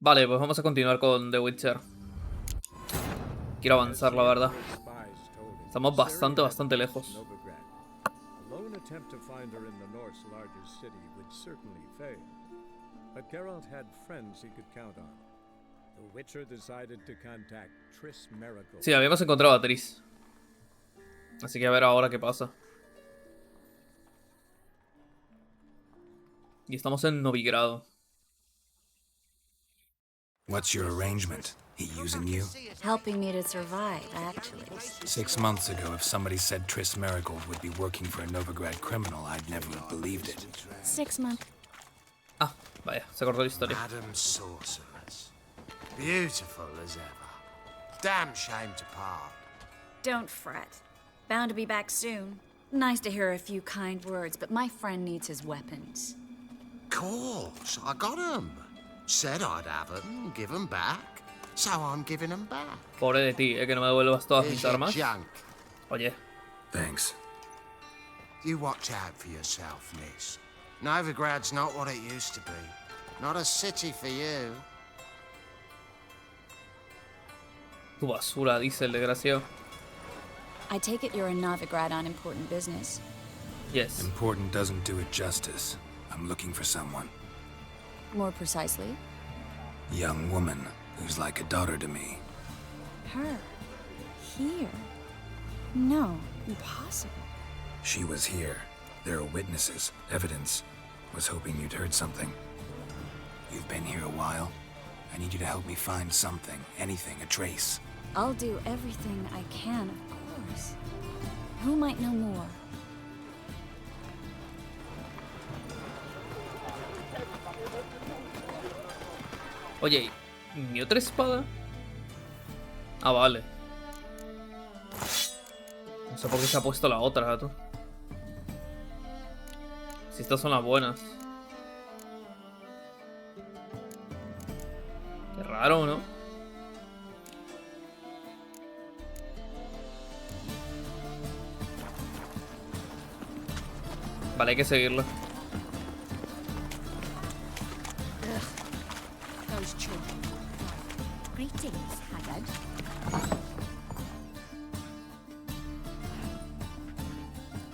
Vale, pues vamos a continuar con The Witcher. Quiero avanzar, la verdad. Estamos bastante lejos. Sí, habíamos encontrado a TRISS. Así que a ver ahora qué pasa. Y estamos en Novigrado. What's your arrangement? He using you? Helping me to survive, actually. 6 months ago, if somebody said Triss Merigold would be working for a Novigrad criminal, I'd never have believed it. 6 months. Ah, vaya, se cortó la historia. Madam Sorceress. Beautiful as ever. Damn shame to part. Don't fret. Bound to be back soon. Nice to hear a few kind words, but my friend needs his weapons. Course, I got 'em. Said I'd have 'em, give 'em back. So I'm giving 'em back. Pobre de ti, que no me devuelvas todas Here's mis your armas. junk. Oye, Thanks. You watch out for yourself, miss. Novigrad's not what it used to be. Not a city for you. tu basura, dice el desgraciado. I take it you're in Novigrad on important business. Yes. Important doesn't do it justice. I'm looking for someone. More precisely, Young woman who's like a daughter to me. her. Here. No, impossible. She was here. There are witnesses, evidence. Was hoping you'd heard something. You've been here a while. I need you to help me find something, anything, a trace. I'll do everything I can, of course. Who might know more? Oye, ¿mi otra espada? Ah, vale. No sé por qué se ha puesto la otra, gato. Si estas son las buenas. Qué raro, ¿no? Vale, hay que seguirlo. Those children. Greetings, Haggard.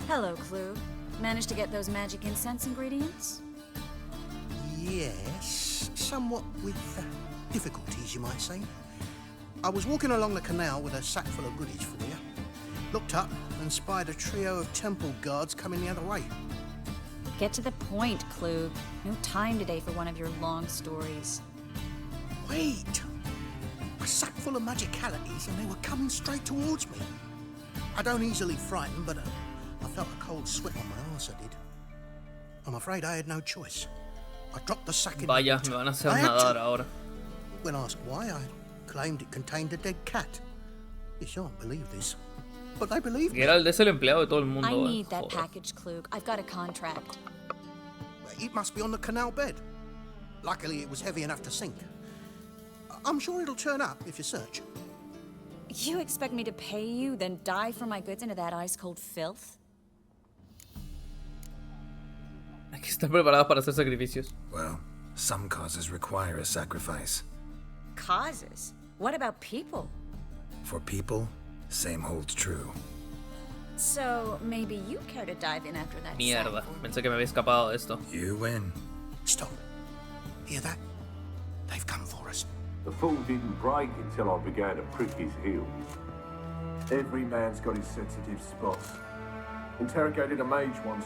Hello, Clue. Managed to get those magic incense ingredients? Yes, somewhat with difficulties, you might say. I was walking along the canal with a sack full of goodies for you. Looked up and spied a trio of temple guards coming the other way. Get to the point, Clue. No time today for one of your long stories. Wait! A sack full of magicalities and they were coming straight towards me. I don't easily frighten, but I felt a cold sweat on my arse, I did. I'm afraid I had no choice. I dropped the sack in the Vaya, water. me van a hacer I had nadar to. ahora. When asked why, I claimed it contained a dead cat. You shan't believe this, but they believed me. Geralt es el empleado de todo el mundo. I need that Joder. package, Clue. I've got a contract. It must be on the canal bed. Luckily, it was heavy enough to sink. I'm sure it'll turn up if you search. You expect me to pay you, then dive for my goods into that ice-cold filth? Hay que estar preparados para hacer sacrificios. Well, some causes require a sacrifice. Causes? What about people? For people, same holds true. So, maybe you care to dive in after that Mierda, sack? pensé que me había escapado de esto. You win. Stop. Hear that? They've come for us. The fall didn't break until I began to prick his heels. Every man's got his sensitive spots. Interrogated a mage once.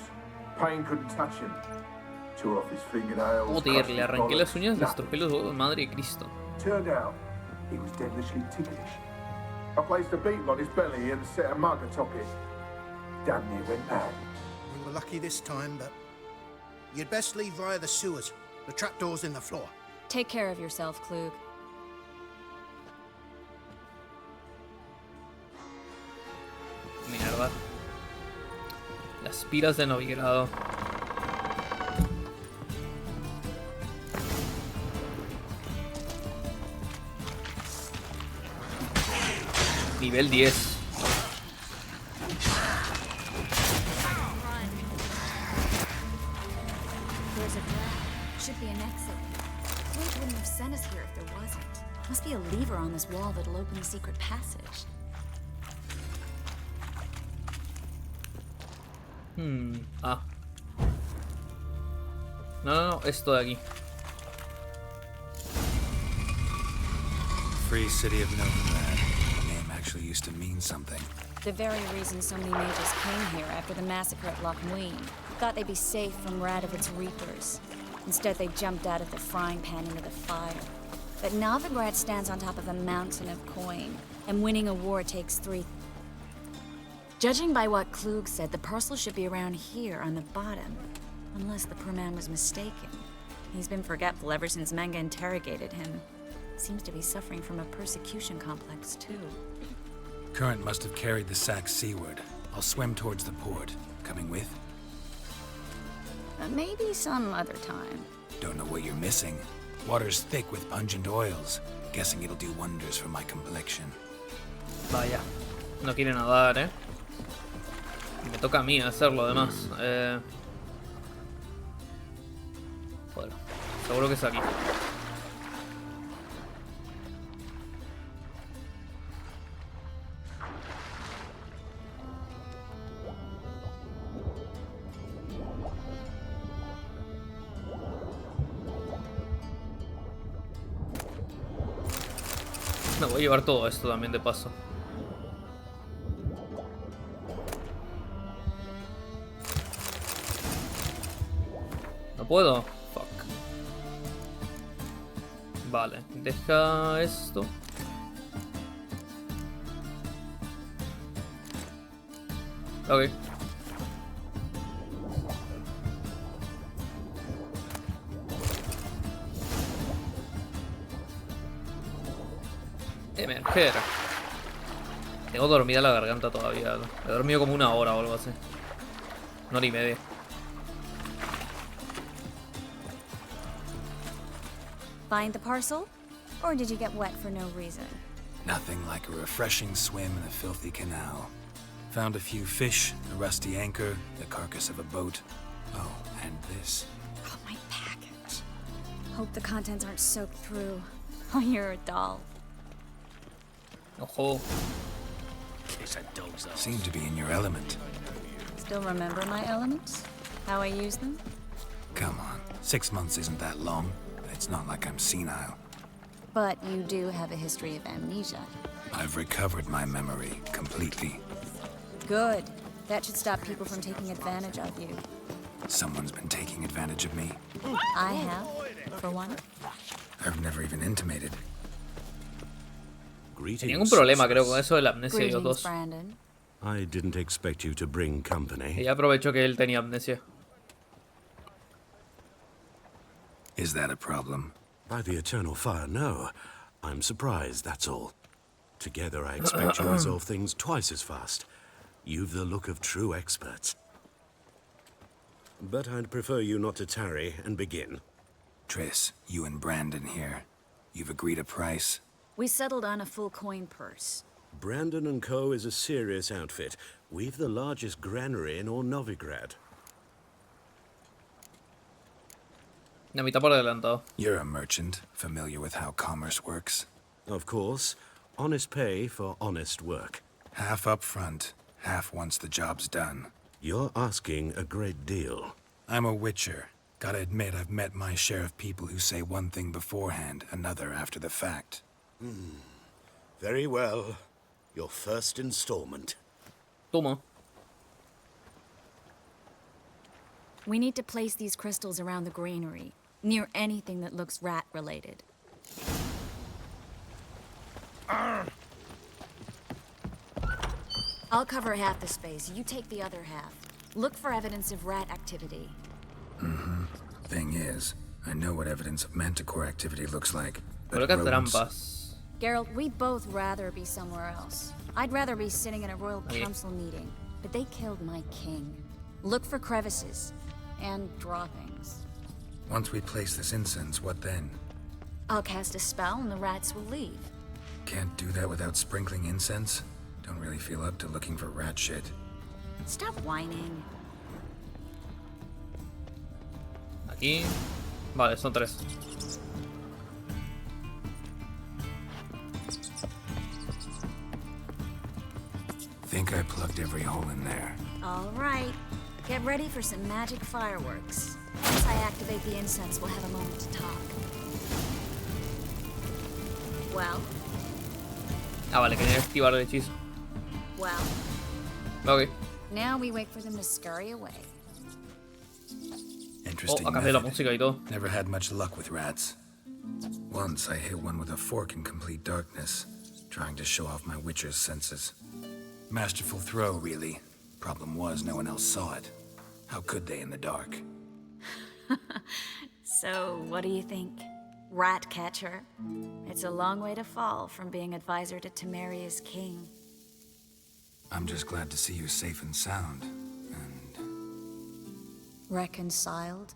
Pain couldn't touch him. Tore off his fingernails. Joder, crushed le his arranqué collar. las uñas, le Nothing. estropeé los huevos, madre de Cristo. Turned out, he was devilishly ticklish. I placed a beetle on his belly and set a mug atop it. Damn near went mad. We were lucky this time, but you'd best leave via the sewers. The trapdoor's in the floor. Take care of yourself, Klug. Mierda. Las piras de Novigrado. Nivel 10. There's a draft. Should be an exit. Klug wouldn't have said sent us here if there wasn't. Must be a lever on this wall that'll open the secret passage. Ah. No, esto de aquí. Free city of Novigrad. The name actually used to mean something. The very reason so many mages came here after the massacre at Loch Muin. Thought they'd be safe from Radovic's reapers. Instead, they jumped out of the frying pan into the fire. But Novigrad stands on top of a mountain of coin, and winning a war takes 3. Judging by what Klug said, the parcel should be around here on the bottom. Unless the poor man was mistaken. He's been forgetful ever since Manga interrogated him. Seems to be suffering from a persecution complex, too. Current must have carried the sack seaward. I'll swim towards the port. Coming with? Maybe some other time. Don't know what you're missing. Water's thick with pungent oils. Guessing it'll do wonders for my complexion. Vaya. No quiere nadar, Me toca a mí hacerlo, además. Bueno, seguro que es aquí. Me voy a llevar todo esto también de paso. ¿No puedo? Fuck. Vale, deja esto. Ok. Emerger. Tengo dormida la garganta todavía. He dormido como 1 hora o algo así. 1 hora y media. Find the parcel? Or did you get wet for no reason? Nothing like a refreshing swim in a filthy canal. Found a few fish, a rusty anchor, the carcass of a boat. Oh, and this. Oh, my package. Hope the contents aren't soaked through. Oh, you're a doll. Ojo. Seem to be in your element. Still remember my elements? How I use them? Come on, 6 months isn't that long. It's not like I'm senile. But you do have a history of amnesia. I've recovered my memory completely. Good. That should stop people from taking advantage of you. Someone's been taking advantage of me. I have, for one. I've never even intimated. Tenía un problema, creo, con eso de la amnesia de ellos Greetings, dos. Brandon. I didn't expect you to bring company. Y aprovechó que él tenía amnesia. Is that a problem? By the eternal fire, no. I'm surprised, that's all. Together, I expect you resolve things twice as fast. You've the look of true experts. But I'd prefer you not to tarry and begin. Triss, you and Brandon here. You've agreed a price? We settled on a full coin purse. Brandon & Co. is a serious outfit. We've the largest granary in all Novigrad. La mitad por adelantado. You're a merchant, familiar with how commerce works. Of course, honest pay for honest work. Half up front, half once the job's done. You're asking a great deal. I'm a witcher. Gotta admit, I've met my share of people who say one thing beforehand, another after the fact. Very well. Your first installment. Toma. We need to place these crystals around the granary, near anything that looks rat-related. I'll cover half the space, you take the other half. Look for evidence of rat activity. Thing is, I know what evidence of manticore activity looks like. But Coloca rodents- trampas. Geralt, we'd both rather be somewhere else. I'd rather be sitting in a royal Okay. council meeting, but they killed my king. Look for crevices and droppings. Once we place this incense, what then? I'll cast a spell and the rats will leave. Can't do that without sprinkling incense? Don't really feel up to looking for rat shit. Stop whining. Aquí. Vale, son 3. think I plugged every hole in there. All right. Get ready for some magic fireworks. Once I activate the incense, we'll have a moment to talk. Well, Ah, vale, quería activar el hechizo. well. Ok. Now we wait for them to scurry away. Oh, Interesting acá de la method. música y todo. Never had much luck with rats. Once I hit one with a fork in complete darkness, trying to show off my witcher's senses. Masterful throw, really. Problem was, no one else saw it. How could they in the dark? So, what do you think? Rat catcher? It's a long way to fall from being advisor to Temeria's king. I'm just glad to see you safe and sound. And Reconciled?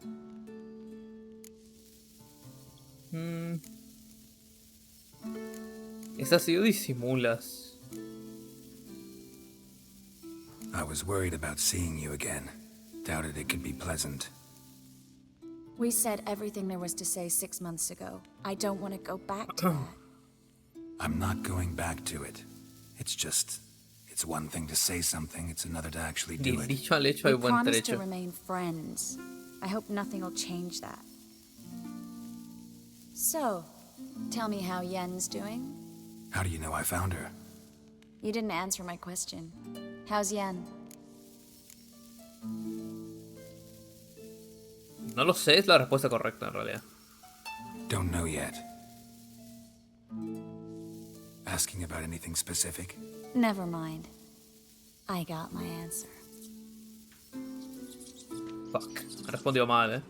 Es así o disimulas. I was worried about seeing you again. Doubted it could be pleasant. We said everything there was to say 6 months ago. I don't want to go back to that. I'm not going back to it. It's just... It's one thing to say something, it's another to actually do Del it. dicho al hecho hay We buen promised to trecho. remain friends. I hope nothing will change that. So, tell me how Yen's doing? How do you know I found her? You didn't answer my question. How's Yen? No lo sé, es la respuesta correcta en realidad. Don't know yet. Asking about anything specific? Never mind. I got my answer. Fuck, me respondió mal,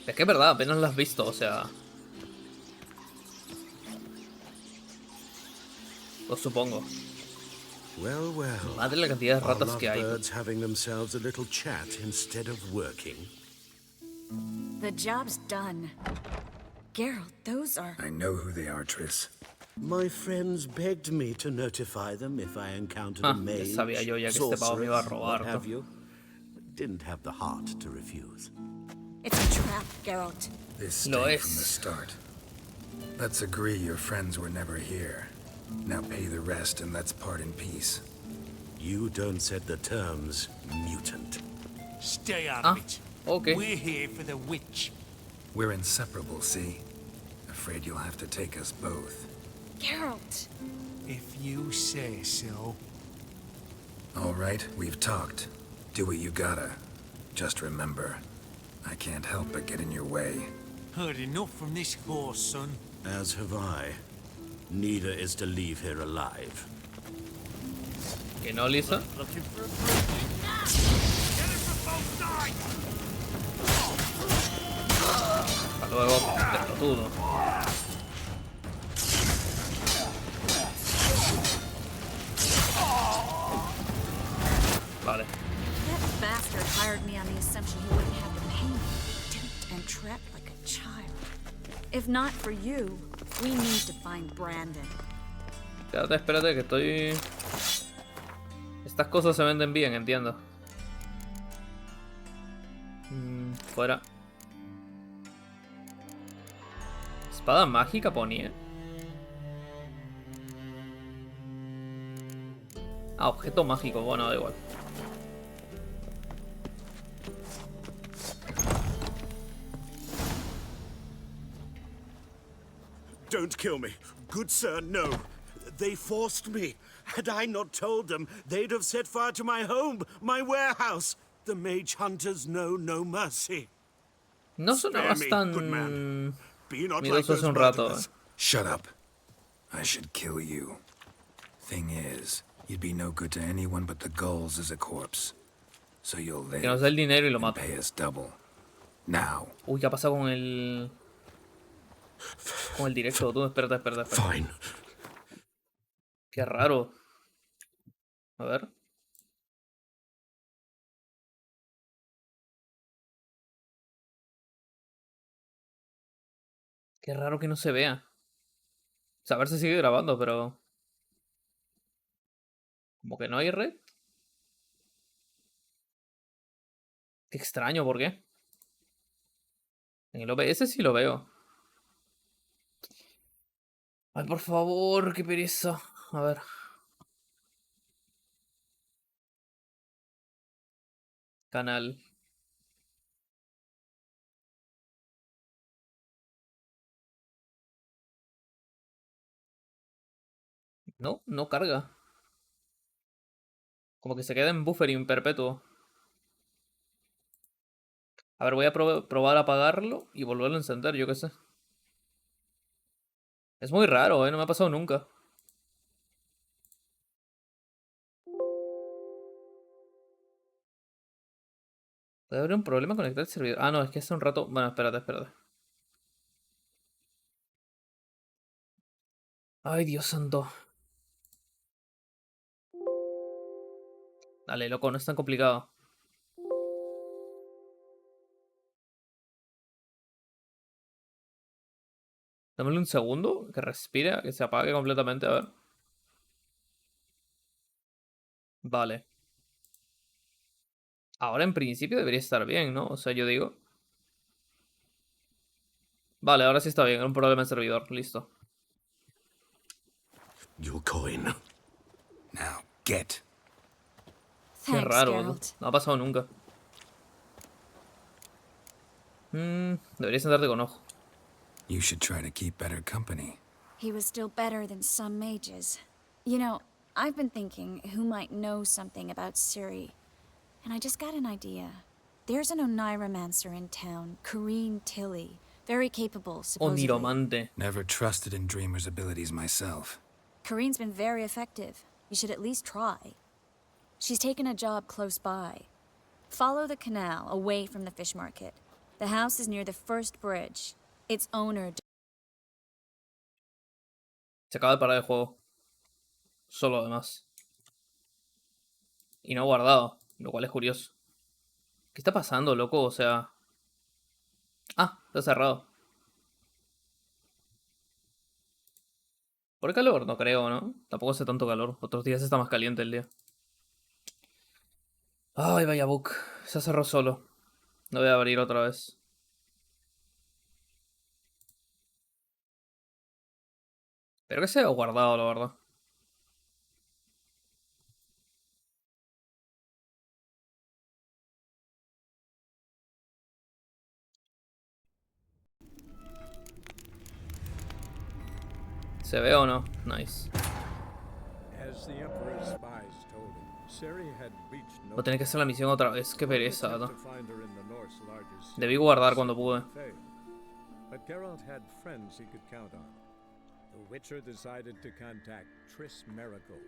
Es que es verdad, apenas la has visto, o sea... Lo supongo. Well, well. Madre la cantidad de Are ratas que hay. lovebirds having themselves a little chat instead of working? The job's done. Geralt, those are... I know who they are, Triss. My friends begged me to notify them if I encountered Ah, a ya mage, sabía yo ya que este pavo me iba a sorceress, robar, what ¿no? have you. Didn't have the heart to refuse. It's a trap, Geralt. This Lo stayed es. from the start. Let's agree your friends were never here. Now pay the rest and let's part in peace. You don't set the terms, mutant. Stay out Ah, of it. ok. We're here for the witch. We're inseparable, see? Afraid you'll have to take us both. Geralt! If you say so. All right, we've talked. Do what you gotta. Just remember, I can't help but get in your way. Heard enough from this horse, son. As have I. Neither is to leave here alive. ¿Que no, Lisa? Looking for a break. Get him from both sides! Hasta luego, pelotudo. Vale. That bastard hired me on the assumption he wouldn't have the pain. Duped and trapped like a child. If not for you, we need to find Brandon. Espérate, espérate, que estoy... Estas cosas se venden bien, entiendo. Fuera. Espada mágica ponía. Ah, objeto mágico, bueno, da igual. Don't kill me. Good sir, no. They forced me. Had I not told them, they'd have set fire to my home, my warehouse. The mage hunters know no mercy. No Spare sonabas me, tan good man. Be not like miedoso those hace un rato. murderers. Shut up. I should kill you. Thing is, you'd be no good to anyone but the gulls as a corpse. So you'll live Que nos dé el dinero y lo and mato. pay us double. Now. Uy, ¿qué ha pasado con el... Con el directo? Tú, espérate, espérate, espérate. Fine. Qué raro. A ver. Qué raro que no se vea. O sea, a ver si sigue grabando, pero... Como que no hay red. Qué extraño, ¿por qué? En el OBS sí lo veo. Ay, por favor, qué pereza. A ver. Canal. No, no carga. Como que se queda en buffering perpetuo. A ver, voy a probar a apagarlo y volverlo a encender, yo qué sé. Es muy raro, no me ha pasado nunca. Puede haber un problema conectar el servidor. Ah, no, es que hace un rato... Bueno, espérate. Ay, Dios santo. Dale, loco, no es tan complicado. Dámosle un segundo, que respire, que se apague completamente, a ver. Vale. Ahora en principio debería estar bien, ¿no? O sea, yo digo... Vale, ahora sí está bien, era un problema en servidor, listo. Your coin. Now, get. Qué Thanks, raro, ¿no? Geralt. No ha pasado nunca. Deberías sentarte con ojo. You should try to keep better company. He was still better than some mages. You know, I've been thinking who might know something about Ciri. And I just got an idea. There's an Oneiromancer in town, Corrine Tilly. Very capable, O supposedly. niromante. Never trusted in Dreamer's abilities myself. Corrine's been very effective. You should at least try. She's taken a job close by. Follow the canal, away from the fish market. The house is near the first bridge. Its owner... Se acaba de parar el juego. Solo además. Y no guardado, lo cual es curioso. ¿Qué está pasando, loco? O sea... Ah, está cerrado. ¿Por calor? No creo, ¿no? Tampoco hace tanto calor. Otros días está más caliente el día. Ay, vaya book. Se cerró solo. Lo voy a abrir otra vez. Pero que se ha guardado, la verdad. ¿Se ve o no? Nice. Voy a tener que hacer la misión otra vez. Qué pereza, ¿no? Debí guardar cuando pude. But Geralt had friends he could count on. The Witcher decided to contact TRISS Marigold.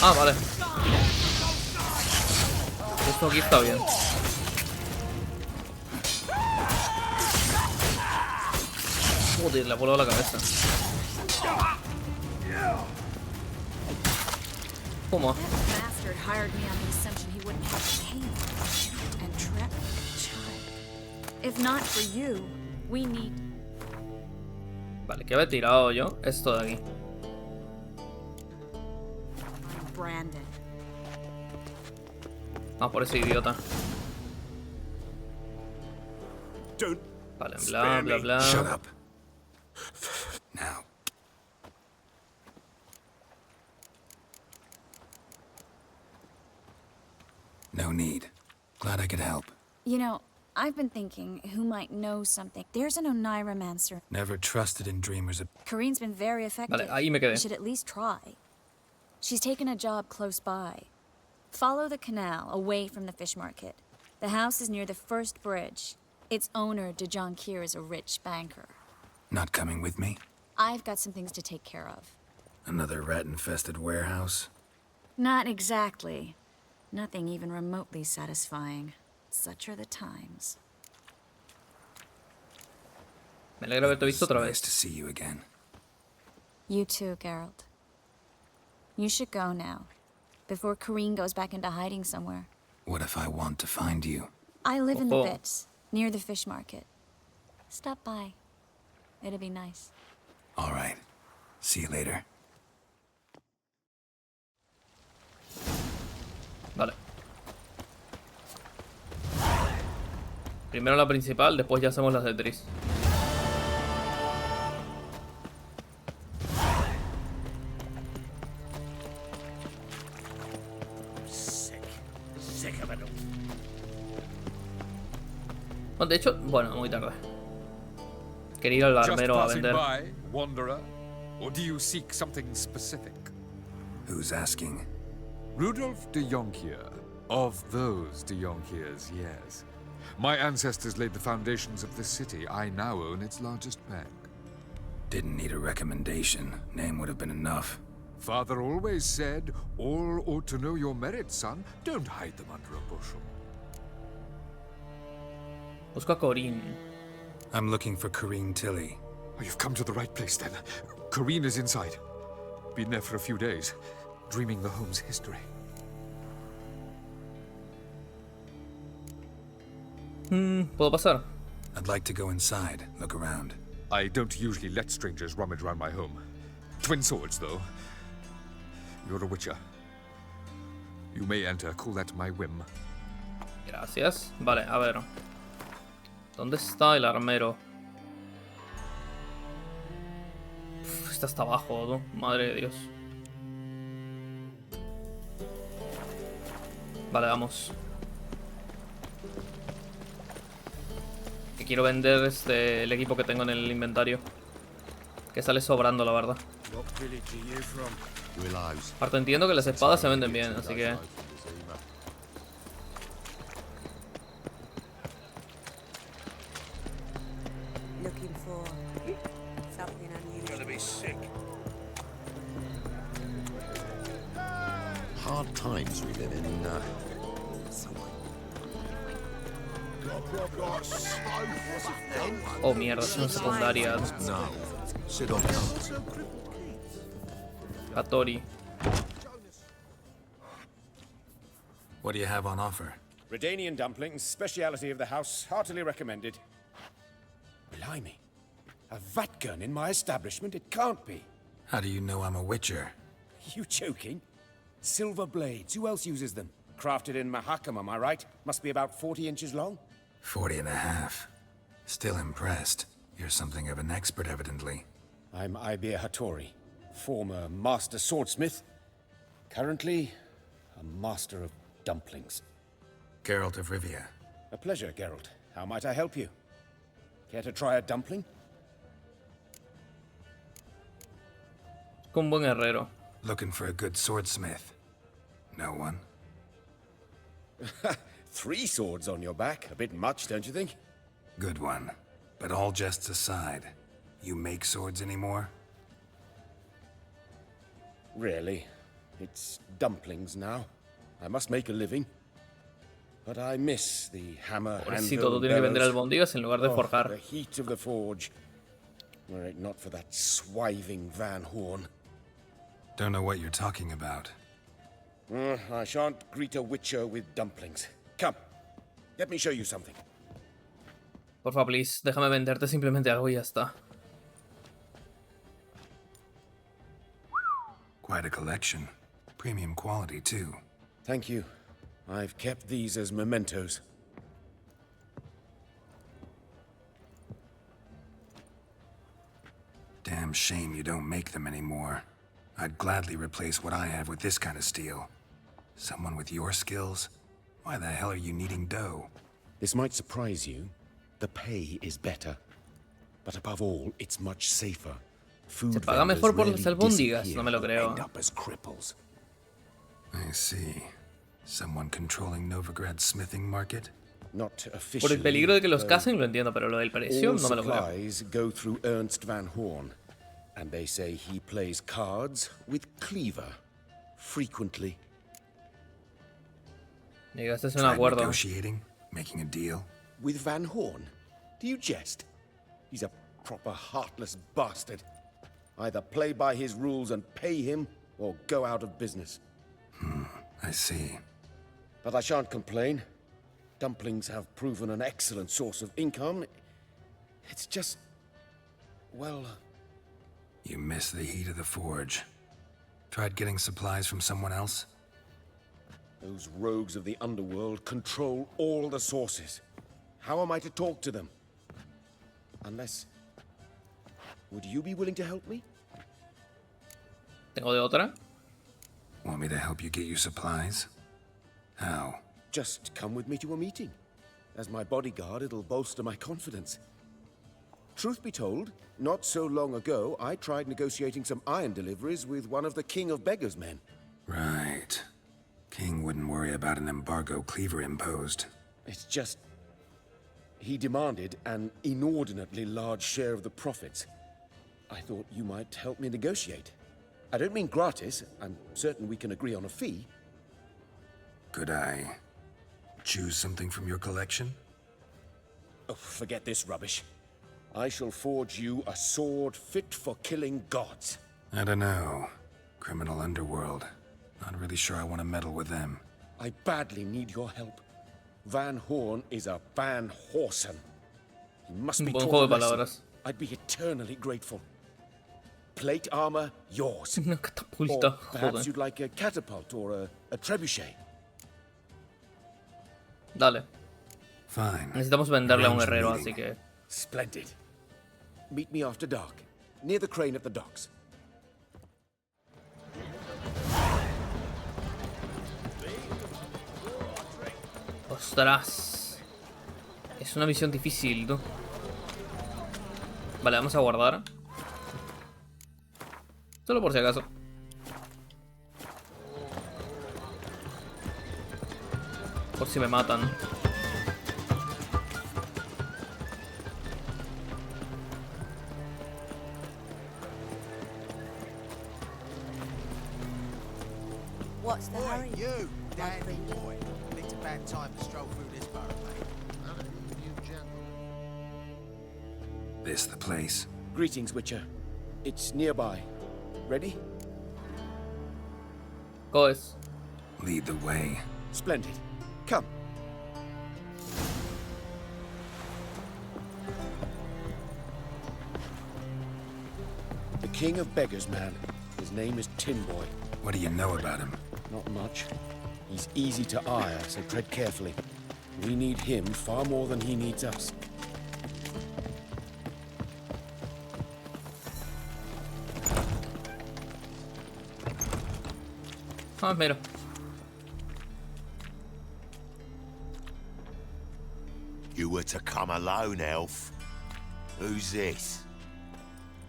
Ah, vale. Esto aquí está bien. Joder, le ha volado la cabeza. ¿Cómo? Bastard hired me on the assumption he wouldn't have pain. And trapped my child. If not for you, we need... Vale, ¿qué había tirado yo? Esto de aquí. Brandon. Ah, por ese idiota. Don't Vale, bla, bla, bla. Shut up. Now. No need. Glad I could help. You know, I've been thinking who might know something. There's an Oneiromancer. Never trusted in Dreamer's. Corrine's been very effective. Vale, ahí me You quedé. should at least try. She's taken a job close by. Follow the canal, away from the fish market. The house is near the first bridge. Its owner, JASKIER, is a rich banker. Not coming with me? I've got some things to take care of. Another rat-infested warehouse? Not exactly. Nothing even remotely satisfying. Such are the times. Me alegra haberte visto otra Nice vez. to see you again. You too, Geralt. You should go now, before Corrine goes back into hiding somewhere. What if I want to find you? I live in the Ojo. pits, near the fish market. Stop by. It'd be nice. All right. See you later. Vale. Primero la principal, después ya hacemos las de TRISS. Sick of it all. Bueno, de hecho, bueno, muy tarde. Quería ir al barbero a vender. By, wanderer, or do you seek something specific? Who's asking? Rudolf de Jonkier. Of those de Jonkiers, yes. My ancestors laid the foundations of this city. I now own its largest bank. Didn't need a recommendation. Name would have been enough. Father always said, all ought to know your merits, son. Don't hide them under a bushel. Busco a Corinne. I'm looking for Corinne Tilly. Oh, you've come to the right place, then. Corinne is inside. Been there for a few days, dreaming the home's history. ¿Puedo pasar? I'd like to go inside, look around. I don't usually let strangers rummage around my home. Twin swords, though. You're a witcher. You may enter, call that my whim. Gracias. Vale, a ver. ¿Dónde está el armero? Uf, está hasta abajo, ¿no? Madre de Dios. Vale, vamos. Que quiero vender el equipo que tengo en el inventario. Que sale sobrando, la verdad. Aparte entiendo que las espadas se venden bien, así que... Looking for something unusual. Gonna be sick. Hard times we live in. Oh, mierda, son secundarias. No. Sit on Hattori. What do you have on offer? Redanian dumplings, speciality of the house, heartily recommended. Blimey. A vatgun in my establishment? It can't be. How do you know I'm a witcher? You joking? Silver blades, who else uses them? Crafted in Mahakam, am I right? Must be about 40 inches long? 40 and a half. Still impressed. You're something of an expert, evidently. I'm Ibir Hattori, former master swordsmith. Currently, a master of dumplings. Geralt of Rivia. A pleasure, Geralt. How might I help you? Care to try a dumpling? Un buen herrero. Looking for a good swordsmith. No one? 3 swords on your back. A bit much, don't you think? Good one. But all jests aside, you make swords anymore? Really? It's dumplings now. I must make a living. But I miss the hammer Pobrecito, tú tienes que vender albóndigas en lugar de forjar. The heat of the forge. Were it not for that swiving Van Horn. Don't know what you're talking about. I shan't greet a witcher with dumplings. Come, let me show you something. Porfa, please, déjame venderte simplemente algo y ya está. Quite a collection. Premium quality, too. Thank you. I've kept these as mementos. Damn shame you don't make them anymore. I'd gladly replace what I have with this kind of steel. Someone with your skills? Why the hell are you needing dough? This might surprise you. The pay is better. But above all, it's much safer. Se paga mejor por las albóndigas, no me lo creo. I see. Someone controlling Novigrad's smithing market? Not officially. Por el peligro de que los casen lo entiendo, pero lo del precio no me lo creo. All supplies go through Ernst Van Horn, and they say he plays cards with Cleaver frequently. Llegaste a un acuerdo. Negotiating, making a deal. With Van Horn? Do you jest? He's a proper heartless bastard. Either play by his rules and pay him, or go out of business. I see. But I shan't complain. Dumplings have proven an excellent source of income. It's just... well... You miss the heat of the forge. Tried getting supplies from someone else? Those rogues of the underworld control all the sources. How am I to talk to them? Unless... Would you be willing to help me? Tengo de otra. Want me to help you get your supplies? How? Just come with me to a meeting. As my bodyguard, it'll bolster my confidence. Truth be told, not so long ago, I tried negotiating some iron deliveries with one of the King of Beggars' men. Right. King wouldn't worry about an embargo Cleaver imposed. It's just... he demanded an inordinately large share of the profits. I thought you might help me negotiate. I don't mean gratis. I'm certain we can agree on a fee. Could I choose something from your collection? Oh, forget this rubbish. I shall forge you a sword fit for killing gods. I don't know. Criminal underworld. Not really sure I want to meddle with them. I badly need your help. Van Horn is a Van Horsen. He must be taught a lesson. I'd be eternally grateful. Plate armor, yours. Una catapulta, or perhaps you'd like a catapult or a trebuchet. Dale. Fine. Necesitamos venderle a un herrero, así que... Splendid. Meet me after dark, near the crane at the docks. Ostras. Es una misión difícil, ¿no? Vale, vamos a guardar. Solo por si acaso. Por si me matan. What's the hurry? You, dandy boy. It's about time to stroll through this borough, mate. None of you gentlemen. This the place? Greetings, Witcher. It's nearby. Ready? Goes. Lead the way. Splendid. Come. The King of Beggars, man. His name is Tin Boy. What do you know about him? Not much. He's easy to ire, so tread carefully. We need him far more than he needs us. Ah, mira. You were to come alone, elf. Who's this?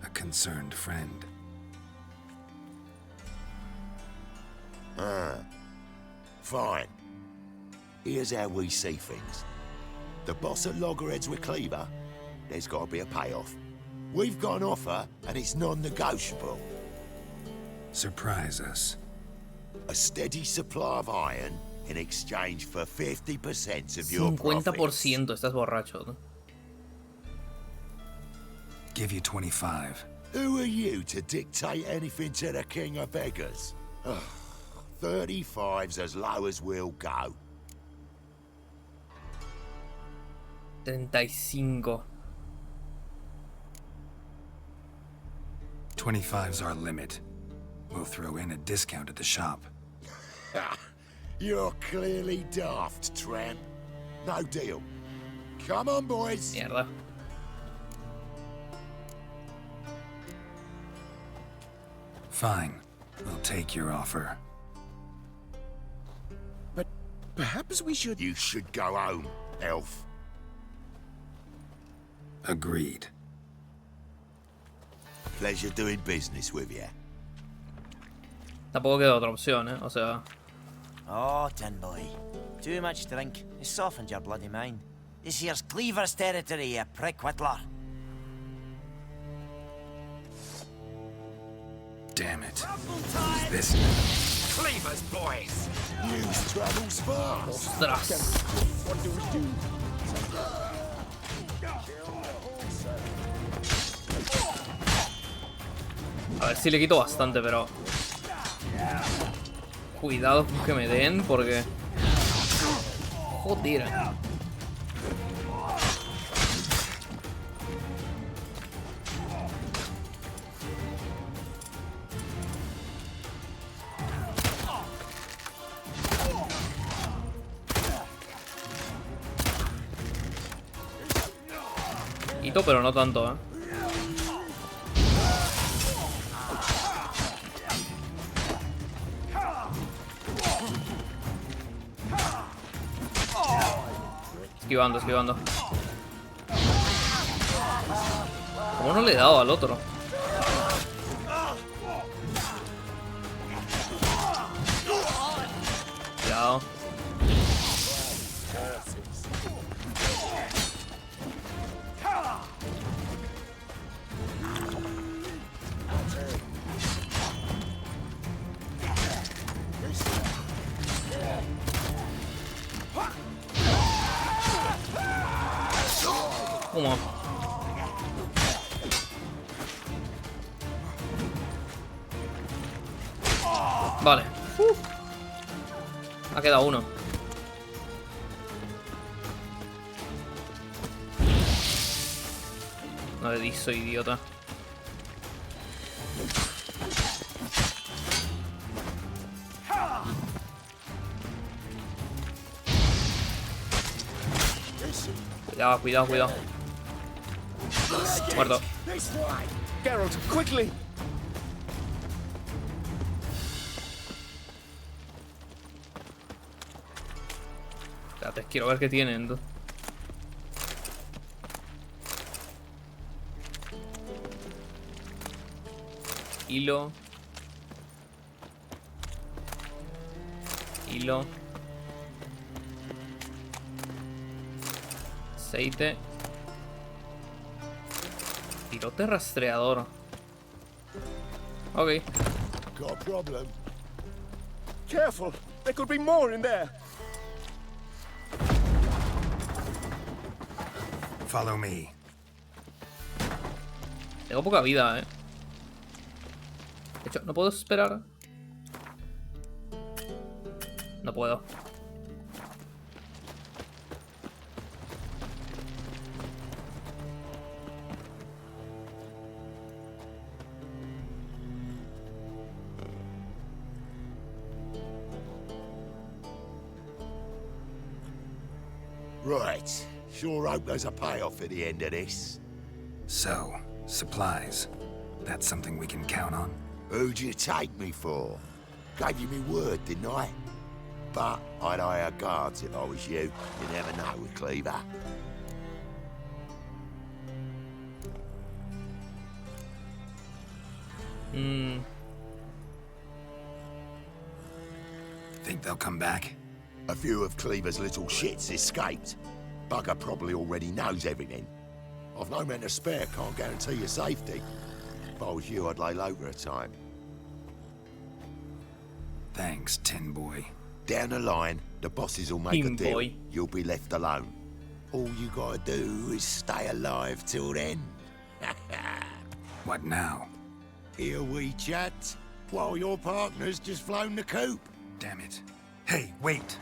A concerned friend. Ah. Fine. Here's how we see things. The boss at Loggerheads with Cleaver, there's got to be a payoff. We've got an offer, and it's non-negotiable. Surprise us. A steady supply of iron in exchange for 50% of your 50%, profits. estás borracho, ¿no? Give you 25. Who are you to dictate anything to the King of Beggars? 35's as low as we'll go. 35. 25's our limit. We'll throw in a discount at the shop. You're clearly daft, tramp. No deal. Come on, boys. Mierda. Fine. We'll take your offer. But perhaps we should... You should go home, elf. Agreed. Pleasure doing business with you. Tampoco queda otra opción, ¿eh? O sea... Oh, Tin Boy. Too much drink. It's softened your bloody mind. This here's Cleaver's territory, you prick whittler. Damn it. Who's this? Cleaver's boys. News travels fast. Ostras. What do we do? A ver si le quito bastante, pero... Cuidado con que me den, porque... Joder. Hito, pero no tanto, ¿eh? Esquivando, esquivando. ¿Cómo no le he dado al otro? Cuidado. ¿Cómo? Vale. Ha quedado uno. No le di, soy idiota. Cuidado, cuidado, cuidado. Muerto. Geralt, quickly! Espérate, quiero ver qué tienen. Hilo. Hilo. Aceite. Tirote rastreador. Ok. Got a problem? Careful! There could be more in there! Follow me. Tengo poca vida, De hecho, no puedo esperar. No puedo. Right. Sure hope there's a payoff at the end of this. So, supplies. That's something we can count on? Who'd you take me for? Gave you me word, didn't I? But I'd hire guards if I was you. You never know with Cleaver. Think they'll come back? A few of Cleaver's little shits escaped. Bugger probably already knows everything. I've no men to spare, can't guarantee your safety. If I was you, I'd lay low for a time. Thanks, Tin Boy. Down the line, the bosses will make Tin a deal. Boy. You'll be left alone. All you gotta do is stay alive till then. What now? Here we chat, while your partner's just flown the coop. Damn it. Hey, wait!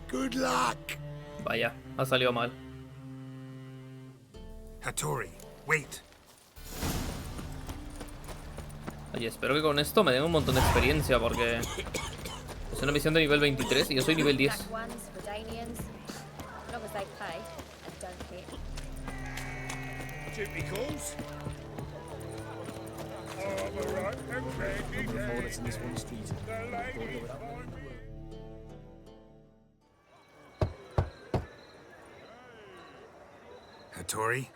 Good luck! Vaya, ha salido mal. Hattori, wait! Oye, espero que con esto me den un montón de experiencia porque es una misión de nivel 23 y yo soy nivel 10. Hattori,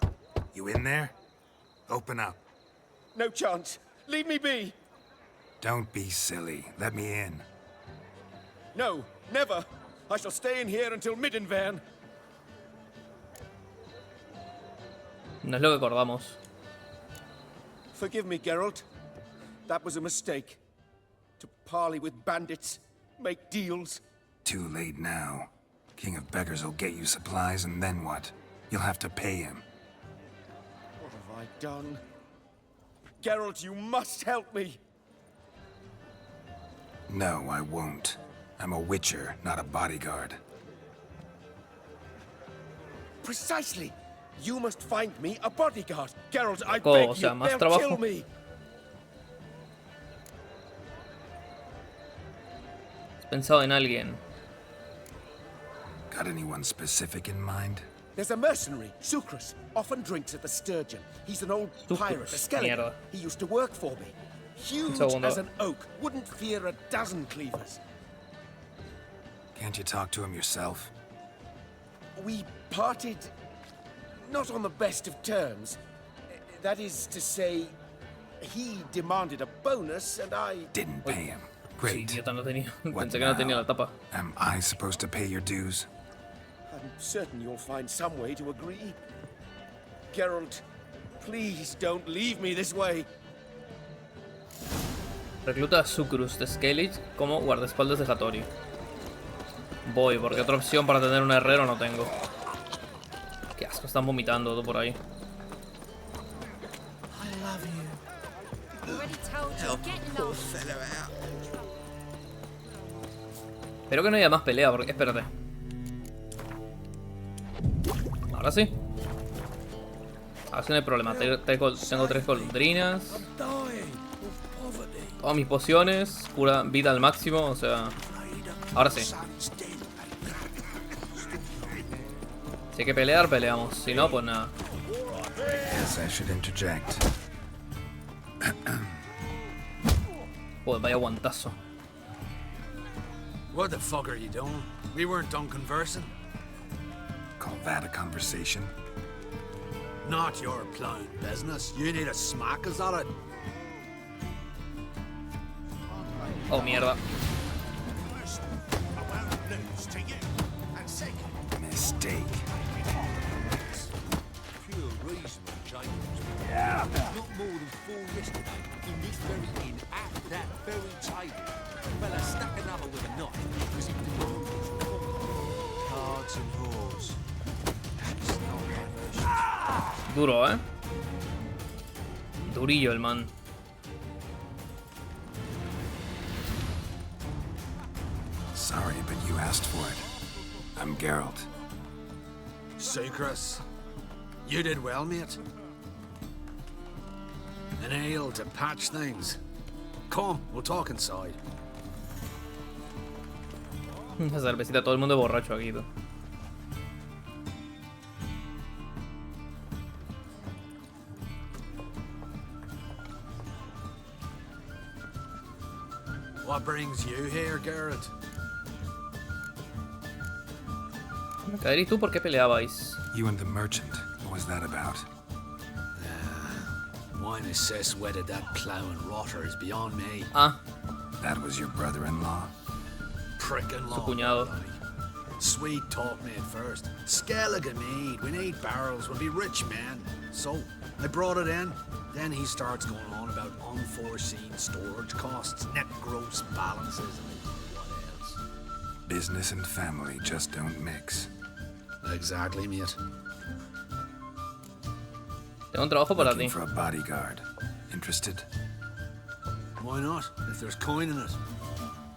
you in there? Open up. No chance! Leave me be! Don't be silly. Let me in. No, never! I shall stay in here until Middenvern. No es lo que acordamos. Forgive me, Geralt. That was a mistake. To parley with bandits, make deals. Too late now. King of Beggars will get you supplies, and then what? You'll have to pay him. What have I done? Geralt, you must help me! No, I won't. I'm a witcher, not a bodyguard. Precisely! You must find me a bodyguard. Geralt, I O beg sea, you, más they'll trabajo. kill me! Has pensado en alguien. Got anyone specific in mind? There's a mercenary, Sucrus, often drinks at the Sturgeon. He's an old pirate, a skeleton. Mierda. He used to work for me. Huge segundo. as an oak, wouldn't fear a dozen cleavers. Can't you talk to him yourself? We parted not on the best of terms. That is to say, he demanded a bonus and I didn't pay him. Sí, Great. idiota, no tenía. What Pensé que no tenía la now? tapa. Am I supposed to pay your dues? I'm certain you'll find some way to agree. Geralt, please don't leave me this way. Recluta a Sucrus de Skellige como guardaespaldas de Hattori. Voy, porque otra opción para tener un herrero no tengo. Qué asco, están vomitando todo por ahí. Espero que no haya más pelea, porque... Espérate. Ahora sí. Ahora sí no hay problema. Tengo 3 golondrinas. Todas mis pociones. Cura vida al máximo, o sea... Ahora sí. Si hay que pelear, peleamos. Si no, pues nada. Yes, I should interject. Joder, vaya guantazo. What the fuck are you doing? We weren't done conversing. Call that a conversation? Not your plain business. You need a smack, is that it? Oh, mierda. Mistake. Pure reason, James. Yeah. Not more than 4 yesterday, in this very inn, at that very table. Well, I stuck another with a knife, because he demanded cards and whores. That's not my Duro, ¿eh? Durillo el man. Sorry, but you asked for it. I'm Geralt. Sucrus, you did well, mate. An ale to patch things. Come, we'll talk inside. Esa cervecita, todo el mundo borracho aquí, tú. What brings you here, Geralt? Mercader, ¿y tú por qué peleabais? You and the merchant. What was that about? Mine assess whether that ploughing rotter is beyond me. Ah. That was your brother-in-law? Prick-in-law. Su cuñado. Sweet talk me at first. Skellige mead. We need barrels. We'll be rich men. So, I brought it in. Then he starts going on about unforeseen storage costs, net gross balances, and what else. Business and family just don't mix. Exactly, mate. Tengo un trabajo para ti. Looking for a bodyguard. Interested? Why not, if there's coin in it?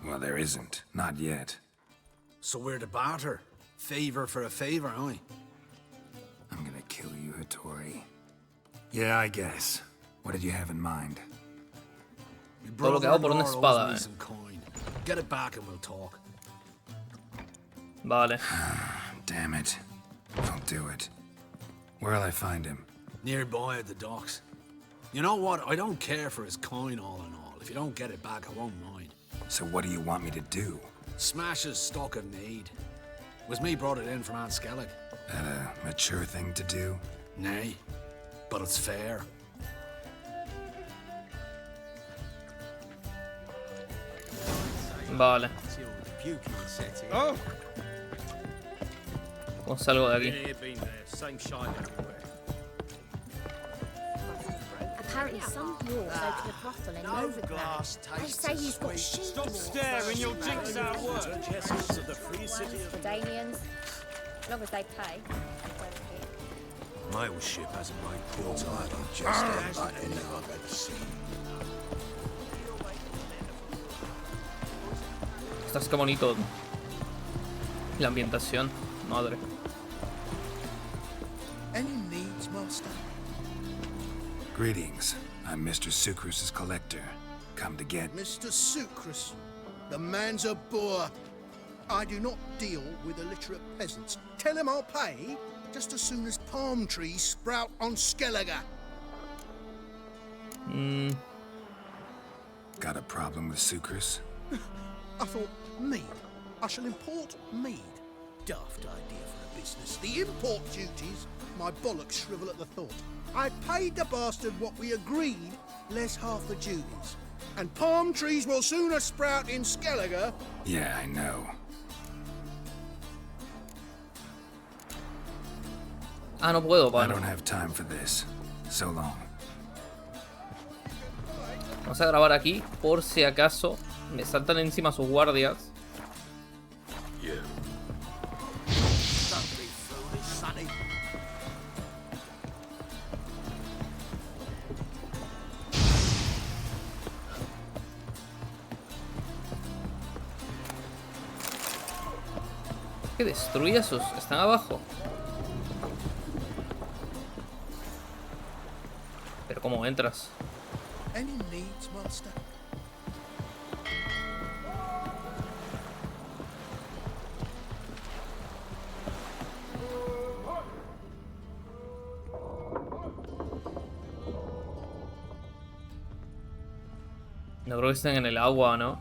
Well, there isn't. Not yet. So we're to barter. Favor for a favor, aye? I'm gonna kill you, Hattori. Yeah, I guess. What did you have in mind? Todo lo que hago por una espada, eh. Get it back and we'll talk. Vale. Damn it. I'll do it. Where'll I find him? Nearby at the docks. You know what? I don't care for his coin all in all. If you don't get it back, I won't mind. So what do you want me to do? Smash his stock of need. Was me brought it in from Aunt Skellig. That a mature thing to do? Nay, but it's fair. Vale. Oh. ¿Cómo salgo de aquí? Apparently some dwarves open a brothel in Novigrad. They say he's got sheep. Stop staring, you'll jinx our work. For Danians, as long as they pay. Mail ship hasn't made port either. Just like any I've ever seen. Estás qué bonito. La ambientación. Madre. Any needs, master? Greetings. I'm Mr. Sucrus' collector. Come to get... Mr. Sucrus, the man's a boor. I do not deal with illiterate peasants. Tell him I'll pay. just as soon as palm trees sprout on Skellige. Got a problem with sucrose? I thought, mead. I shall import mead. Daft idea for a business. The import duties, my bollocks shrivel at the thought. I paid the bastard what we agreed, less half the duties. And palm trees will sooner sprout in Skellige. Yeah, I know. Ah, no puedo, I pana. don't have time for this. So long. Vamos a grabar aquí por si acaso me saltan encima sus guardias. Yeah. Don't be foolish, sonny. Que destruye esos. Están abajo. Pero ¿cómo entras? Any needs, master? No creo que estén en el agua, ¿no?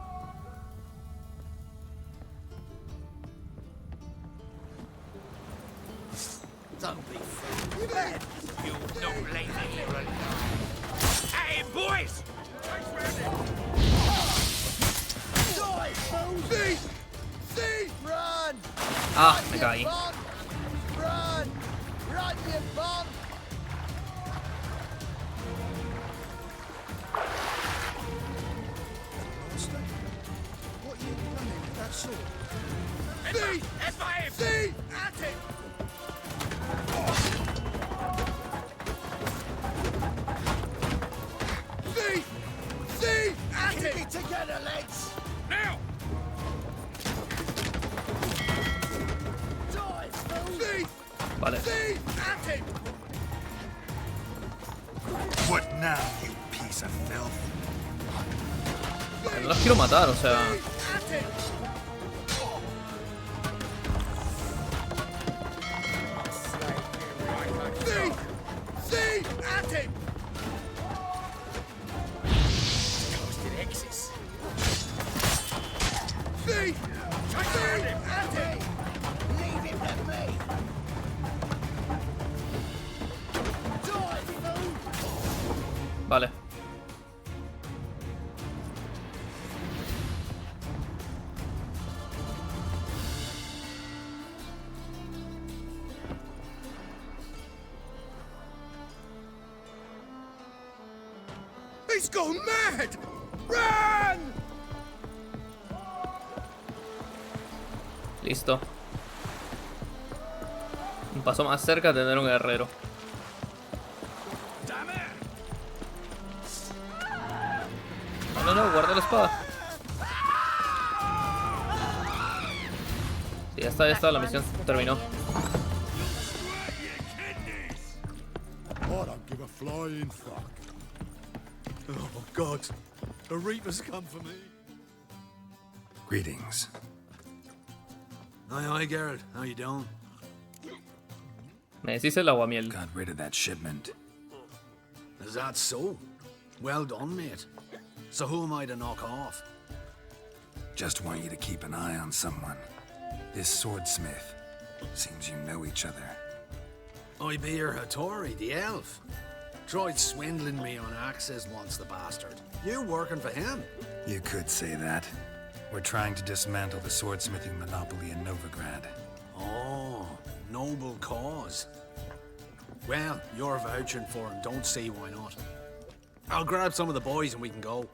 Don't be foolish. You don't blame me, right now. Hey, boys! Die, fool! See! See! Run! Ah, me caí. Run! Run, you bum! Master, what are you running with that sword? See! See! At it! See! See! At it! Keep it together, lads! Now! Die, fool! See! Vale. See! At it! What now, you piece of filth? No las quiero matar, o sea. At it! See! See! At it! Toasted exes. See! See! At it! Leave him to me! Die, fool! Vale. He's gone mad! Run! Listo. Un paso más cerca de tener un guerrero. No, no, guarda la espada. Sí, ya está, la misión terminó. I don't give a flying fuck. Oh, God. The Reaper's come for me. Greetings. Aye, aye, Geralt. How you doing? Me decís el aguamiel. Got rid of that shipment. Is that so? Well done, mate. So who am I to knock off? Just want you to keep an eye on someone. This swordsmith. Seems you know each other. I be your Hattori, the elf. Tried swindling me on access once, the bastard. You working for him? You could say that. We're trying to dismantle the swordsmithing monopoly in Novigrad. Oh, noble cause. Well, you're vouching for him. Don't see why not. I'll grab some of the boys and we can go.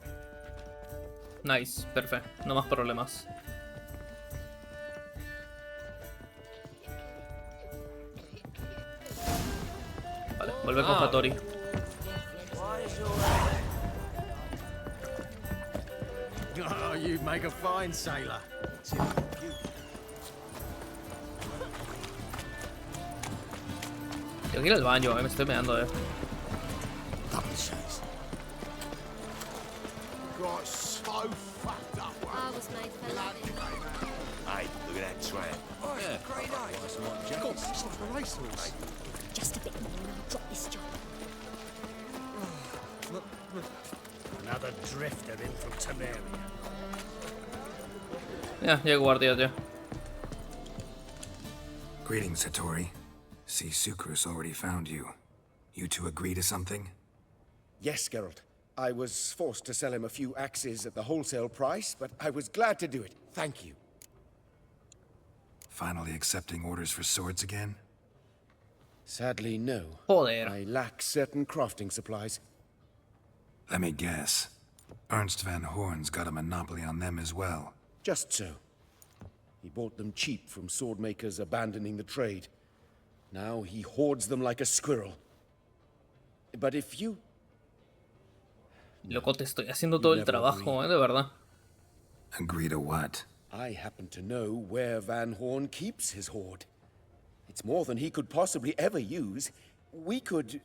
Nice, perfecto. No más problemas. Vale, vuelve con Hattori. Oh, you make a fine sailor. Tengo que ir al baño, me estoy meando, Got so fucked up. I was made for loving. Hey, look at that tramp. Yeah, great night. God, it's like a racehorse. Just a bit more and I'll drop this job. Another drifter in from Temeria. Ya guardia, tío. Greetings, Hattori. See, Sucrus already found you. You two agree to something? Yes, Geralt. I was forced to sell him a few axes at the wholesale price, but I was glad to do it. Thank you. Finally accepting orders for swords again? Sadly, no. Joder. I lack certain crafting supplies. Let me guess. Ernst van Horn's got a monopoly on them as well. Just so. He bought them cheap from swordmakers abandoning the trade. Now he hoards them like a squirrel. But if you... Loco, te estoy haciendo todo el trabajo, de verdad. Agree to what? I happen to know where Van Horn keeps his hoard. It's more than he could possibly ever use. We could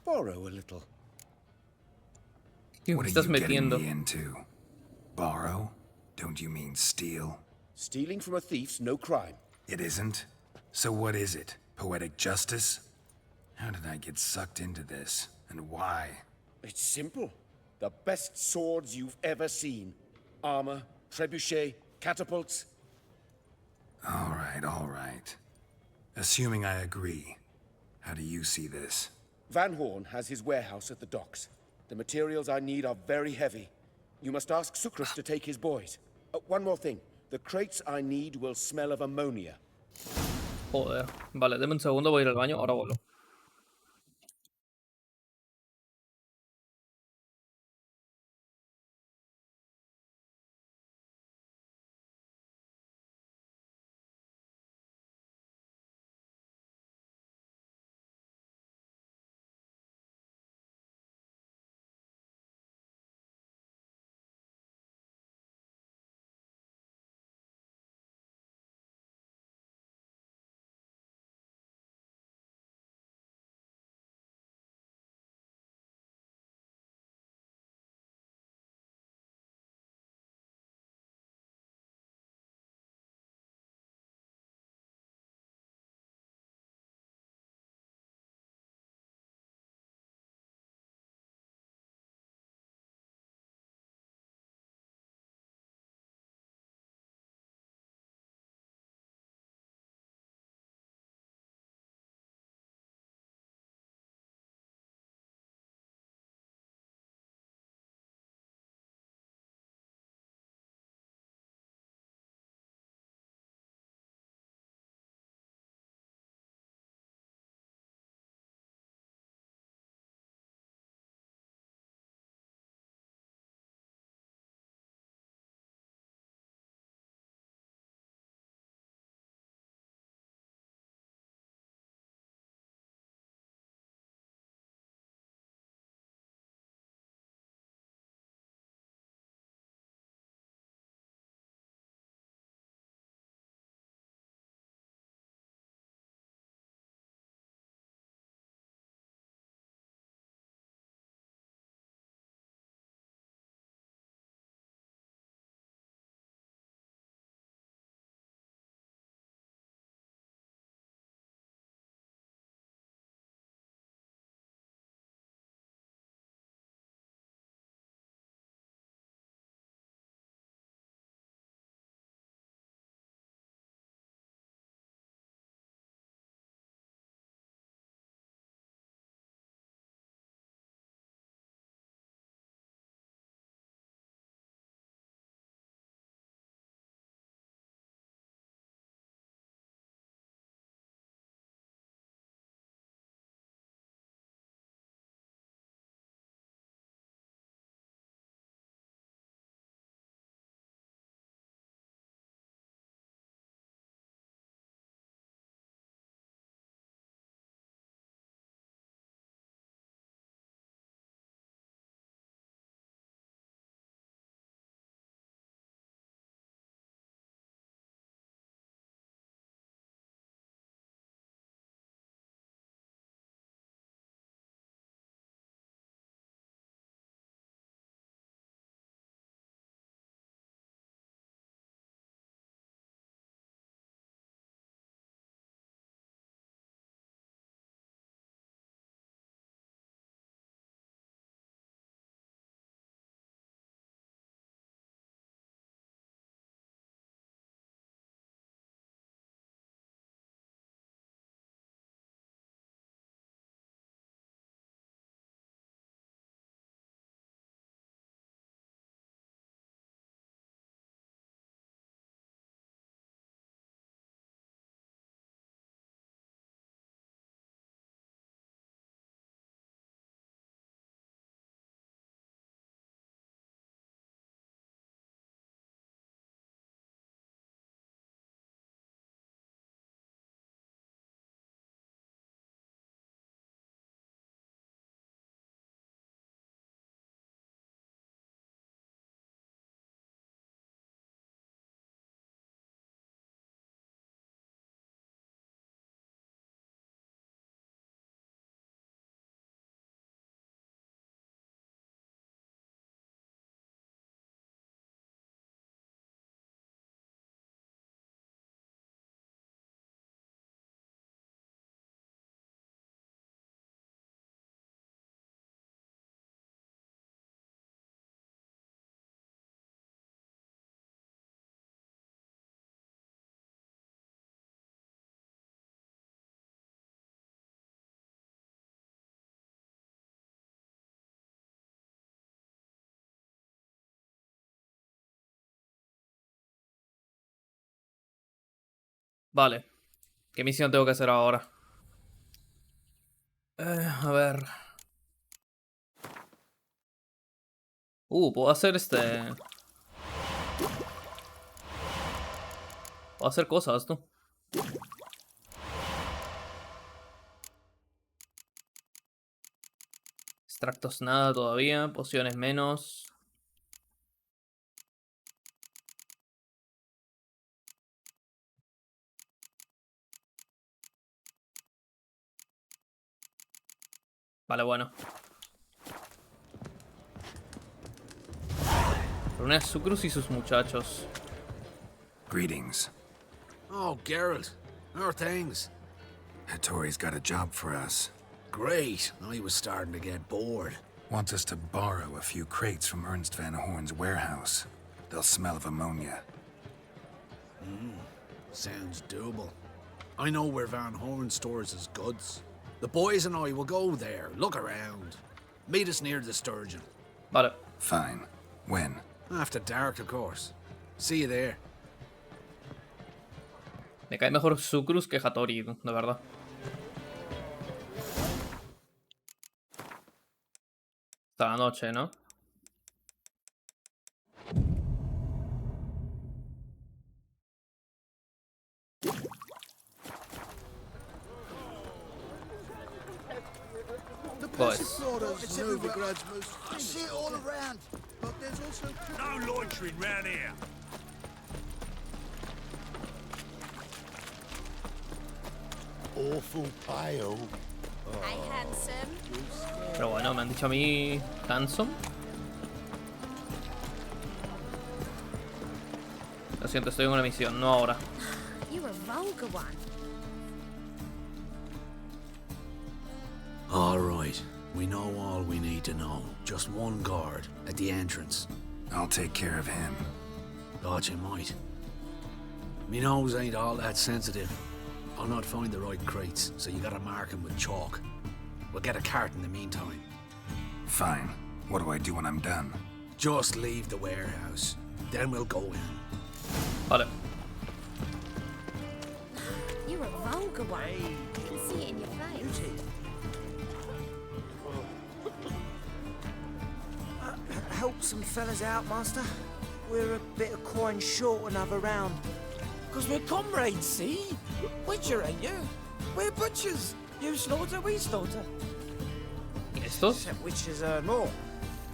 borrow a little. What are you getting me into? Borrow? Don't you mean steal? Stealing from a thief's no crime. It isn't? So what is it? Poetic justice? How did I get sucked into this? And why? It's simple. The best swords you've ever seen. Armor, trebuchet, catapults. All right. Assuming I agree, how do you see this? Van Horn has his warehouse at the docks. The materials I need are very heavy. You must ask Sucrus to take his boys. One more thing. The crates I need will smell of ammonia. Joder. Vale, deme un segundo, voy a ir al baño, ahora vuelvo. Vale. ¿Qué misión tengo que hacer ahora? A ver. Puedo hacer Puedo hacer cosas, ¿no? Extractos nada todavía. Pociones menos. Vale, bueno. Reúne a Sucrus y sus muchachos. Greetings. Oh, Geralt. How are things? Hattori's got a job for us. Great. I was starting to get bored. Wants us to borrow a few crates from Ernst Van Horn's warehouse. They'll smell of ammonia. Sounds doable. I know where Van Horn stores his goods. The boys and I will go there, look around. Meet us near the Sturgeon. Vale. Fine. When? After dark, of course. See you there. Me cae mejor Sucrus que Hattori, de verdad. Hasta la noche, ¿no? Pues. I see it all around, but there's also No loitering round here. Awful pale. Hey, handsome. Pero bueno, me han dicho a mí handsome. Lo siento, estoy en una misión, no ahora. You're a vulgar one. All right. We know all we need to know. Just one guard at the entrance. I'll take care of him. Thought you might. Me nose ain't all that sensitive. I'll not find the right crates, so you gotta mark them with chalk. We'll get a cart in the meantime. Fine. What do I do when I'm done? Just leave the warehouse. Then we'll go in. Vale. You're a vulgar one. You can see it in your face. Help some fellas out, Master. We're a bit of coin short another round. Because we're comrades, see? Witcher, ain't you? We're butchers. You slaughter, we slaughter. ¿Estos? Except witchers earn more.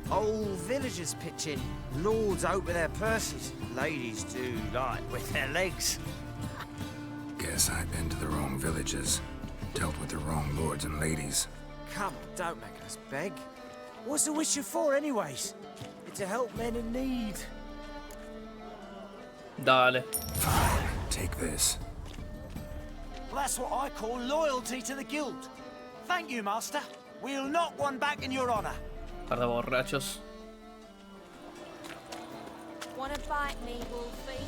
Old villagers pitch in. Lords open their purses. Ladies do like with their legs. Guess I've been to the wrong villages. Dealt with the wrong lords and ladies. Come, don't make us beg. What's a witcher for, anyways? It's to help men in need. Dale. Fine. Take this. Well, that's what I call loyalty to the guild. Thank you, Master. We'll knock one back in your honor. Par de borrachos. Wanna bite me, Wolfie?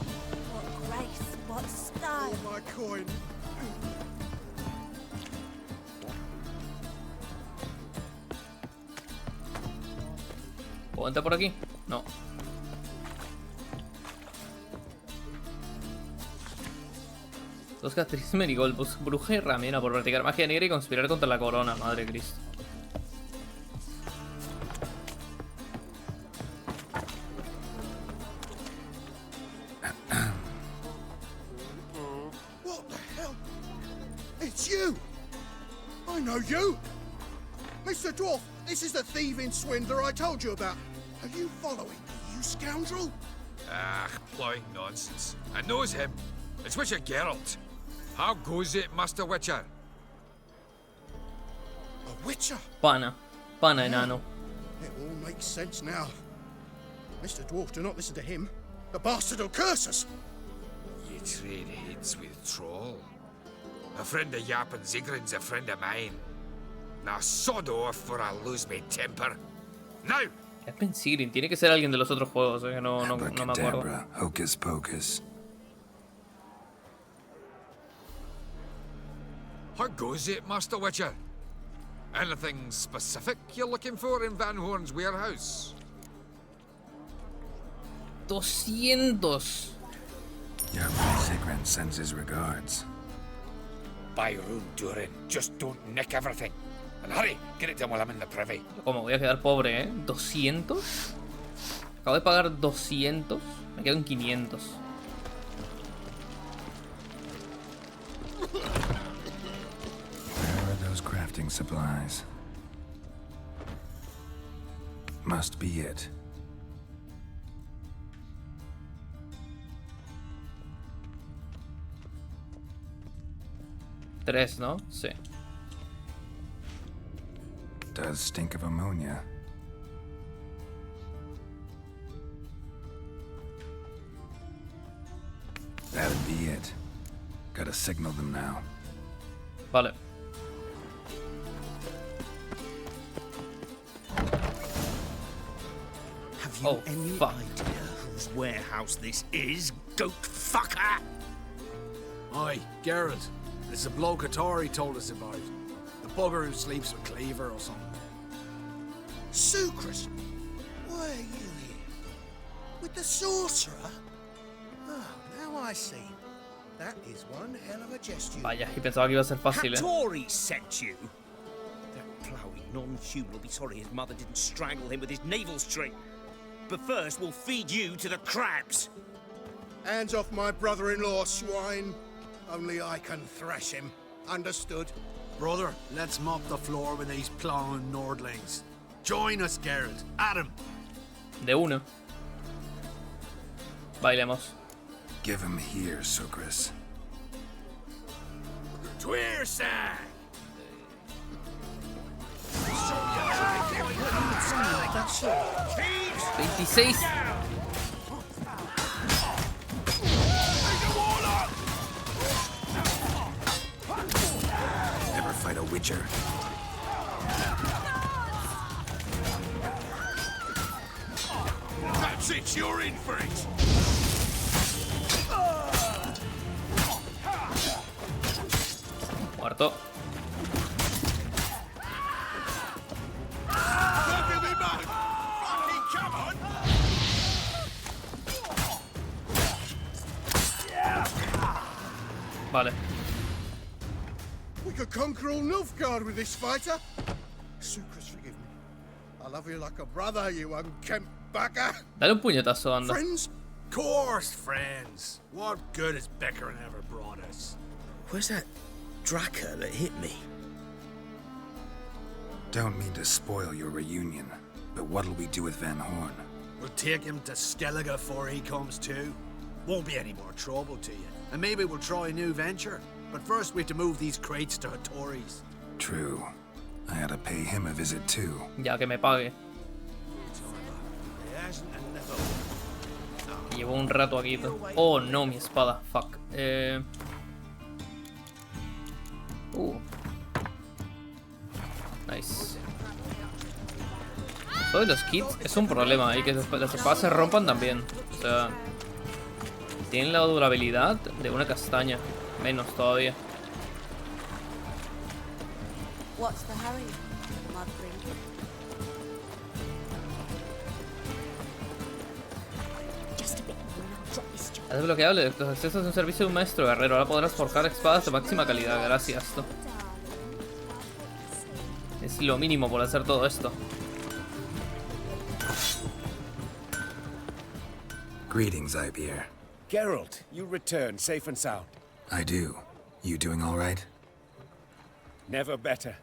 What grace, what style. Oh, my coin. ¿Puedo entrar por aquí? No. Dos Catriz Merigold, bruja y ramera por practicar magia negra y conspirar contra la corona, madre Cristo. What the hell? It's you! I know you! Mr. Dwarf, this is the thieving swindler I told you about. Are you following me, you scoundrel? Ah, plowing nonsense. I knows him. It's Witcher Geralt. How goes it, Master Witcher? A witcher? Pana enano. It all makes sense now. Mr. Dwarf, do not listen to him. The bastard will curse us. You trade heads with Troll. A friend of Yap and Zigrin's a friend of mine. Now sod off for I lose my temper. Now! Espen Sigrid, tiene que ser alguien de los otros juegos, que no me acuerdo. Abracadabra, hocus pocus. How goes it, Master Witcher? Anything specific you're looking for in Van Horn's warehouse? 200. Jarvan Zigran sends his regards. Byron Durin, just don't nick everything. And hurry, get it done while I'm in the privy. Como voy a quedar pobre, ¿eh? 200. Acabo de pagar 200. Me quedo en 500. Where are those crafting supplies? Must be it. Tres, ¿no? Sí. Does stink of ammonia. That'd be it. Gotta signal them now. Vale. Have you any idea whose warehouse this is, goat fucker? Aye, Geralt. It's the bloke Tori told us about. The bugger who sleeps with Cleaver or something. Sucrus, why are you here? With the sorcerer? Oh, now I see. That is one hell of a gesture. Vaya, y pensaba que iba a ser fácil, ¿eh? Tori sent you. That ploughing non-human will be sorry his mother didn't strangle him with his navel string. But first, we'll feed you to the crabs. Hands off my brother-in-law, swine. Only I can thrash him. Understood? Brother, let's mop the floor with these plowing Nordlings. Join us, Geralt. Adam. De una. Bailemos. Give him here, Sucrus. TRISS! 26. Never fight a witcher. That's it, you're in for it! Muerto. Vale. We could conquer all Nilfgaard with this fighter. Sucrus, forgive me. I love you like a brother, you unkempt bugger. Dale un puñetazo, anda. Friends? Course, friends. What good has Beckerin ever brought us? Where's that Draka that hit me? Don't mean to spoil your reunion, but what'll we do with Van Horn? We'll take him to Skellige before he comes to. Won't be any more trouble to you. And maybe we'll try a new venture. But first we have to move these crates to Hattori's. True. I ought to pay him a visit too. Ya que me pague. Llevo un rato aquí. Oh no, mi espada. Fuck. Nice. Todo de los kits es un problema y que las espadas se rompan también. O sea, tienen la durabilidad de una castaña. Menos todavía. What's the hurry, Mudbring? Just a bit more and I'll drop this job. Es desbloqueable. Los accesos de un servicio de un maestro guerrero. Ahora podrás forjar espadas de máxima calidad. Gracias. Es lo mínimo por hacer todo esto. Greetings, Ibeer. Geralt, you return safe and sound. I do. You doing all right? Never better.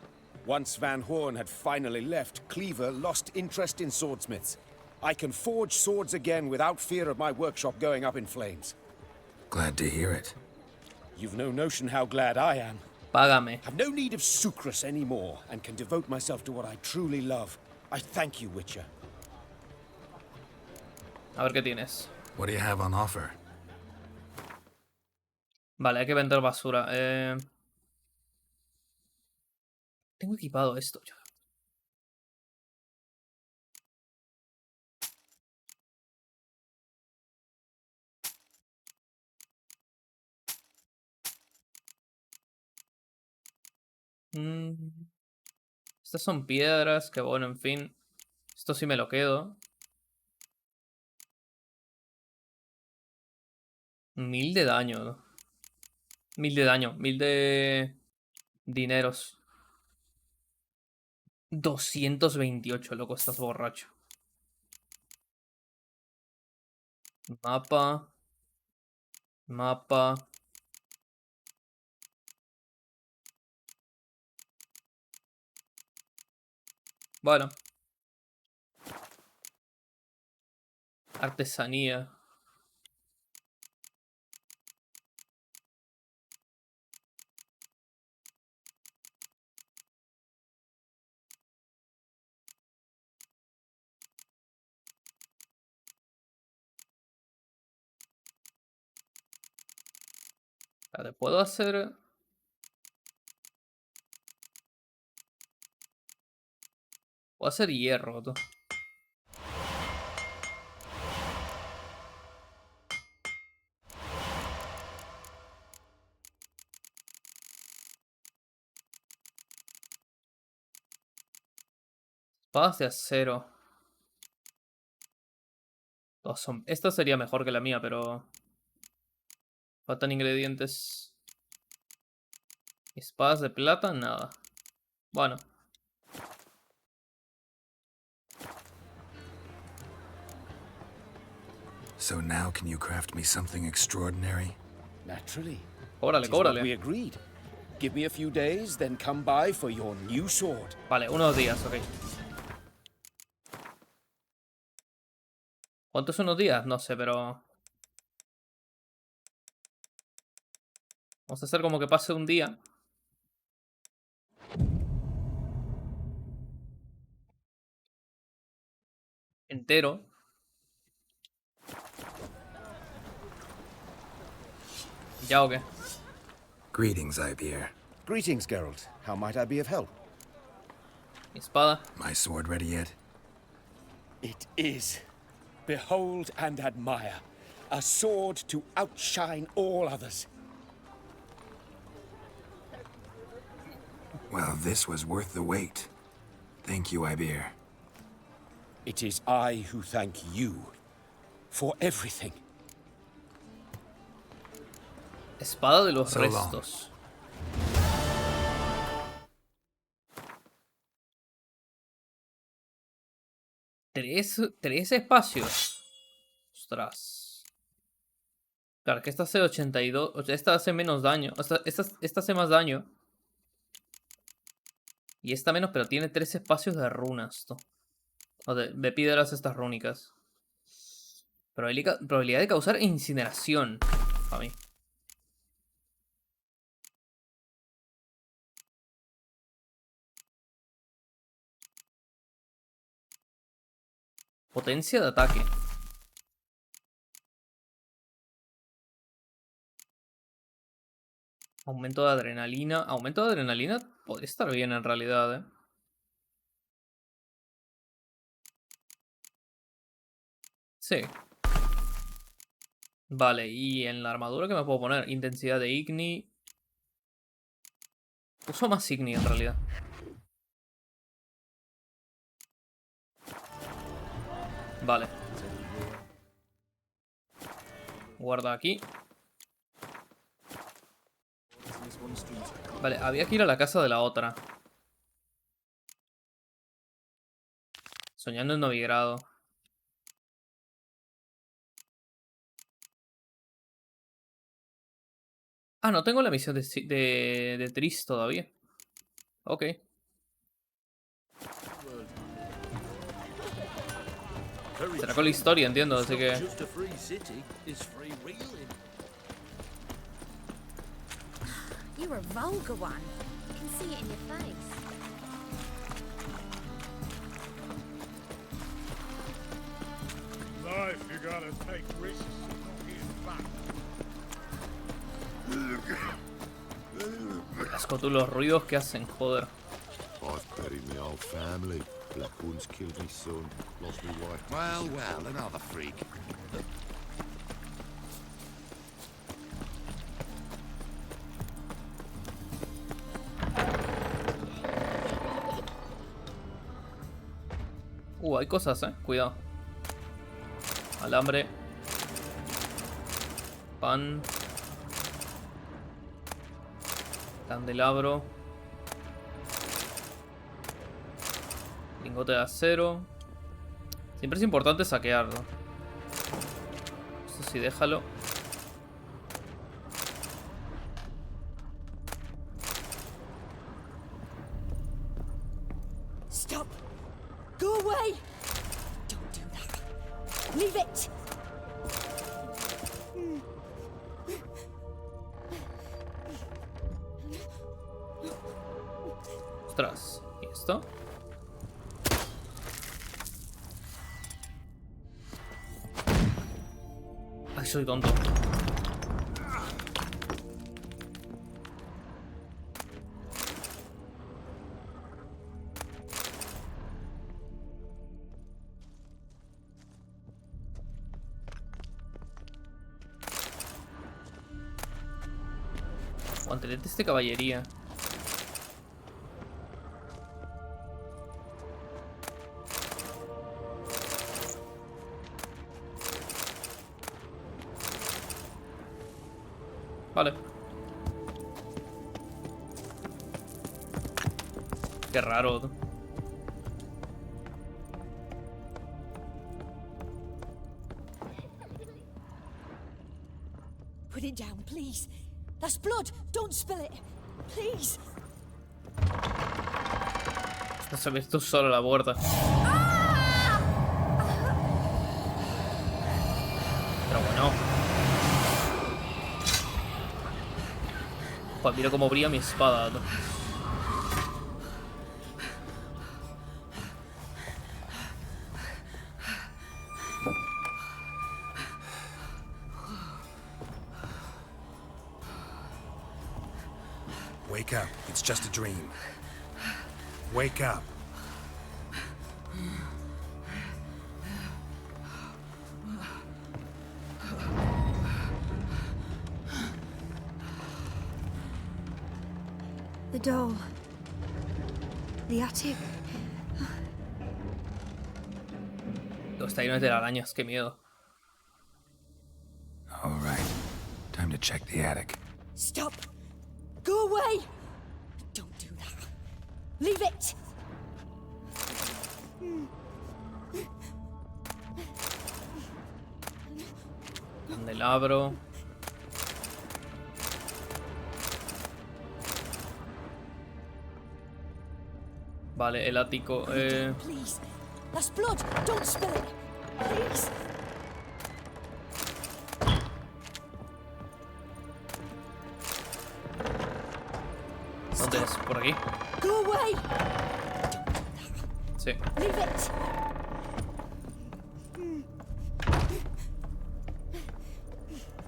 Once Van Horn had finally left, Cleaver lost interest in swordsmiths. I can forge swords again without fear of my workshop going up in flames. Glad to hear it. You've no notion how glad I am. Págame. I've no need of Sucrus anymore, and can devote myself to what I truly love. I thank you, Witcher. A ver qué tienes. What do you have on offer? Vale, hay que vender basura. Tengo equipado esto yo. Estas son piedras, que bueno, en fin. Esto sí me lo quedo. 1000 de daño, ¿no? 1000 de daño, 1000 de dineros. 228, loco, estás borracho. Mapa. Mapa. Bueno. Artesanía. Vale, puedo hacer... Puedo hacer hierro, tú. Espadas de acero. Esta sería mejor que la mía, pero... Faltan ingredientes. Espadas de plata, nada. Bueno. So now can you craft me something extraordinary? Naturally. Cóbrale, It is what cóbrale. we agreed. Give me a few days, then come by for your new sword. Vale, unos días, ok. ¿Cuántos son unos días? No sé, pero... Vamos a hacer como que pase un día. Entero. ¿Ya o qué? Greetings, Ibeer. Greetings, Geralt. How might I be of help? Mi espada. My sword ready yet? It is. Behold and admire. A sword to outshine all others. Well, this was worth the wait. Thank you, Ibeer. It is I who thank you for everything. Espada de los So long. restos. Tres espacios. Ostras. Claro, que esta hace 82. O sea, esta hace menos daño. Esta hace más daño. Y esta menos, pero tiene 3 espacios de runas. O de piedras estas rúnicas. Probabilidad de causar incineración. A mí. Potencia de ataque. Aumento de adrenalina. Aumento de adrenalina podría estar bien en realidad, ¿eh? Sí. Vale, y en la armadura que me puedo poner. Intensidad de Igni. Uso más Igni en realidad. Vale. Guarda aquí. Vale, había que ir a la casa de la otra. Soñando en Novigrado. Ah, no tengo la misión de TRISS todavía. Ok. Será con la historia, entiendo, así que... You're a vulgar one. I can see it in your face. Life, you gotta take risks. Asco tú los ruidos que hacen, joder. I've buried my old family. Blackbones killed me son, lost me wife. Well, well, another freak. Hay cosas, cuidado. Alambre. Pan. Candelabro. Lingote de acero. Siempre es importante saquearlo. Esto sí, déjalo. Stop! Go away! Don't do that. Leave it! Ostras, ¿y esto? Ay, soy tonto. Guanteletes de caballería. Vale. Qué raro. Put it down, please. That's blood. Don't spill it. Please. Has abierto solo la puerta. Pero bueno. Joder, mira cómo brilla mi espada, ¿no? Wake up. It's just a dream. Wake up. The doll. The attic. Está lleno de telarañas, qué miedo. All right. Time to check the attic. Stop! Go away! Don't do that. Leave it! Candelabro. Vale, el ático. Please. That's blood. Don't spill it. Please. ¿Dónde es? ¿Por aquí? Go away. Sí. Leave it.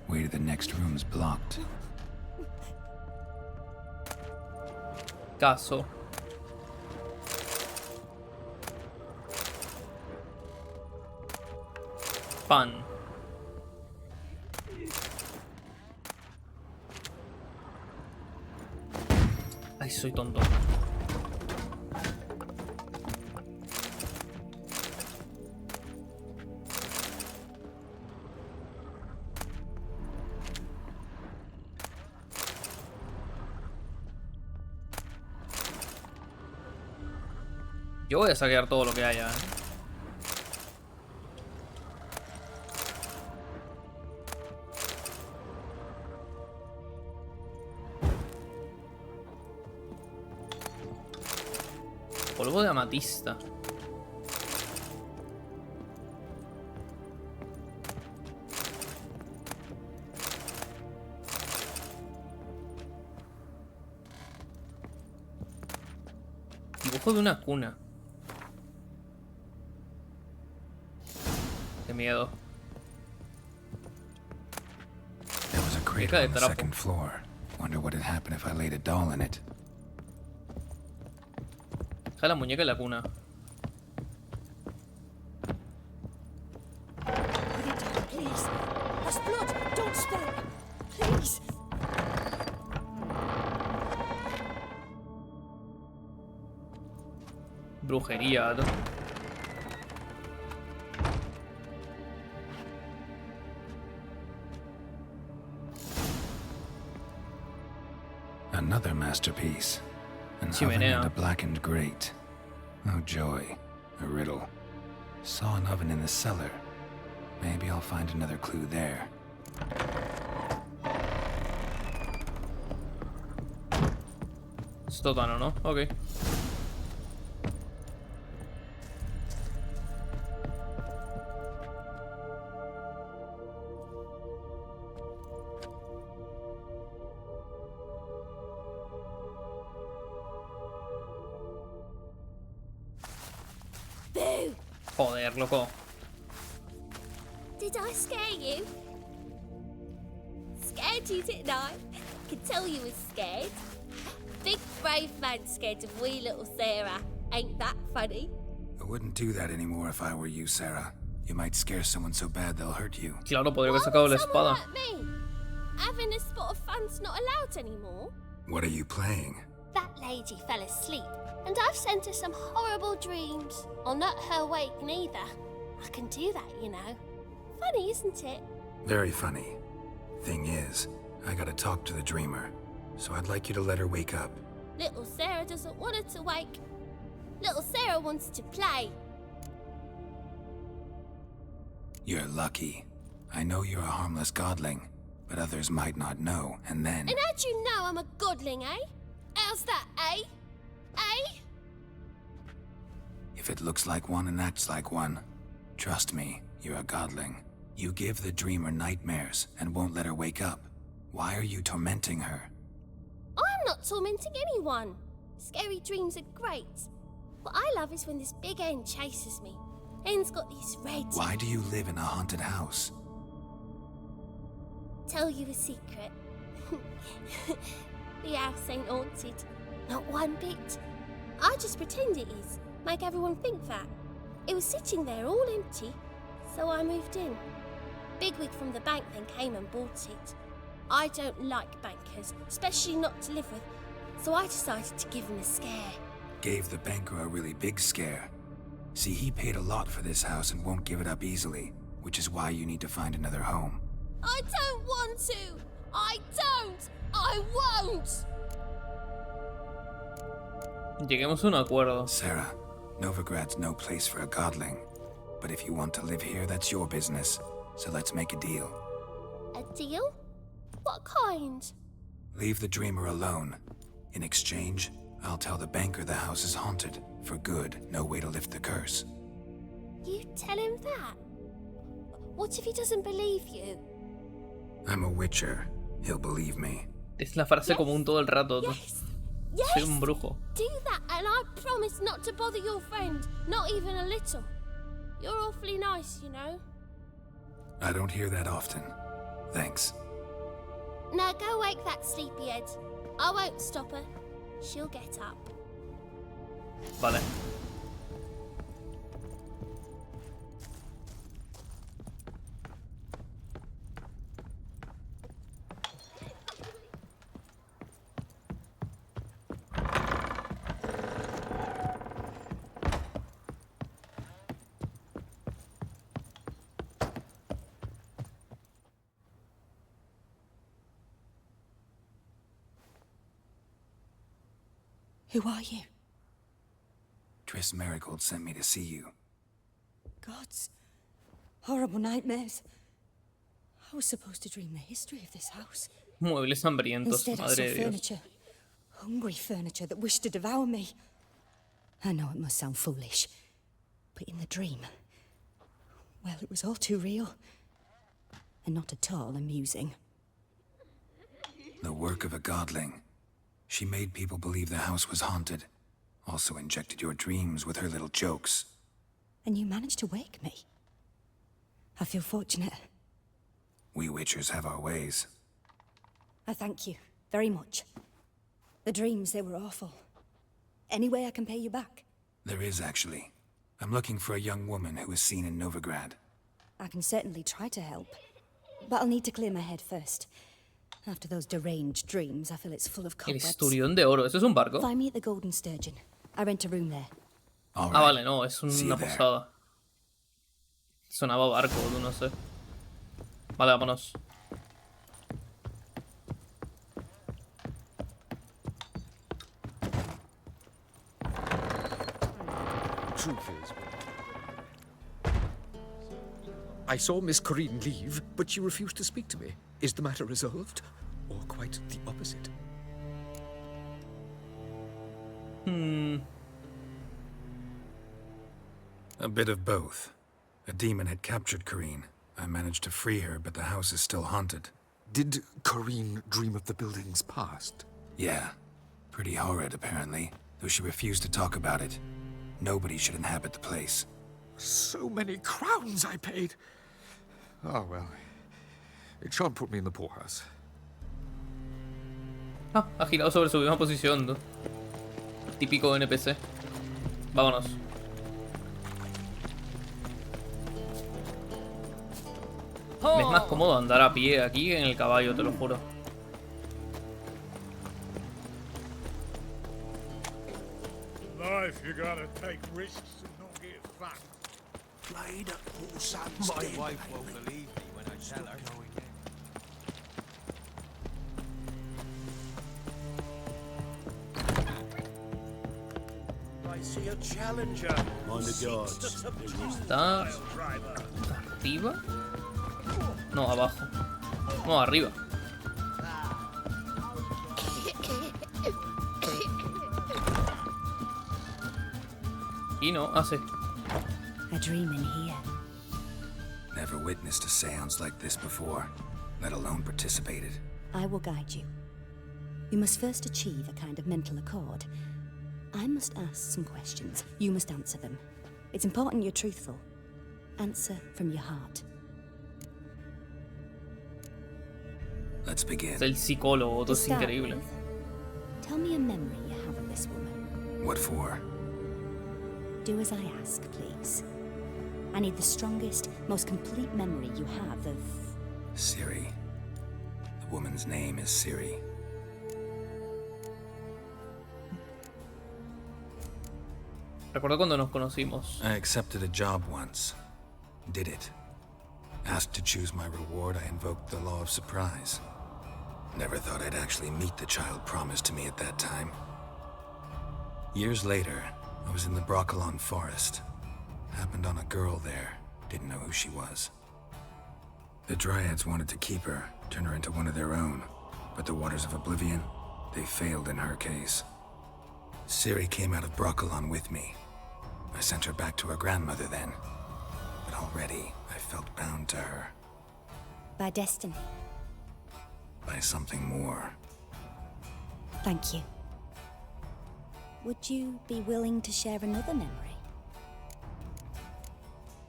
Way to the next room's blocked. Caso. Pan. Ay, soy tonto. Yo voy a saquear todo lo que haya, ¿eh? Polvo de amatista. Dibujo de una cuna. Qué miedo. There was a cradle on the second floor. Wonder what had happened if I laid a doll in it. Deja la muñeca en la cuna. Please. That's blood. Don't spill it. Please. Brujería, ¿no? masterpiece. An oven Chimenea. and a blackened grate. Oh joy. A riddle. Saw an oven in the cellar. Maybe I'll find another clue there. Sótano, ¿no? Ok. Boo! Joder, loco. Did I scare you? Scared you, didn't I? Could tell you was scared. Big brave man scared of wee little Sarah. Ain't that funny? I wouldn't do that anymore if I were you, Sarah. You might scare someone so bad they'll hurt you. Claro, podría haber sacado la espada. Hurt me. Having a spot of fun's not allowed anymore. What are you playing? That lady fell asleep, and I've sent her some horrible dreams. Or not her wake neither. I can do that, you know. Funny, isn't it? Very funny. Thing is, I gotta talk to the dreamer. So I'd like you to let her wake up. Little Sarah doesn't want her to wake. Little Sarah wants to play. You're lucky. I know you're a harmless godling, but others might not know, and then... And how'd you know I'm a godling, eh? How's that, eh? Eh? If it looks like one and acts like one, trust me, you're a godling. You give the dreamer nightmares and won't let her wake up. Why are you tormenting her? I'm not tormenting anyone. Scary dreams are great. What I love is when this big hen chases me. Hen's got these red... Why do you live in a haunted house? Tell you a secret. The house ain't haunted. Not one bit. I just pretend it is. Make everyone think that. It was sitting there all empty, so I moved in. Bigwig from the bank then came and bought it. I don't like bankers, especially not to live with, so I decided to give him a scare. Gave the banker a really big scare. See, he paid a lot for this house and won't give it up easily, which is why you need to find another home. I don't want to! I don't! I won't! Lleguemos a un acuerdo. Sarah, Novigrad's no place for a godling. But if you want to live here, that's your business. So let's make a deal. A deal? What kind? Leave the dreamer alone. In exchange, I'll tell the banker the house is haunted. For good, no way to lift the curse. You tell him that? What if he doesn't believe you? I'm a witcher. He'll believe me. Es la frase común todo el rato. Yes. Soy un brujo. Do that and I promise not to bother your friend. Not even a little. You're awfully nice, you know. I don't hear that often. Thanks. Now go wake that sleepyhead. I won't stop her. She'll get up. Vale. Who are you? TRISS Marigold sent me to see you. Gods. Horrible nightmares. I was supposed to dream the history of this house. Muebles hambrientos, Instead, I madre saw de Dios. furniture. Hungry furniture that wished to devour me. I know it must sound foolish, but in the dream, well, it was all too real. And not at all amusing. The work of a godling. She made people believe the house was haunted. Also injected your dreams with her little jokes. And you managed to wake me. I feel fortunate. We witchers have our ways. I thank you very much. The dreams, they were awful. Any way I can pay you back? There is, actually. I'm looking for a young woman who was seen in Novigrad. I can certainly try to help. But I'll need to clear my head first. After those deranged dreams, I feel it's full of El cobwebs. Esturión de Oro. ¿Eso es un barco? Find me at the Golden Sturgeon. I rent a room there. Ah, vale, no, es una posada. Sonaba barco, tú no sé. Vale, vámonos. truth is, I saw Miss Corinne leave, but she refused to speak to me. Is the matter resolved? Or quite the opposite? A bit of both. A demon had captured Corinne. I managed to free her, but the house is still haunted. Did Corinne dream of the building's past? Yeah. Pretty horrid, apparently, though she refused to talk about it. Nobody should inhabit the place. So many crowns I paid. Oh, well. It shan't put me in the poorhouse. Ah, ha girado sobre su misma posición, ¿no? Típico NPC. Vámonos. Me es más cómodo andar a pie aquí que en el caballo, te lo juro. Life, you gotta take risks and not get fat. Played at Paul Sutton's My den, wife baby. won't believe me when I tell her. I see a challenger. Mind the guards. ¿Está arriba? No, abajo. No, arriba. Y no, hace. A dream in here. Never witnessed a seance like this before, let alone participated. I will guide you. You must first achieve a kind of mental accord. I must ask some questions. You must answer them. It's important you're truthful. Answer from your heart. Let's begin. Es el psicólogo, todo To es start increíble. with, tell me a memory you have of this woman. What for? Do as I ask, please. I need the strongest, most complete memory you have of... Ciri. The woman's name is Ciri. Recuerdo cuando nos conocimos. I accepted a job once. Did it. Asked to choose my reward, I invoked the law of surprise. Never thought I'd actually meet the child promised to me at that time. Years later, I was in the Broccolon forest. Happened on a girl there. Didn't know who she was. The Dryads wanted to keep her, turn her into one of their own. But the Waters of Oblivion, they failed in her case. Ciri came out of Broccolon with me. I sent her back to her grandmother then. But already, I felt bound to her. By destiny. By something more. Thank you. Would you be willing to share another memory?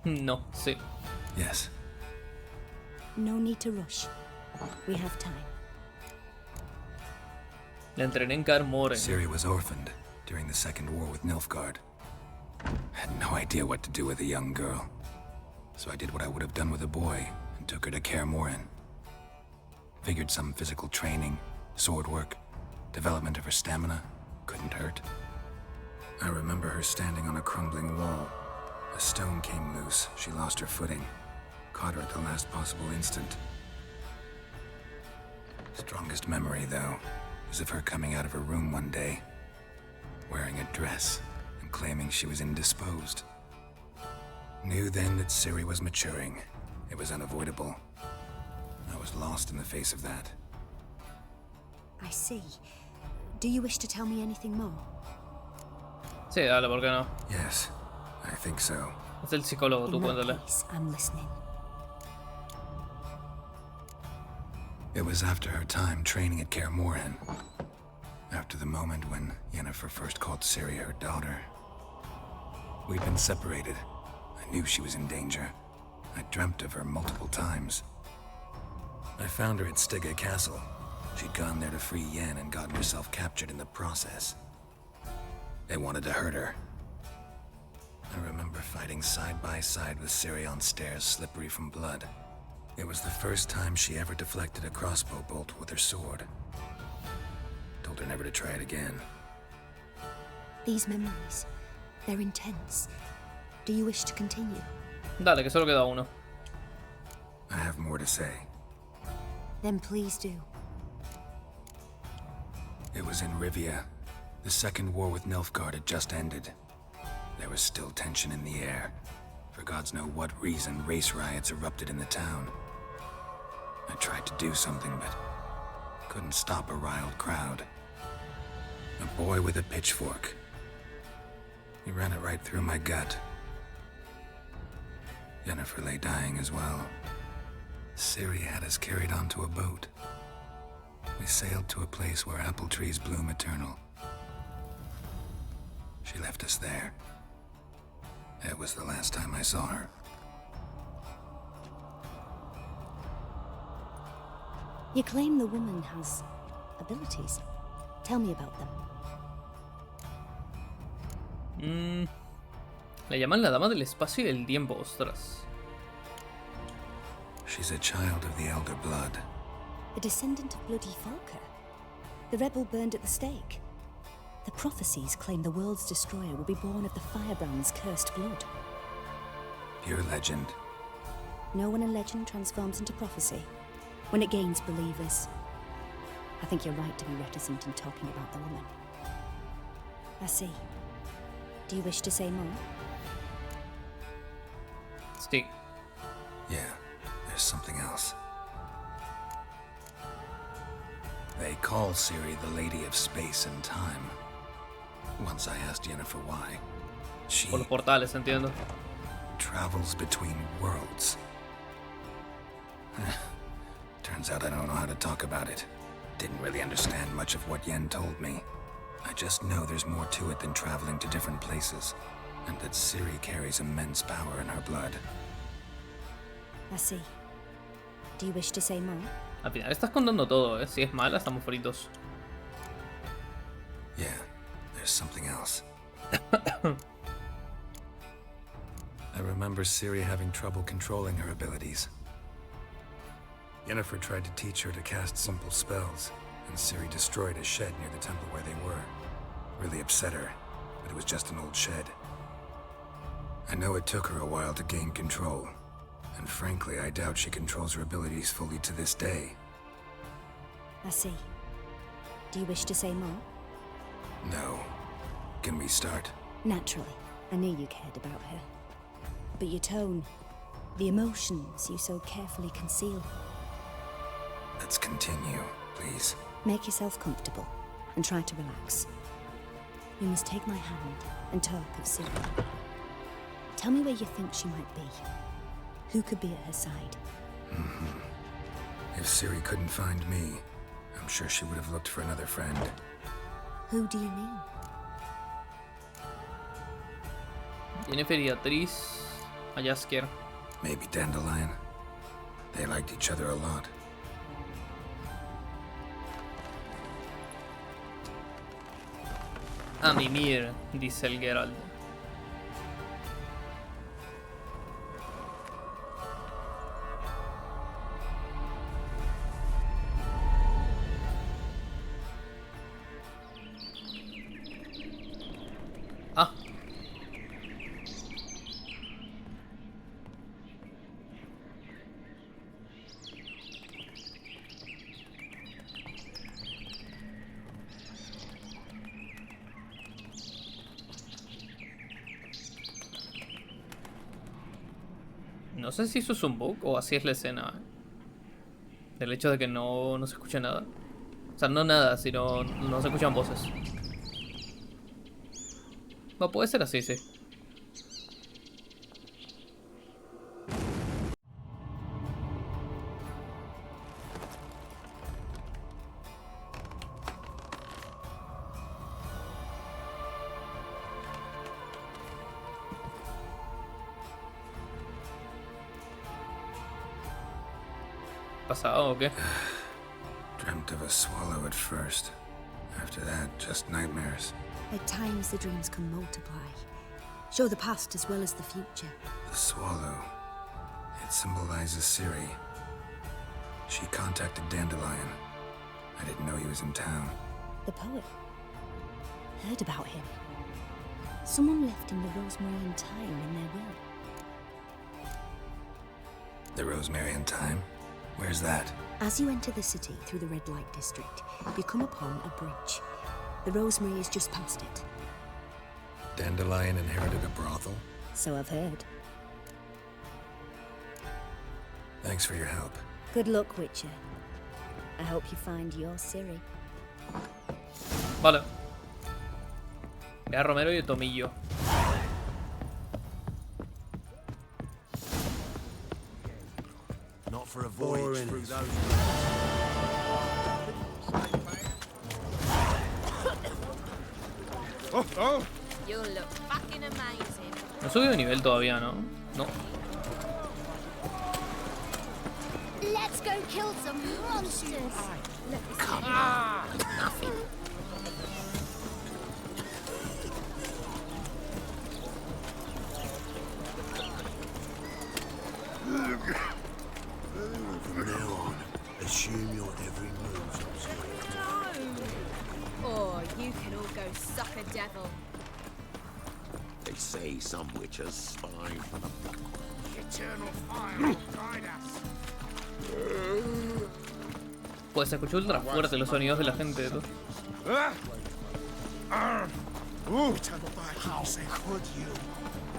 No, sí. Yes. No need to rush. We have time. La entrené en Carmore. Ciri was orphaned during the Second War with Nilfgaard. Had no idea what to do with a young girl. So I did what I would have done with a boy and took her to Kaer Morhen. Figured some physical training, sword work, development of her stamina couldn't hurt. I remember her standing on a crumbling wall. A stone came loose, she lost her footing. Caught her at the last possible instant. Strongest memory, though, is of her coming out of her room one day, wearing a dress and claiming she was indisposed. Knew then that Ciri was maturing. It was unavoidable. I was lost in the face of that. I see. Do you wish to tell me anything more? Sí, dale, ¿por qué no? Yes, I think so. Es el psicólogo, tú In that cuéntale. case, I'm listening. It was after her time training at Kaer Morhen. After the moment when Yennefer first called Ciri her daughter. We'd been separated. I knew she was in danger. I dreamt of her multiple times. I found her at Stygga Castle. She'd gone there to free Yen and gotten herself captured in the process. They wanted to hurt her. I remember fighting side by side with Ciri on stairs slippery from blood. It was the first time she ever deflected a crossbow bolt with her sword. Told her never to try it again. These memories, they're intense. Do you wish to continue? Dale, que solo queda uno. I have more to say. Then please do. It was in Rivia. The Second War with Nilfgaard had just ended. there was still tension in the air. For gods know what reason, race riots erupted in the town. I tried to do something, but couldn't stop a riled crowd. A boy with a pitchfork. He ran it right through my gut. Yennefer lay dying as well. Ciri had us carried onto a boat. We sailed to a place where apple trees bloom eternal. She left us there. It was the last time I saw her. You claim the woman has abilities. Tell me about them. Le llaman la dama del espacio y del tiempo, ostras. She's a child of the Elder Blood. A descendant of bloody Falker. The rebel burned at the stake. The prophecies claim the world's destroyer will be born of the Firebrand's cursed blood. Pure legend. No one in legend transforms into prophecy when it gains believers. I think you're right to be reticent in talking about the woman. I see. Do you wish to say more? Stick. Yeah, there's something else. They call Ciri the Lady of Space and Time. Once I asked Yennefer why. She Por los portales, entiendo. travels between worlds. Turns out I don't know how to talk about it. Didn't really understand much of what Yen told me. I just know there's more to it than traveling to different places, and that Ciri carries immense power in her blood. I see. Do you wish to say more? Al final estás contando todo, ¿eh? Si es mala, estamos fritos. Yeah, there's something else. I remember Ciri having trouble controlling her abilities. Yennefer tried to teach her to cast simple spells, and Ciri destroyed a shed near the temple where they were. Really upset her, but it was just an old shed. I know it took her a while to gain control, and frankly, I doubt she controls her abilities fully to this day. I see. Do you wish to say more? No. Can we start? Naturally. I knew you cared about her. But your tone, the emotions you so carefully conceal. Let's continue, please. Make yourself comfortable and try to relax. You must take my hand and talk of Ciri. Tell me where you think she might be. Who could be at her side? If Ciri couldn't find me, I'm sure she would have looked for another friend. Who do you mean? Yennefer y a TRISS, a JASKIER. Maybe Dandelion. They liked each other a lot. A mimir, dice el Geralt. Ah. No sé si eso es un bug o así es la escena. Del hecho de que no se escucha nada. O sea, no nada, sino no se escuchan voces. No, puede ser así, sí. ¿Pasado o qué? Dreamt of a swallow at first. After that, just nightmares. At times the dreams can multiply. Show the past as well as the future. The swallow. It symbolizes Ciri. She contacted Dandelion. I didn't know he was in town. The poet. Heard about him. Someone left him the rosemary and thyme in their will. The rosemary and thyme? Where's that? As you enter the city through the red light district, you come upon a bridge. The rosemary is just past it. Dandelion inherited a brothel? So I've heard. Thanks for your help. Good luck, Witcher. I hope you find your Ciri. Vale. Ya Romero y Tomillo. Not for a voyage through those. Oh. You'll look fucking amazing. No he subido de nivel todavía, ¿no? No. Let's go kill some monsters. Come on. Nothing. From now on, assume your every move. No. Or you can all go suck a devil. They say some witches spy for the Eternal fire will guide us. Pues se escuchó ultra fuerte los sonidos de la gente. ¿No?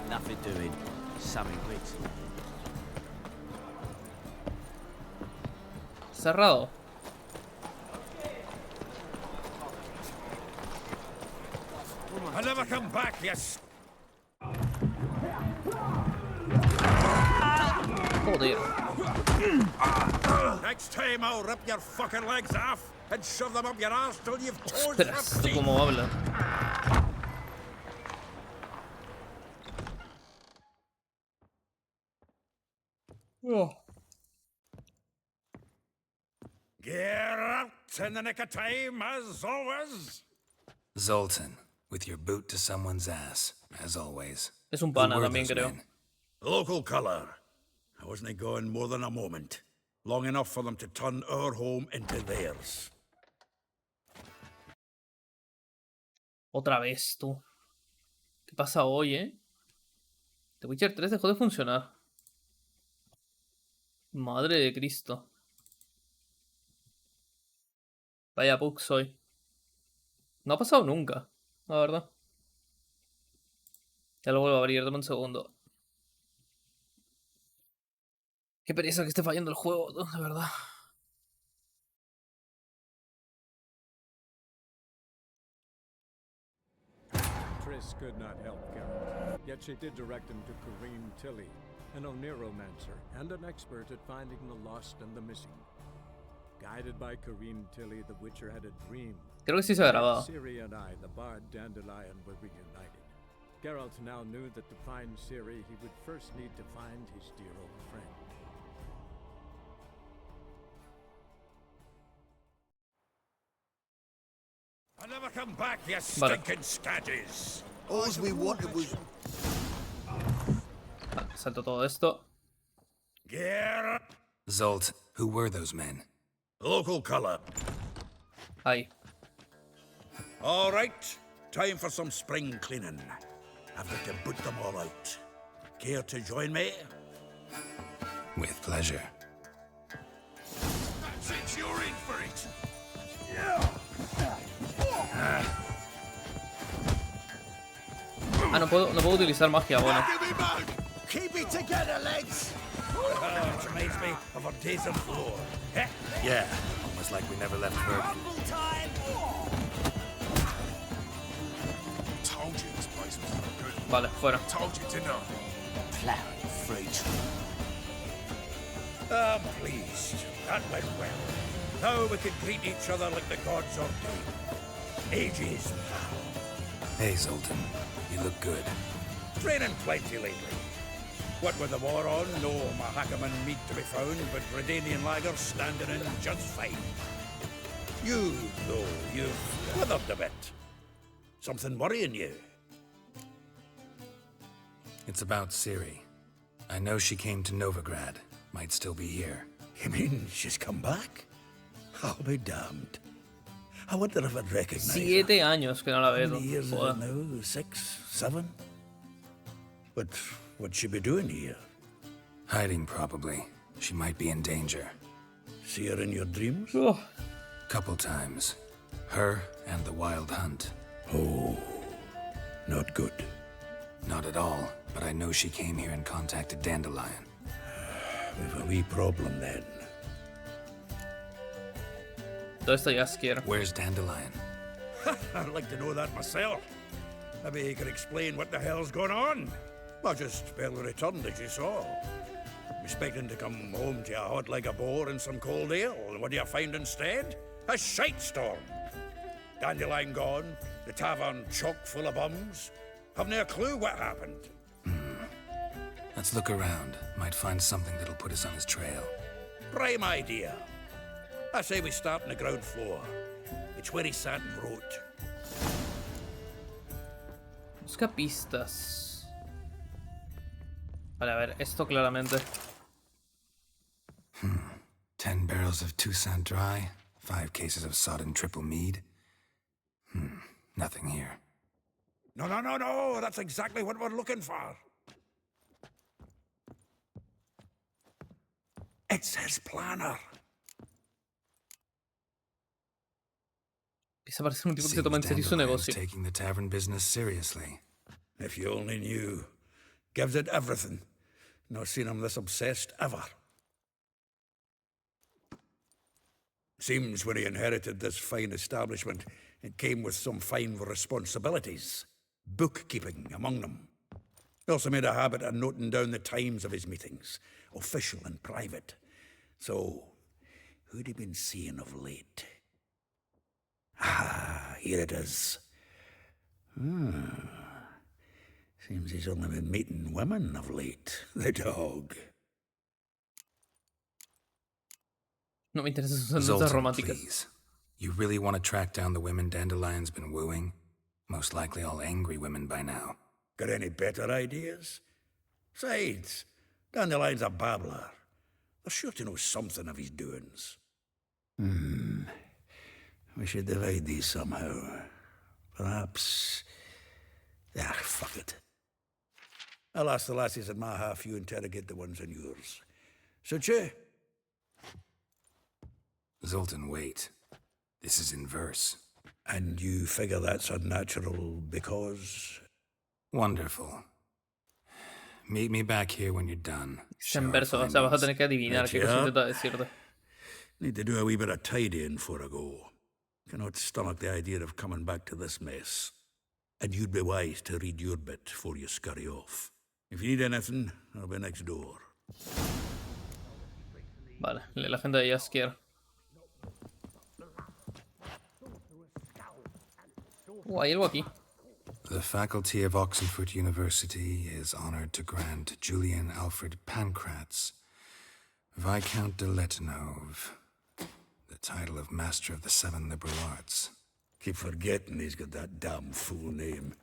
Nothing doing. Something written. Cerrado. I'll never come back, yes. Joder. Next time I'll rip your fucking legs off and shove them up your ass till you've torn Espera, ¿esto cómo habla? Oh. Get out in the nick of time, as always. Zoltan, with your boot to someone's ass, as always. Es un pana también, creo. Local colour. I wasn't going more than a moment. Long enough for them to turn our home into theirs. Otra vez, tú. ¿Qué pasa hoy, eh? The Witcher 3 dejó de funcionar. Madre de Cristo. Vaya bug soy. No ha pasado nunca, la verdad. Ya lo vuelvo a abrir, dame un segundo. Qué pereza que esté fallando el juego, ¿no? De verdad. Triss could not help Geralt, yet she did direct him to Kareem Tilly, an Oniromancer and an expert at finding the lost and the missing. Guided by Kareem Tilly, the Witcher had a dream. Creo que sí se ha grabado. Ciri and I, the bard Dandelion, were reunited. Geralt now knew that to find Ciri, he would first need to find his dear old friend. I'll never come back, you stinking scaddies. All we wanted was... Vale, salto todo esto. Geralt. Zolt, who were those men? Local colour. Ahí. All right, time for some spring cleaning. I've got to boot them all out. Care to join me? With pleasure. That's it, you're in for it. Ah, no puedo utilizar magia, bueno. Keep it together, lads. It reminds me of our days of yore. Yeah, almost like we never left Bergen. Told you this place was no good. Vale, fuera. Told you to know. Plowing fruit. I'm pleased. That went well. Now we can greet each other like the gods ordained. Ages, pal. Hey, Zoltan, you look good. Training plenty lately. What with the war on, no Mahakaman meat to be found, but Redanian lagers standing in just fine. You, though, you've withered a bit. Something worrying you? It's about Ciri. I know she came to Novigrad. Might still be here. You mean she's come back? I'll be damned. I wonder if I'd recognize 7 años que no la her. veo. How many years is it now? 6, 7? But what'd she be doing here? Hiding, probably. She might be in danger. See her in your dreams? Oh. Couple times. Her and the Wild Hunt. Oh. Not good. Not at all, but I know she came here and contacted Dandelion. We've a wee problem then. ¿Dónde está Jaskier? Where's Dandelion? I'd like to know that myself. Maybe he could explain what the hell's going on. I just barely returned, as you saw. Expecting to come home to you hot like a boar and some cold ale. And what do you find instead? A shite storm. Dandelion gone, the tavern chock full of bums. Haven't a clue what happened. Let's look around. Might find something that'll put us on his trail. Prime idea. I say we start on the ground floor. It's where he sat and wrote. Busca pistas. Vale, a ver, esto claramente. 10 barrels of Toussaint Dry, 5 cases of sodden triple mead. Nothing here. No. That's exactly what we're looking for. It's his planner. Empieza a parecer un tipo que se toma en serio su negocio. Taking the tavern business seriously. If you only knew. Gives it everything. Not seen him this obsessed ever. Seems when he inherited this fine establishment, it came with some fine responsibilities. Bookkeeping among them. He also made a habit of noting down the times of his meetings, official and private. So, who'd he been seeing of late? Here it is. Seems he's only been meeting women of late, the dog. No me interesan sus notas Zoltan, románticas. please. You really want to track down the women Dandelion's been wooing? Most likely all angry women by now. Got any better ideas? Besides, Dandelion's a babbler. They're sure to know something of his doings. We should divide these somehow. Perhaps... fuck it. I'll ask the lassies in my half, you interrogate the ones in yours. Suit you? Zoltan, wait. This is in verse. And you figure that's unnatural because... Wonderful. Meet me back here when you're done. Es en verso, o sea, vas a tener que adivinar qué cosa intenta decirte. Need to do a wee bit of tidying before I go. Cannot stomach the idea of coming back to this mess. And you'd be wise to read your bit before you scurry off. If you need anything, I'll be next door. Vale, lee la agenda de Jaskier. Hay algo aquí. The faculty of Oxenford University is honored to grant Julian Alfred Pancratz, Viscount de Letenove, the title of Master of the Seven Liberal Arts. Keep forgetting he's got that damn full name.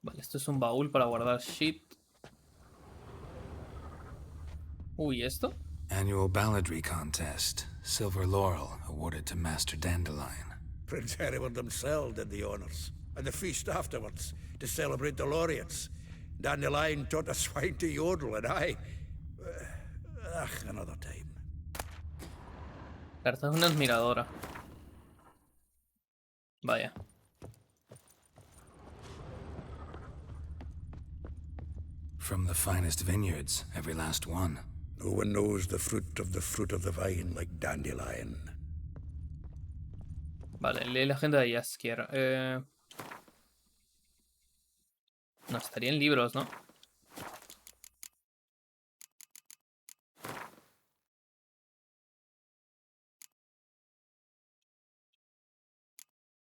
Vale, esto es un baúl para guardar shit. Uy, ¿esto? Annual balladry contest. Silver laurel awarded to Master Dandelion. Prince Hereward himself did the honors, and the feast afterwards, to celebrate the laureates. Dandelion taught a swine to yodel, and another time. Carta es una admiradora. Vaya. From the finest vineyards, every last one. No one knows the fruit of the vine like Dandelion. Vale, lee la agenda de Jaskier. No, estaría en libros, ¿no?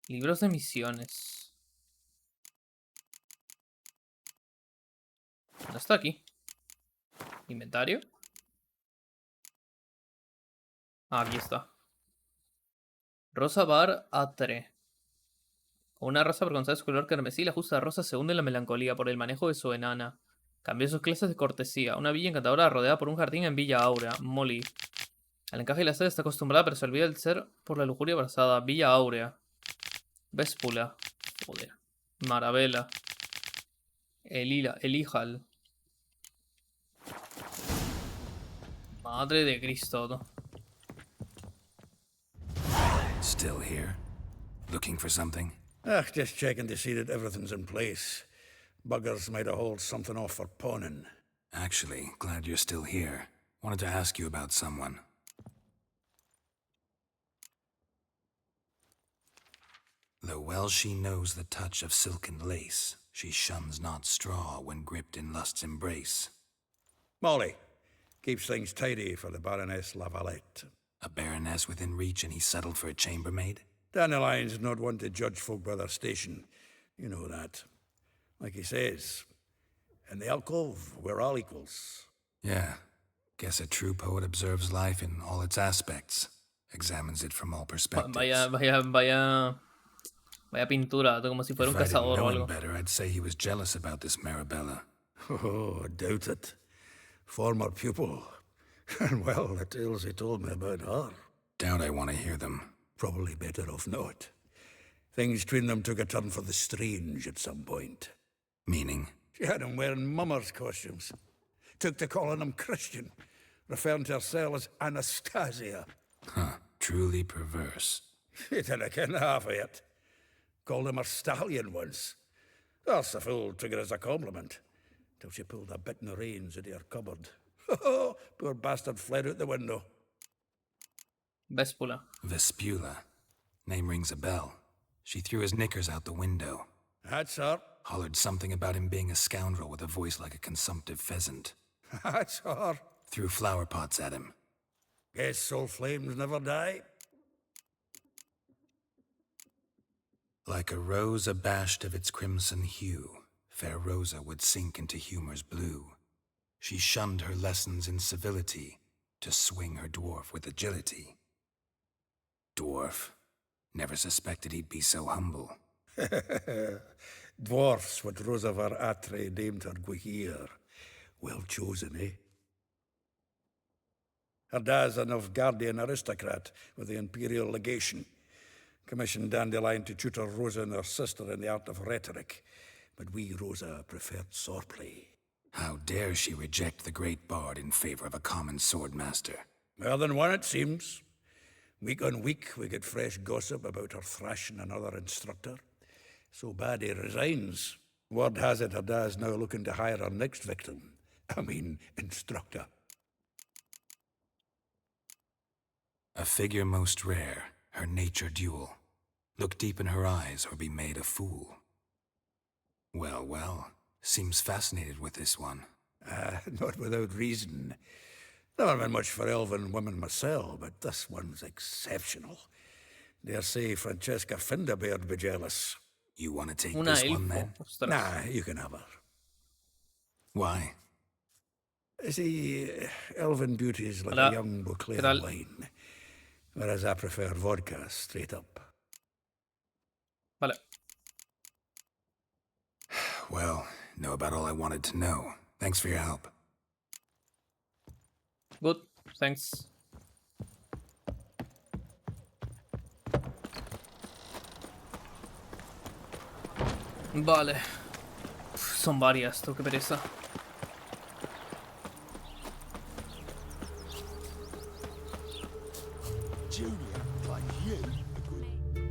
Libros de misiones. No está aquí. Inventario. Ah, aquí está. Rosa Bar A3. Con una rosa vergonzosa de su color carmesí, la justa rosa se hunde en la melancolía por el manejo de su enana. Cambió sus clases de cortesía. Una villa encantadora rodeada por un jardín en Villa Áurea. Molly. Al encaje y la sed está acostumbrada, pero se olvida del ser por la lujuria abrazada. Villa Áurea. Véspula. Joder. Marabela. Elíjal. Madre de Cristo. ¿No? Still here? Looking for something? Just checking to see that everything's in place. Buggers might have hauled something off for pawning. Actually, glad you're still here. Wanted to ask you about someone. Though well she knows the touch of silken lace, she shuns not straw when gripped in lust's embrace. Molly. Keeps things tidy for the Baroness Lavalette. A baroness within reach and he settled for a chambermaid? Dandelion's not one to judge folk by their station. You know that. Like he says, in the alcove, we're all equals. Yeah. Guess a true poet observes life in all its aspects. Examines it from all perspectives. Vaya pintura, como si fuera un If I didn't cazador o know him algo. better, I'd say he was jealous about this Marabella. Oh, doubt it. Former pupil. And well, the tales he told me about her. Doubt I want to hear them. Probably better off not. Things between them took a turn for the strange at some point. Meaning? She had him wearing mummers' costumes. Took to calling him Christian, referring to herself as Anastasia. Huh, truly perverse. She didn't ken half of it. Called him her stallion once. That's the fool took it as a compliment. Till she pulled a bit in the reins into her cupboard. Oh, poor bastard fled out the window. Vespula. Vespula. Name rings a bell. She threw his knickers out the window. That's her. Hollered something about him being a scoundrel with a voice like a consumptive pheasant. That's her. Threw flower pots at him. Guess soul flames never die. Like a rose abashed of its crimson hue, fair Rosa would sink into humor's blue. She shunned her lessons in civility to swing her dwarf with agility. Dwarf. Never suspected he'd be so humble. Dwarfs what Rosa var Atre named her Guihir. Well chosen, eh? Her dad's a Novgardian aristocrat with the Imperial Legation. Commissioned Dandelion to tutor Rosa and her sister in the art of rhetoric. But we, Rosa, preferred swordplay. How dare she reject the great bard in favor of a common swordmaster? More than one, it seems. Week on week, we get fresh gossip about her thrashing another instructor. So bad he resigns. Word has it her dad's now looking to hire her next victim. Instructor. A figure most rare, her nature dual. Look deep in her eyes or be made a fool. Well, well, seems fascinated with this one. Not without reason. Never been much for elven women myself, but this one's exceptional. Dare say Francesca Finderbeard be jealous. You want to take Una this elfo. one, then? Ostras. Nah, you can have her. Why? See, elven beauty's like Hola. a young Beauclair ¿Qué tal? wine, whereas I prefer vodka straight up. Vale. Well, know about all I wanted to know. Thanks for your help. Good. Thanks. Vale. Son varias, tú, qué pereza. Junior, like you.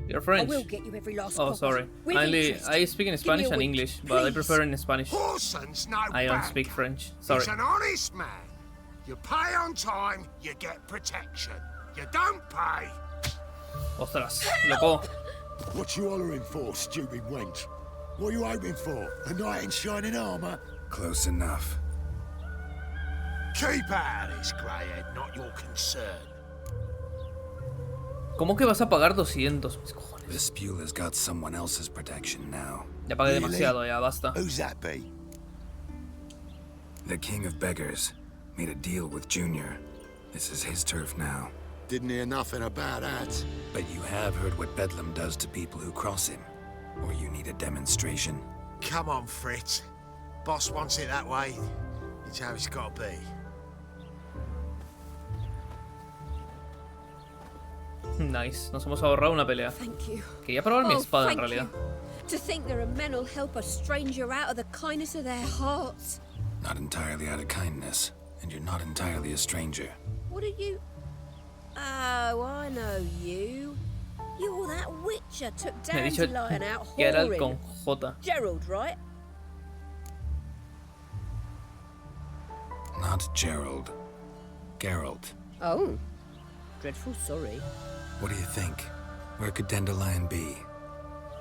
You're French. I will get you every last Oh, copper. sorry. With interest. I speak in Give me Spanish a and week, English, but I please. prefer in Spanish. Horson's no I don't bank. speak French. Sorry. He's an honest man. You pay on time, you get protection. You don't pay. Ostras, loco. What you hollering for, stupid wench? What are you hoping for? A knight in shining armour? Close enough. Keep out of this, greyhead, not your concern. ¿Cómo que vas a pagar 200? Mis cojones. Vespula's got someone else's protection now. Ya pagué demasiado, ya basta. Who's that be? The king of beggars made a deal with Junior. This is his turf now. Didn't hear nothing about that. But you have heard what Bedlam does to people who cross him. Or you need a demonstration? Come on, Fritz. Boss wants it that way. It's how it's got to be. Nice, nos hemos ahorrado una pelea. Thank you. Quería probar mi espada en thank realidad. you. To think there are men who'll help a stranger out of the kindness of their hearts. Not entirely out of kindness, and you're not entirely a stranger. What are you? Oh, I know you. You're that witcher took Me ha dicho Dandelion out Geralt whoring. con J. Gerald, right? Not Gerald. Geralt. Oh. Dreadful sorry. What do you think? Where could Dandelion be?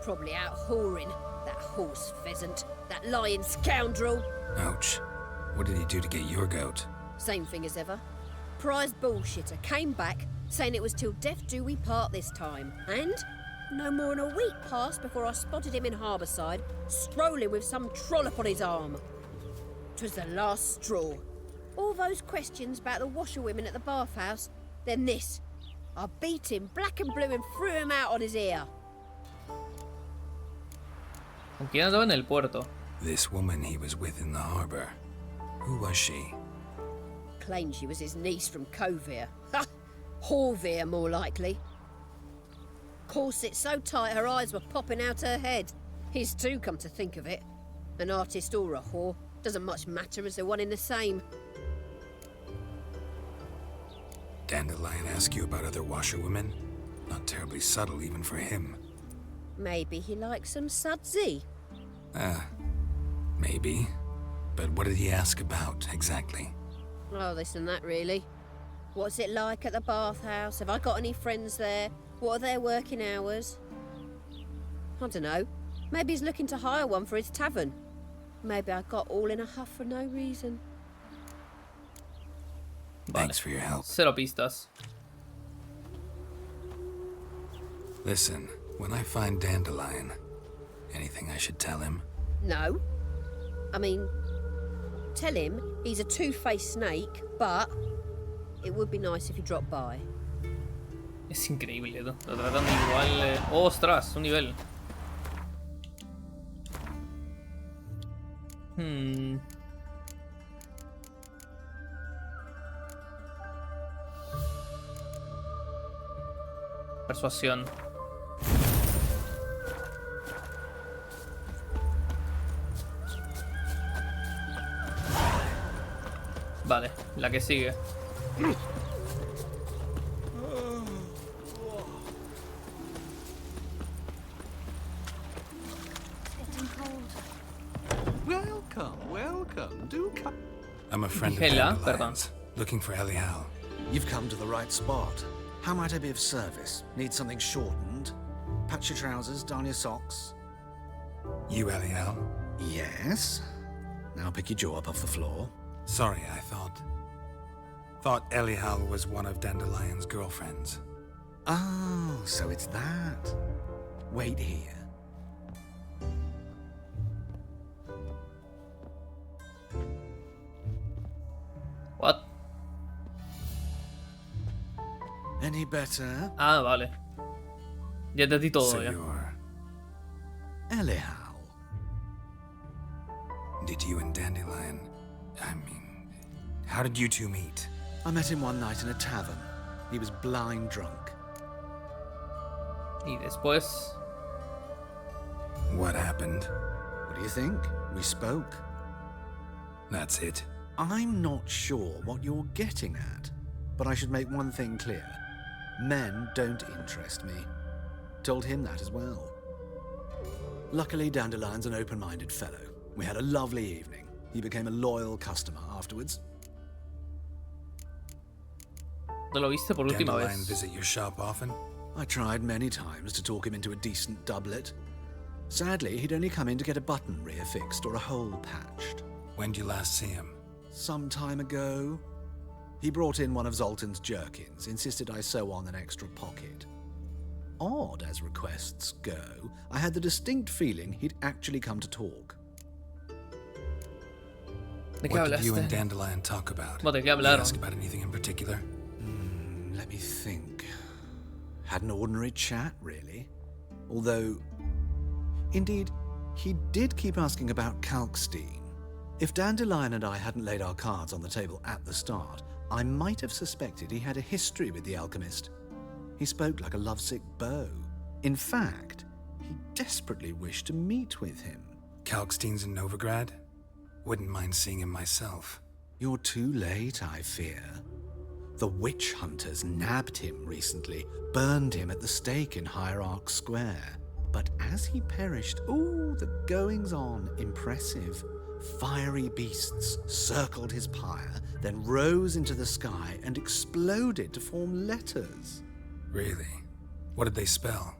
Probably out whoring. That horse pheasant. That lying scoundrel. Ouch. What did he do to get your goat? Same thing as ever. Prize bullshitter came back saying it was till death do we part this time. And no more than a week passed before I spotted him in Harbourside, strolling with some trollop on his arm. 'Twas the last straw. All those questions about the washerwomen at the bathhouse, then this. I beat him black and blue and threw him out on his ear. ¿Con quién andaba en el puerto? This woman he was with in the harbor. Who was she? Claimed she was his niece from Kovir. Ha! Horvir, more likely. Corset so tight her eyes were popping out her head. His too, come to think of it. An artist or a whore. Doesn't much matter as they're one in the same. Dandelion ask you about other washerwomen? Not terribly subtle even for him. Maybe he likes some sudsy. Maybe. But what did he ask about, exactly? Oh, this and that, really. What's it like at the bathhouse? Have I got any friends there? What are their working hours? I don't know. Maybe he's looking to hire one for his tavern. Maybe I got all in a huff for no reason. Thanks for your help. Cero pistas. Listen, when I find Dandelion, anything I should tell him? No. I mean, tell him he's a two-faced snake, but it would be nice if he dropped by. Es increíble, ¿no? Lo tratan igual. ¡Ostras! Un nivel. Persuasión. Vale, la que sigue. Welcome. Do come. I'm a friend of Hela, Dandelion's, looking for Elial. You've come to the right spot. How might I be of service? Need something shortened? Patch your trousers, darn your socks. You Elial? Yes. Now pick your jaw up off the floor. Sorry, I thought Elial was one of Dandelion's girlfriends. Oh, so it's that. Wait here. What? Any better? Ah, vale. Ya te di todo, So ya. you're... Elial. Did you and Dandelion... I mean... How did you two meet? I met him one night in a tavern. He was blind drunk. Y después... What happened? What do you think? We spoke. That's it. I'm not sure what you're getting at, but I should make one thing clear. Men don't interest me. Told him that as well. Luckily, Dandelion's an open-minded fellow. We had a lovely evening. He became a loyal customer afterwards. ¿No lo viste por última Dandelion vez? visit your shop often? I tried many times to talk him into a decent doublet. Sadly, he'd only come in to get a button rear fixed or a hole patched. When did you last see him? Some time ago. He brought in one of Zoltan's jerkins, insisted I sew on an extra pocket. Odd as requests go, I had the distinct feeling he'd actually come to talk. ¿De qué What did you hablaste? and Dandelion talk about? Bueno, ¿de qué Did you hablaron? ask about anything in particular? Let me think. Had an ordinary chat, really. Although, indeed, he did keep asking about Kalkstein. If Dandelion and I hadn't laid our cards on the table at the start, I might have suspected he had a history with the alchemist. He spoke like a lovesick beau. In fact, he desperately wished to meet with him. Kalkstein's in Novigrad? Wouldn't mind seeing him myself. You're too late, I fear. The witch hunters nabbed him recently, burned him at the stake in Hierarch Square. But as he perished, ooh, the goings-on, impressive. Fiery beasts circled his pyre, then rose into the sky and exploded to form letters. Really? What did they spell?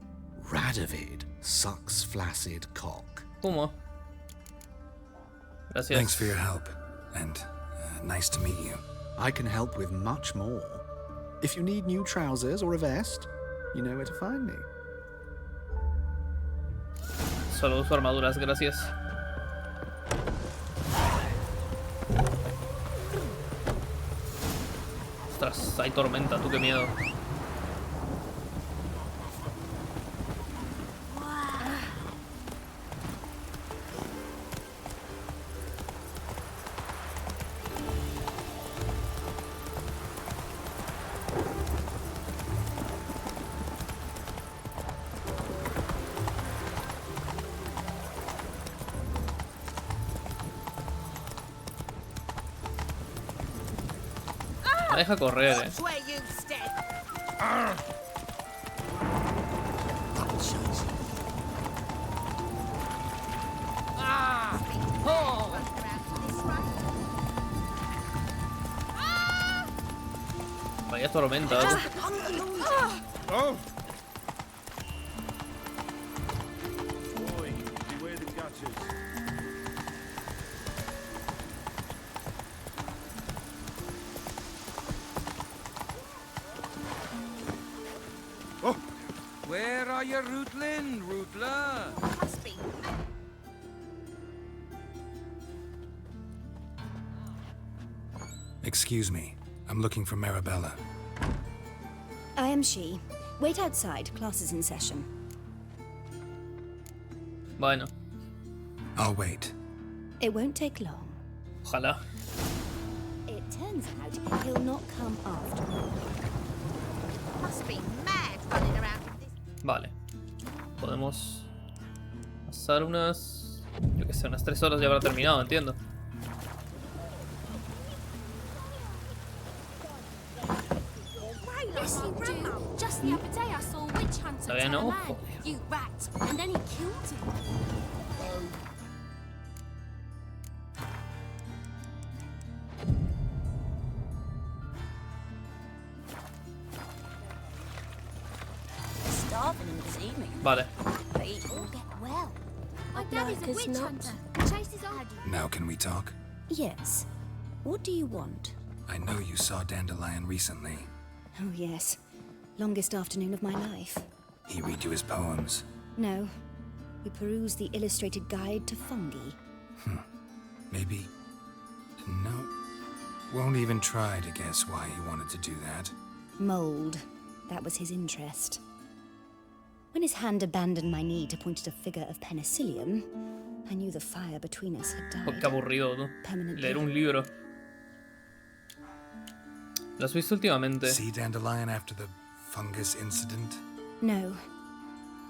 Radovid sucks flaccid cock. ¿Cómo? Gracias. Thanks for your help, and nice to meet you. I can help with much more. If you need new trousers or a vest, you know where to find me. Solo uso armaduras, gracias. Ostras, hay tormenta, tú qué miedo. Deja correr, Vaya tormenta. Where are you, Rootlin, Rootler? Excuse me. I'm looking for Marabella. I am she. Wait outside. Class is in session. Bueno. I'll wait. It won't take long. Ojalá. It turns out he'll not come after all. Must be mad running around with this. Vale. Podemos pasar unas... Yo que sé, unas 3 horas ya habrá terminado, entiendo. Yes, you do. Just the other day I saw a witch hunter Todavía tell no. a man, "You rat," and then he killed him. Starving him this evening. Vale. But he will get well. My daddy's a like as witch not. hunter. Chases on. Now can we talk? Yes. What do you want? I know you saw Dandelion recently. Oh, yes. Longest afternoon of my life. He read you his poems. No. We peruse the illustrated guide to fungi. Maybe... No. Won't even try to guess why he wanted to do that. Mold. That was his interest. When his hand abandoned my knee to point at a figure of penicillium, I knew the fire between us had died. Qué aburrido, ¿no? Permanently. Leer un libro. ¿Lo has visto últimamente? See Dandelion after the fungus incident? No.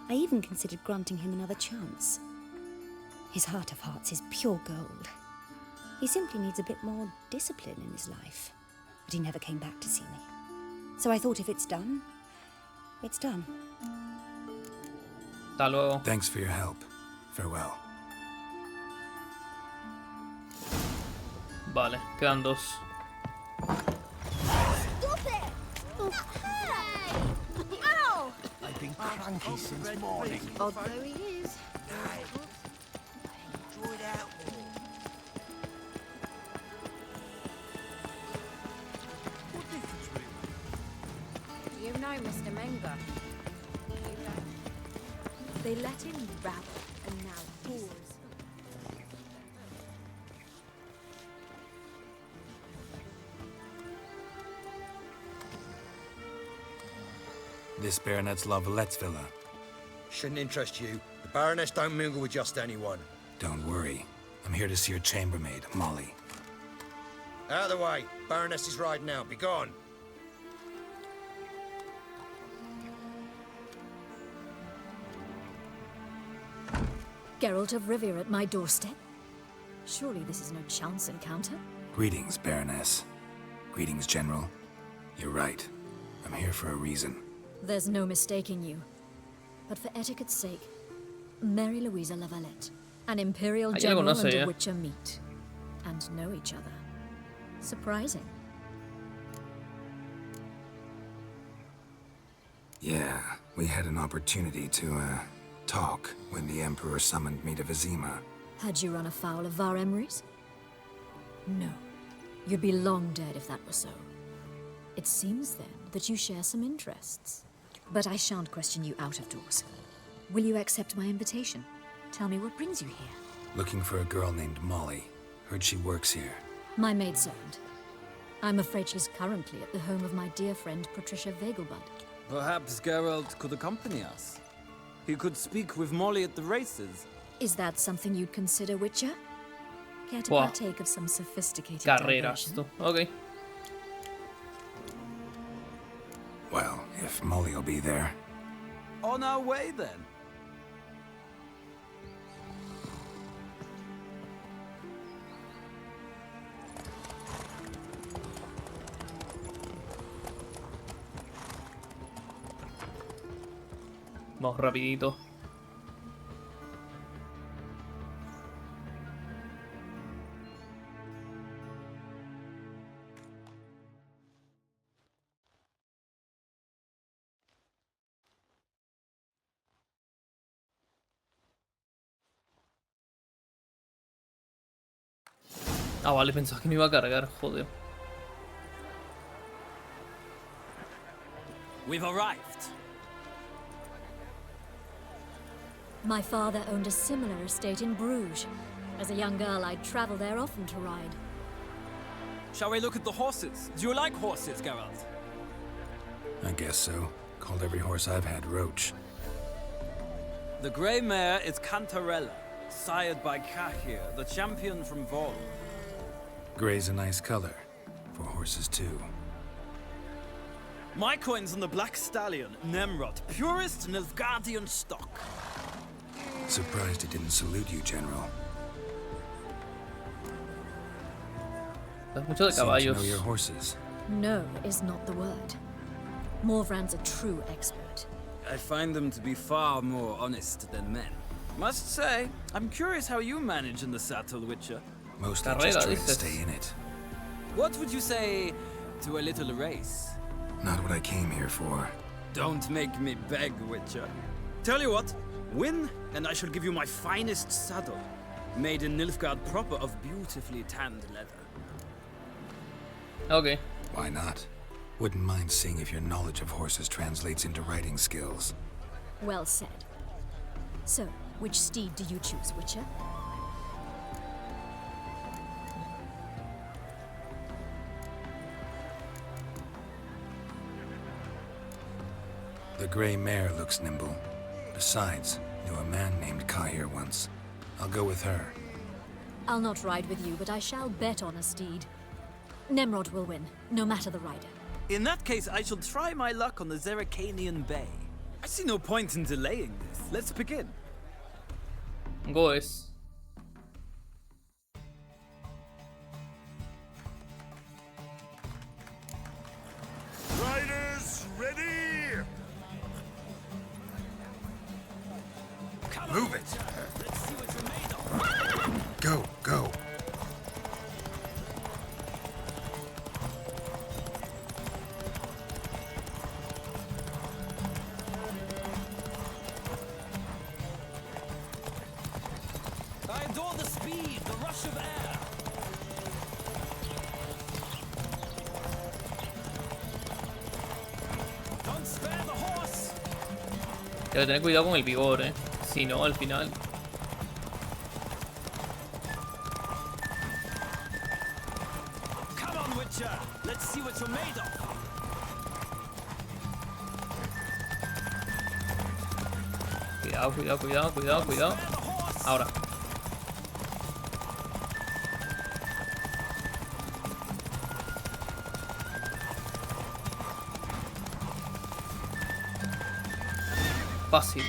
I even considered granting him another chance. His heart of hearts is pure gold. He simply needs a bit more discipline in his life. But he never came back to see me. So I thought if it's done, it's done. Hasta luego. Thanks for your help. Farewell. Vale, quedan 2. Stop it! Oh, hey! Ow! I've been cranky since morning. Oh, there he is. Draw it out more. Do you know Mr. Menger? They let him rabble, and now he's... This baronet's La Vallette's villa. Shouldn't interest you. The Baroness don't mingle with just anyone. Don't worry. I'm here to see your chambermaid, Molly. Out of the way. Baroness is riding out. Be gone. Geralt of Rivia at my doorstep? Surely this is no chance encounter? Greetings, Baroness. Greetings, General. You're right. I'm here for a reason. There's no mistaking you. But for etiquette's sake, Mary Louisa Lavalette, an Imperial General and a Witcher meet. And know each other. Surprising. Yeah, we had an opportunity to, talk when the Emperor summoned me to Vizima. Had you run afoul of Var Emrys? No. You'd be long dead if that were so. It seems, then, that you share some interests. But I shan't question you out of doors. Will you accept my invitation? Tell me what brings you here. Looking for a girl named Molly. Heard she works here. My maidservant. I'm afraid she's currently at the home of my dear friend Patricia Vegelbud. Perhaps Geralt could accompany us. He could speak with Molly at the races. Is that something you'd consider, Witcher? Care to partake of some sophisticated Carreras, tú. Okay. Well, if Molly will be there. On our way, then. Vamos rapidito. Ah, vale, pensaba que me iba a cargar, joder. We've arrived. My father owned a similar estate in Bruges. As a young girl, I'd travel there often to ride. Shall we look at the horses? Do you like horses, Geralt? I guess so. Called every horse I've had Roach. The grey mare is Cantarella, sired by Cahir, the champion from Vol. Grey's a nice color. For horses, too. My coin's on the black stallion, Nemrod, purest Nilfgaardian stock. Surprised it didn't salute you, General. Mucho de caballos. Seem to know your horses. No is not the word. Morvran's a true expert. I find them to be far more honest than men. Must say, I'm curious how you manage in the saddle, Witcher. Mostly just try to stay in it. What would you say to a little race? Not what I came here for. Don't make me beg, Witcher. Tell you what, win, and I shall give you my finest saddle. Made in Nilfgaard proper of beautifully tanned leather. Okay. Why not? Wouldn't mind seeing if your knowledge of horses translates into riding skills. Well said. So, which steed do you choose, Witcher? The gray mare looks nimble. Besides, knew a man named Cahir once. I'll go with her. I'll not ride with you, but I shall bet on a steed. Nemrod will win, no matter the rider. In that case, I shall try my luck on the Zeracanian Bay. I see no point in delaying this. Let's begin. Goes. Riders, ready! Move it! Go, go! I adore the speed, the rush of air. Don't spare the horse. Debe tener cuidado con el vigor, si no, al final. Come on, Witcher. Let's see what you're made of. Cuidado, cuidado, cuidado, cuidado, cuidado. Ahora. Fácil.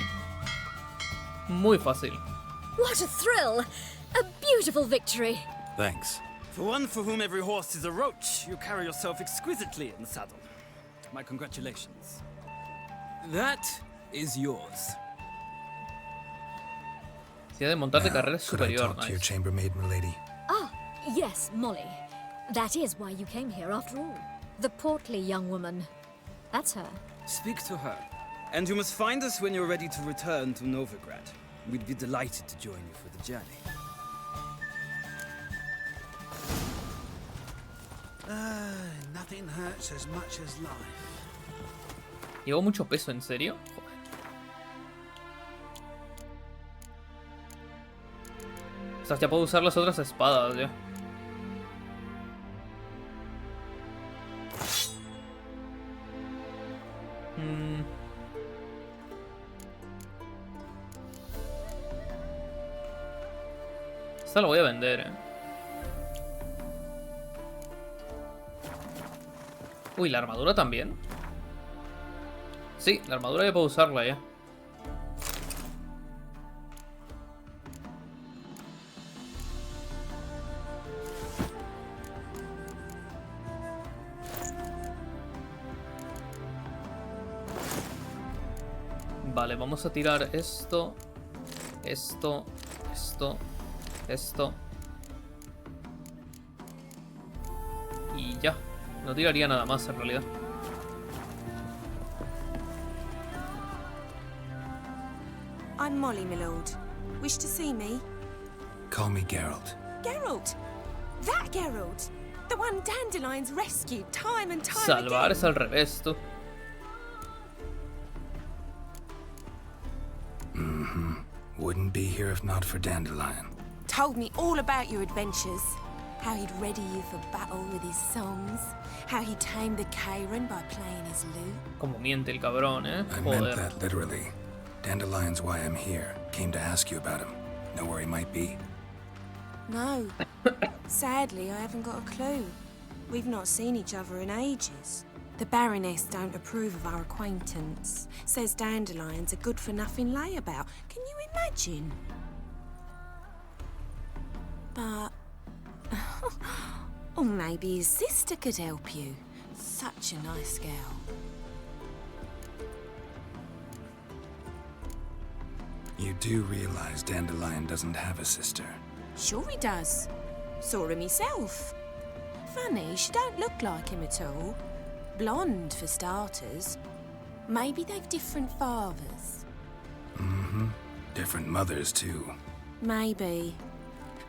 Muy fácil. What a thrill! A beautiful victory! Thanks. For one for whom every horse is a roach, you carry yourself exquisitely in the saddle. My congratulations. That is yours. Ciudad de montar de carrera Could I superior. talk to your Nice. chambermaid, milady? Ah, yes, Molly. That is why you came here after all. The portly young woman. That's her. Speak to her. And you must find us when you're ready to return to Novigrad. We'd be delighted to join you for the journey. Nothing hurts as much as life. Llevo mucho peso, ¿en serio? Joder. O sea, ya puedo usar las otras espadas, ya. Esta la voy a vender, Uy, ¿la armadura también? Sí, la armadura ya puedo usarla ya. Vale, vamos a tirar esto. Esto. Y ya. No tiraría nada más en realidad. I'm Molly, my lord. Wish to see me? Call me Geralt. Geralt! That Geralt! The one Dandelions rescued time and time Salvar again. es al revés, tú. Wouldn't be here if not for Dandelion. Told me all about your adventures. How he'd ready you for battle with his songs. How he tamed the Kairan by playing his lute. Como miente el cabrón, I Joder. meant that literally. Dandelion's why I'm here. Came to ask you about him. Know where he might be? No. Sadly, I haven't got a clue. We've not seen each other in ages. The Baroness don't approve of our acquaintance. Says Dandelion's a good-for-nothing layabout. Can you imagine? But... or maybe his sister could help you. Such a nice girl. You do realize Dandelion doesn't have a sister. Sure he does. Saw him himself. Funny, she don't look like him at all. Blonde, for starters. Maybe they've different fathers. Different mothers, too. Maybe.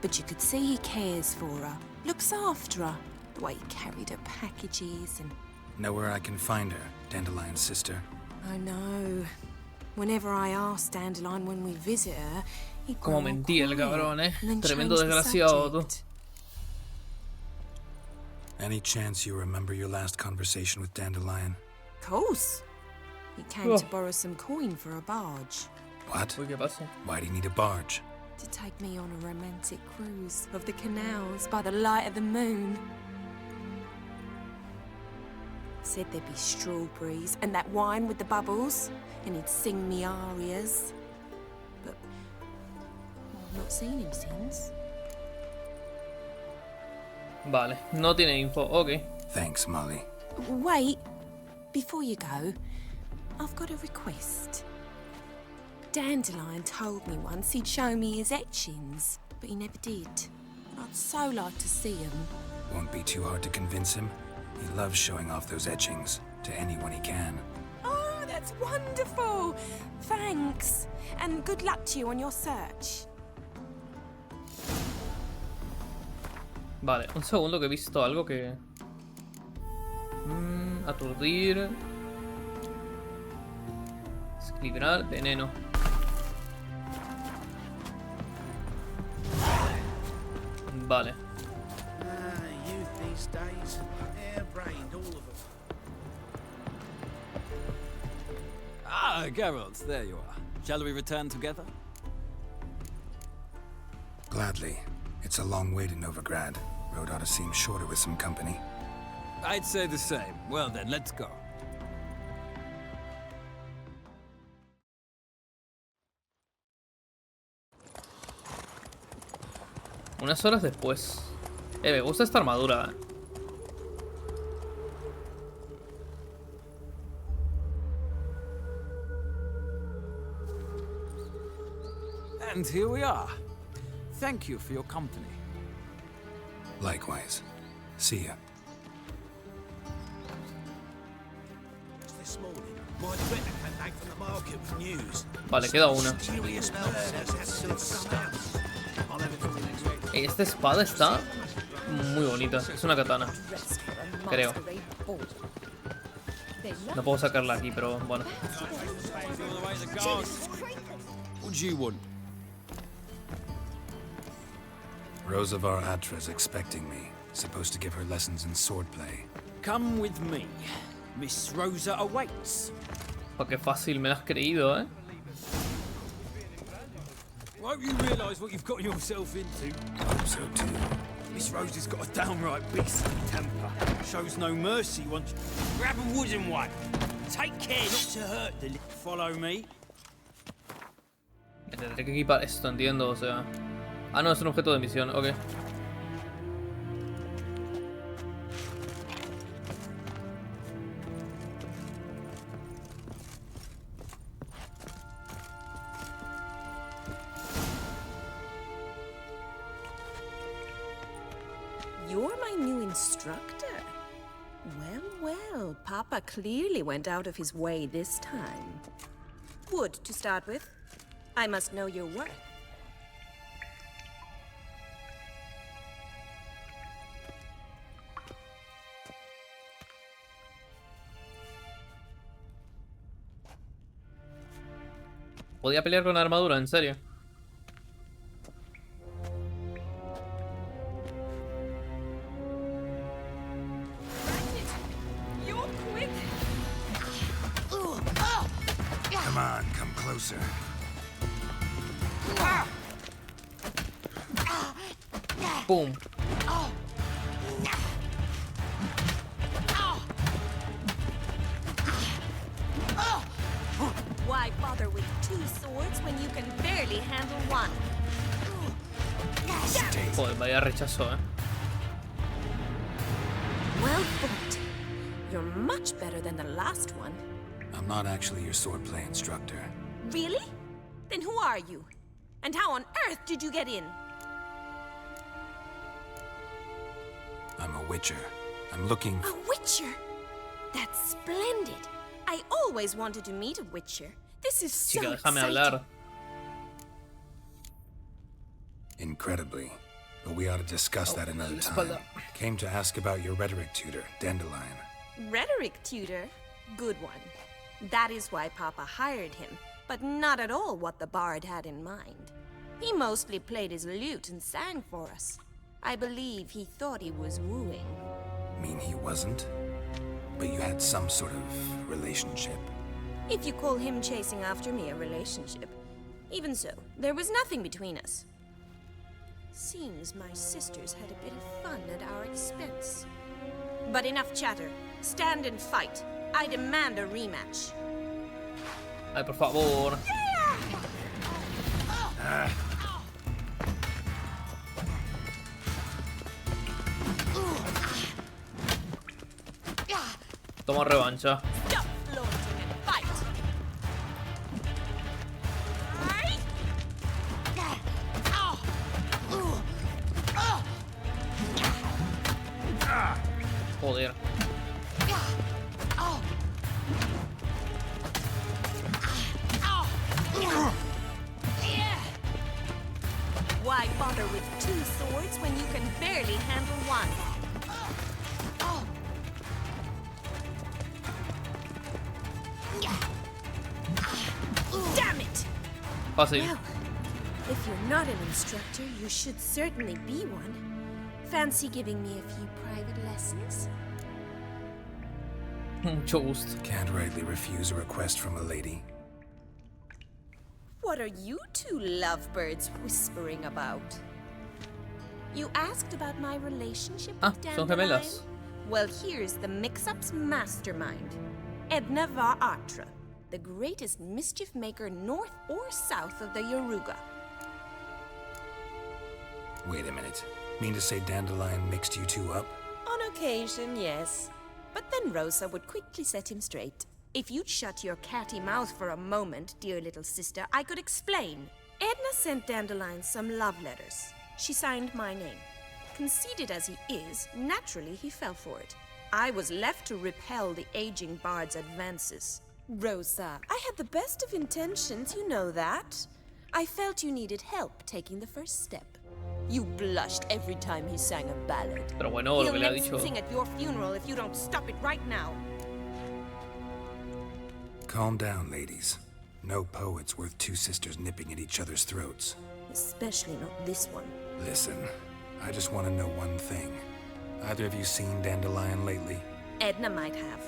But you could see he cares for her. Looks after her. The way he carried her packages and... Know where I can find her, Dandelion's sister? I know. Whenever I ask Dandelion when we visit her, he'd go Como all mentía el quiet cabrón, and then Tremendo change the desgraciado, tú. subject. Any chance you remember your last conversation with Dandelion? Course. He came Oh. to borrow some coin for a barge. What? Uy, ¿qué pasa? Why do you need a barge? To take me on a romantic cruise of the canals by the light of the moon. Said there'd be strawberries and that wine with the bubbles, and he'd sing me arias. But I've not seen him since. Vale, no tiene info, ok. Thanks, Molly. Wait, before you go, I've got a request. Dandelion told me once he'd show me his etchings, but he never did. I'd so like to see them. Won't be too hard to convince him. He loves showing off those etchings to anyone he can. Oh, that's wonderful! Thanks, and good luck to you on your search. Vale, un segundo que he visto algo que... aturdir... Equilibrar, veneno. Vale. Youth these days, hair-brained, all of them. Ah, Geralt, there you are. Shall we return together? Gladly. It's a long way to Novigrad. Road ought to seem shorter with some company. I'd say the same. Well then, let's go. Unas horas después. Me gusta esta armadura, And here we are. Thank you for your company. Likewise. See ya. This morning, my friend came back from the market with news. Vale, queda una. Mysterious murders had to come out. I'll have it for you next week. Esta espada está muy bonita. Es una katana. Creo. No puedo sacarla aquí, pero bueno. What do you want? Rosavar Atra's expecting me. Supposed to give her lessons in swordplay. Come with me. Miss Rosa awaits. Oh, qué fácil me lo has creído, ¿eh? Won't you realise what you've got yourself into? Hope so too. Miss Rosa's got a downright beastly temper. Shows no mercy once. Grab a wooden one. Take care not to hurt the. Follow me. Me tendré que equipar esto, entiendo, o sea. Ah, no, es un objeto de misión, ok. You're my new instructor. Well, Papa clearly went out of his way this time. Wood, to start with. I must know your worth. Podía pelear con armadura, en serio. Come on, come closer. Boom. Why bother with two swords when you can barely handle one? Joder, vaya rechazo, eh. Well fought. You're much better than the last one. I'm not actually your swordplay instructor. Really? Then who are you? And how on earth did you get in? I'm a witcher. I'm looking A witcher? That's splendid. I always wanted to meet a witcher. This is so Chica, déjame exciting. hablar. incredibly. But we ought to discuss that another time. Came to ask about your rhetoric tutor, Dandelion. Rhetoric tutor? Good one. That is why Papa hired him, but not at all what the bard had in mind. He mostly played his lute and sang for us. I believe he thought he was wooing. Mean he wasn't? But you had some sort of relationship. If you call him chasing after me a relationship. Even so, there was nothing between us. Seems my sisters had a bit of fun at our expense. But enough chatter. Stand and fight. I demand a rematch. Ay, por favor. Toma revancha. Stop flaunting and fight. Joder. Why bother with two swords when you can barely handle one? Damn it! Fácil. Well, if you're not an instructor, you should certainly be one. Fancy giving me a few private lessons? Mucho gusto. Can't rightly refuse a request from a lady. What are you two lovebirds whispering about? You asked about my relationship with son Dandelion? gemelas. Well, here's the mix-up's mastermind. Edna Va Atra, the greatest mischief maker north or south of the Yaruga. Wait a minute. Mean to say Dandelion mixed you two up? On occasion, yes. But then Rosa would quickly set him straight. If you'd shut your catty mouth for a moment, dear little sister, I could explain. Edna sent Dandelion some love letters. She signed my name. Conceited as he is, naturally he fell for it. I was left to repel the aging bard's advances. Rosa, I had the best of intentions, you know that. I felt you needed help taking the first step. You blushed every time he sang a ballad. Pero bueno, lo He'll que le ha next dicho. sing at your funeral if you don't stop it right now. Calm down, ladies. No poet's worth two sisters nipping at each other's throats. Especially not this one. Listen, I just want to know one thing. Either of you seen Dandelion lately? Edna might have.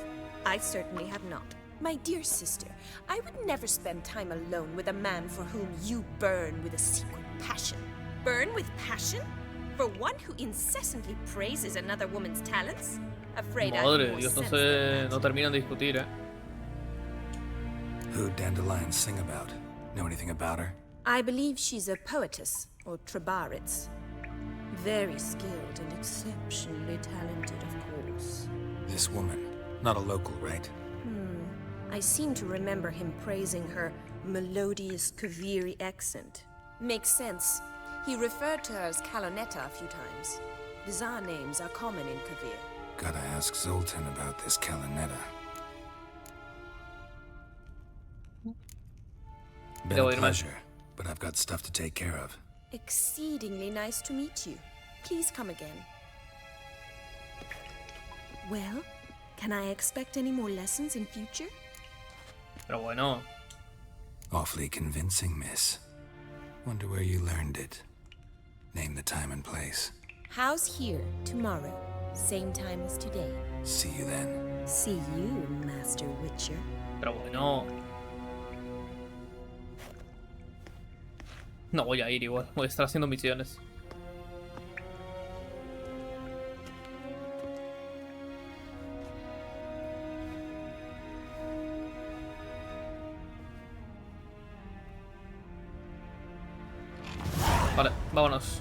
I certainly have not. My dear sister, I would never spend time alone with a man for whom you burn with a secret passion. Burn with passion? For one who incessantly praises another woman's talents? Afraid I've Madre more Dios, sense no terminan de discutir, eh. Who'd Dandelion sing about? Know anything about her? I believe she's a poetess, or trabaritz. Very skilled and exceptionally talented, of course. This woman. Not a local, right? I seem to remember him praising her melodious Kaviri accent. Makes sense. He referred to her as Calonetta a few times. Bizarre names are common in Kavir. Gotta ask Zoltan about this Calonetta. Been a pleasure, but I've got stuff to take care of. Exceedingly nice to meet you. Please come again. Well, can I expect any more lessons in future? Pero bueno. Awfully convincing, miss. Wonder where you learned it. Name the time and place. House here, tomorrow. Same time as today. See you then. See you, Master Witcher. Pero bueno. No voy a ir igual, voy a estar haciendo misiones. Vale, vámonos.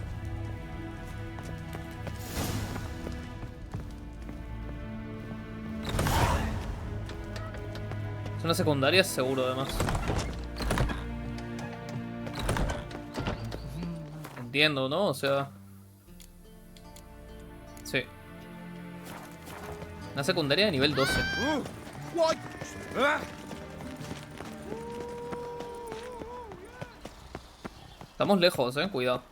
Es una secundaria seguro, además. Entiendo, ¿no? O sea... Sí. Una secundaria de nivel 12. Estamos lejos, cuidado.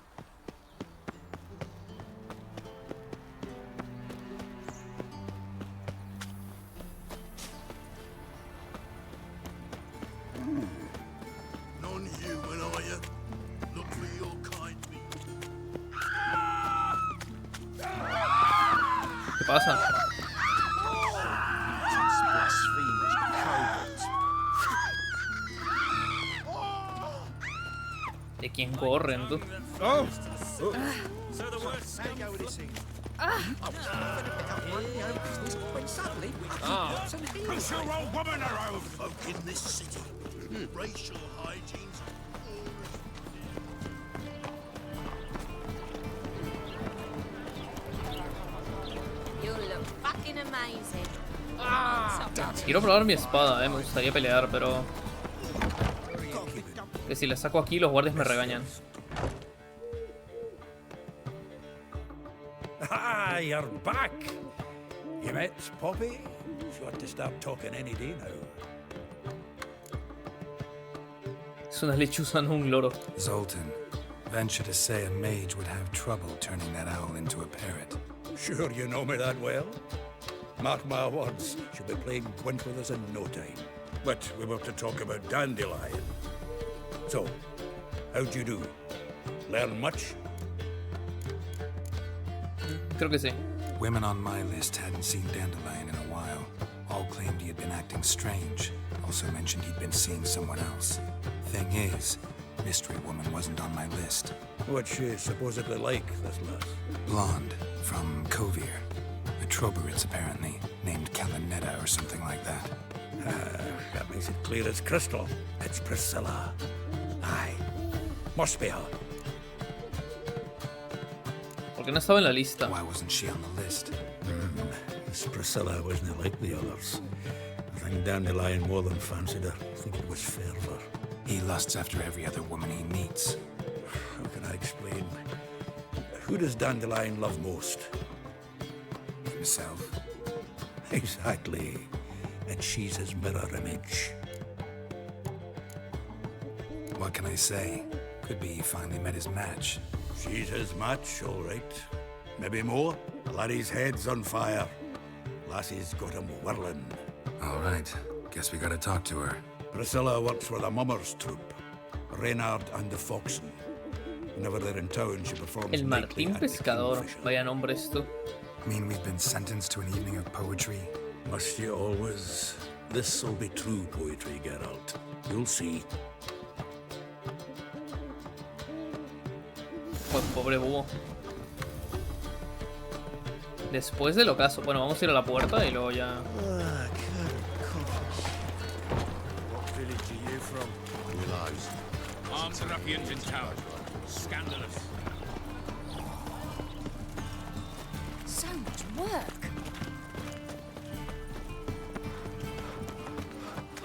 Non-human, are you? Look for your kind ¿Qué pasa? ¿De quién corren, tú? Oh! So the worst take out with this Push your old woman around, folk in this city. Racial hygiene's You look fucking amazing. Quiero probar mi espada, me gustaría pelear, pero... Que si la saco aquí los guardias me regañan. Ah, you're back. You met Poppy? She ought to start talking any day now. Es una lechuza, no un loro. Zoltan, venture to say a mage would have trouble turning that owl into a parrot. Sure you know me that well? Mark my words, she'll be playing Gwent with us in no time. But we were to talk about Dandelion. So, how'd you do? Learn much? Creo que sí. Women on my list hadn't seen Dandelion in a while. All claimed he had been acting strange. Also mentioned he'd been seeing someone else. Thing is, Mystery Woman wasn't on my list. What's she supposedly like, this lass? Blonde, from Kovir. A Troberitz, apparently, named Calonetta or something like that. That makes it clear as crystal. It's Priscilla. Aye. Must be her. ¿Por qué no estaba en la lista? Why wasn't she on the list? This Priscilla wasn't like the others. I think Dandelion more than fancied her. I think it was fervour. He lusts after every other woman he meets. How can I explain? Who does Dandelion love most? Himself. Exactly. And she's his mirror image. What can I say? Could be he finally met his match. She's his match, all right. Maybe more. Laddie's head's on fire. Lassie's got him whirling. All right. Guess we gotta talk to her. Priscilla works for the Mummers troupe. Reynard and the Foxen. Whenever they're in town, she performs El nightly Martín at the Pescador. Kingfisher. Vaya nombre esto. Mean we've been sentenced to an evening of poetry? Must you always? This'll be true poetry, Geralt. You'll see. Pues pobre búho. Después del ocaso. Bueno, vamos a ir a la puerta y luego ya... What village are you from? Willows. Armed ruffians in town. Scandalous. So much work.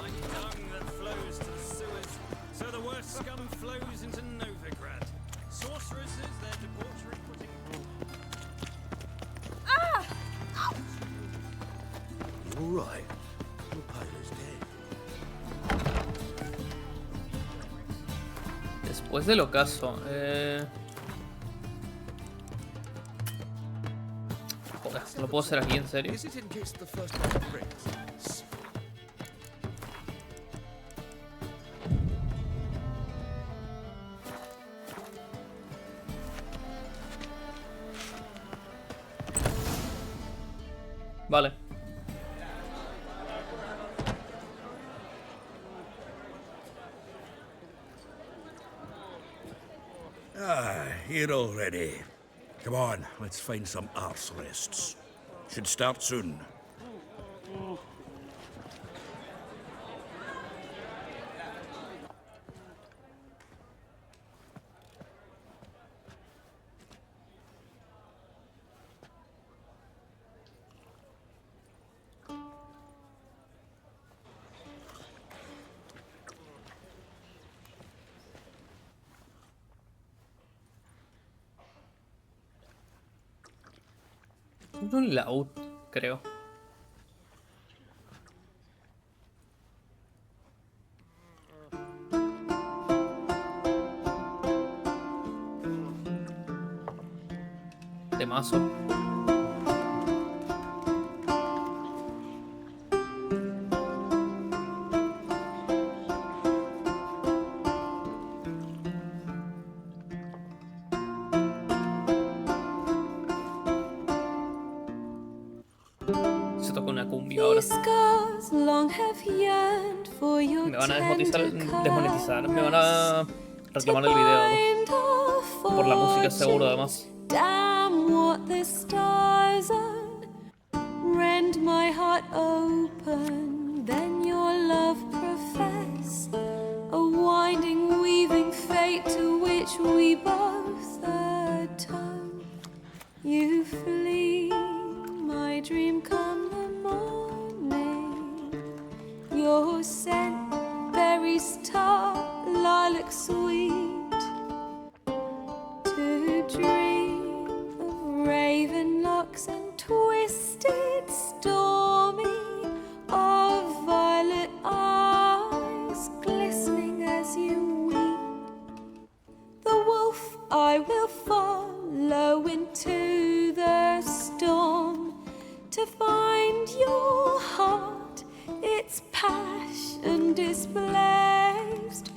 Like dung that flows to the sewers, so the worst scum flows into Novigrad. Sorceresses, their debauchery putting... Ah! You all right? Your paler's dead. Después del ocaso. Joder, ¿lo puedo hacer aquí en serio? Is it in case the first one breaks? Vale. Here already. Come on, let's find some arse rests. Should start soon. Un laúd, creo. De mazo. Se toca una cumbia ahora. Me van a desmonetizar. Me van a reclamar el video, ¿no? Por la música seguro además. Damn what the stars rend my heart open, then your love profess, a winding, weaving fate to which we both atone. You flee, my dream come the morning, your scent berries tart, lilac sweet, to dream of raven locks and twisted stormy, of violet eyes glistening as you weep. The wolf I will follow into the storm to find your heart, its passion displaced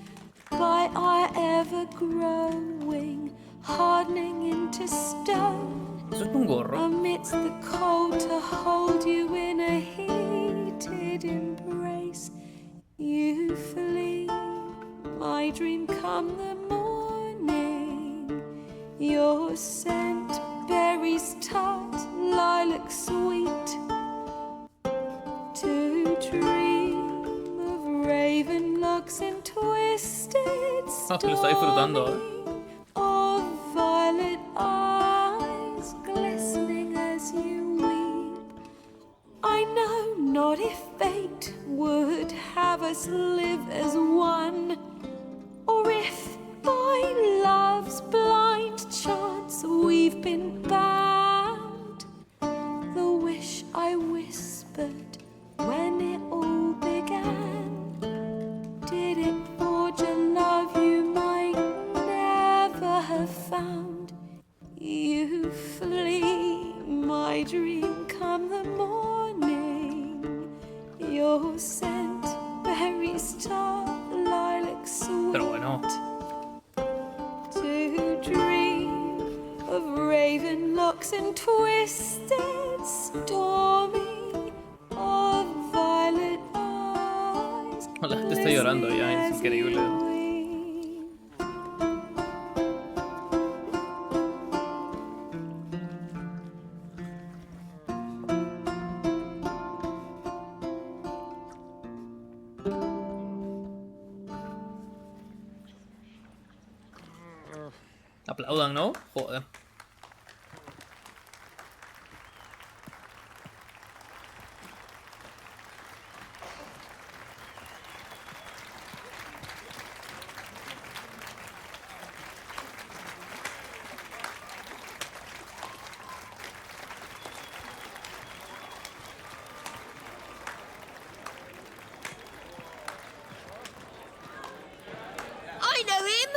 by our ever-growing, hardening into stone. Eso es un gorro. Amidst the cold to hold you in a heated embrace. You flee, my dream come the morning. Your scent berries tart, lilac sweet. To dream of raven locks and twisted Ah, lo está disfrutando, of violet eyes glistening as you weep. I know not if fate would have us live as one, You flee my dream come the morning. Your scent, berry star, lilac sweet. Pero bueno. To dream of raven locks and twisted stormy of violet eyes. La gente está llorando ya, es increíble. Aplaudan, ¿no? Joder. I know him!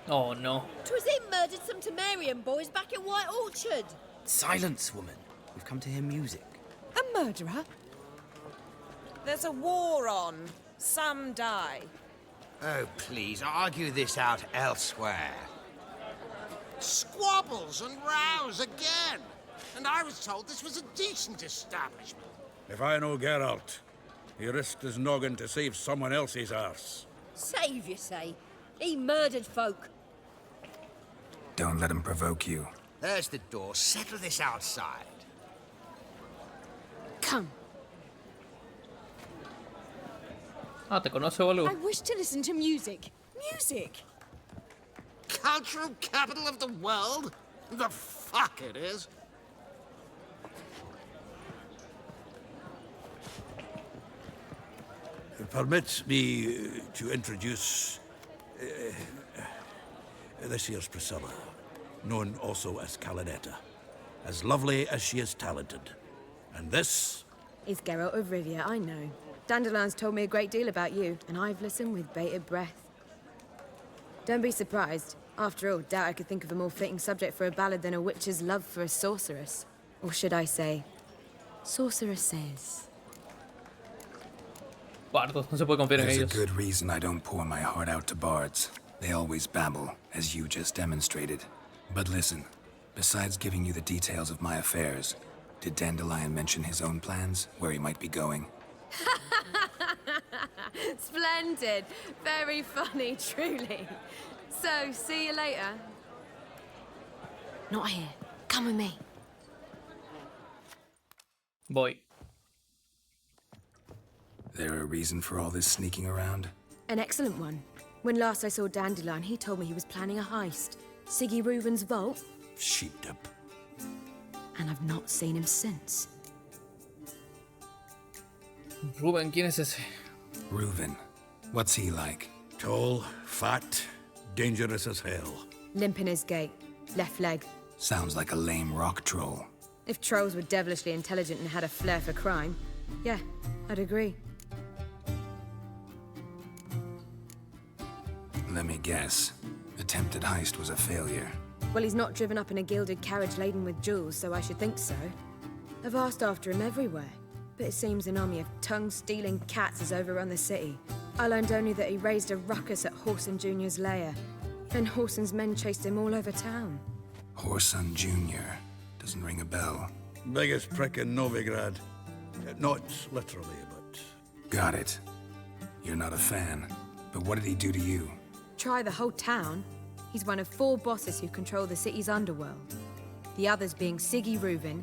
Oh no. 'Twas him murdered some Temerian boys back in White Orchard. Silence, woman. We've come to hear music. A murderer? There's a war on. Some die. Oh, please, argue this out elsewhere. Squabbles and rows again. And I was told this was a decent establishment. If I know Geralt, he risked his noggin to save someone else's arse. Save, you say? He murdered folk. Don't let him provoke you. There's the door. Settle this outside. Come. Ah, te conoce, boludo. I wish to listen to music. Music! Cultural capital of the world? The fuck it is. Permit me to introduce this here's Priscilla, known also as Calinetta. As lovely as she is talented. And this? It's Geralt of Rivia, I know. Dandelion's told me a great deal about you, and I've listened with bated breath. Don't be surprised. After all, doubt I could think of a more fitting subject for a ballad than a witch's love for a sorceress. Or should I say, sorceresses. Bardos, no se puede confiar en There's a ellos. good reason I don't pour my heart out to bards. They always babble, as you just demonstrated. But listen, besides giving you the details of my affairs, did Dandelion mention his own plans, where he might be going? Splendid. Very funny, truly. So, see you later. Not here. Come with me. Voy. There a reason for all this sneaking around? An excellent one. When last I saw Dandelion, he told me he was planning a heist. Siggy Reuven's vault. Sheeped up. And I've not seen him since. Reuven, ¿quién es ese? Reuven. What's he like? Tall, fat, dangerous as hell. Limp in his gait. Left leg. Sounds like a lame rock troll. If trolls were devilishly intelligent and had a flair for crime, yeah, I'd agree. Let me guess. Attempted heist was a failure. Well, he's not driven up in a gilded carriage laden with jewels, so I should think so. I've asked after him everywhere, but it seems an army of tongue-stealing cats has overrun the city. I learned only that he raised a ruckus at Whoreson Jr.'s lair. Then Whoreson's men chased him all over town. Whoreson Jr. Doesn't ring a bell. Biggest prick in Novigrad. Not literally, but... Got it. You're not a fan. But what did he do to you? Try the whole town. He's one of 4 bosses who control the city's underworld. The others being Siggy Reuven,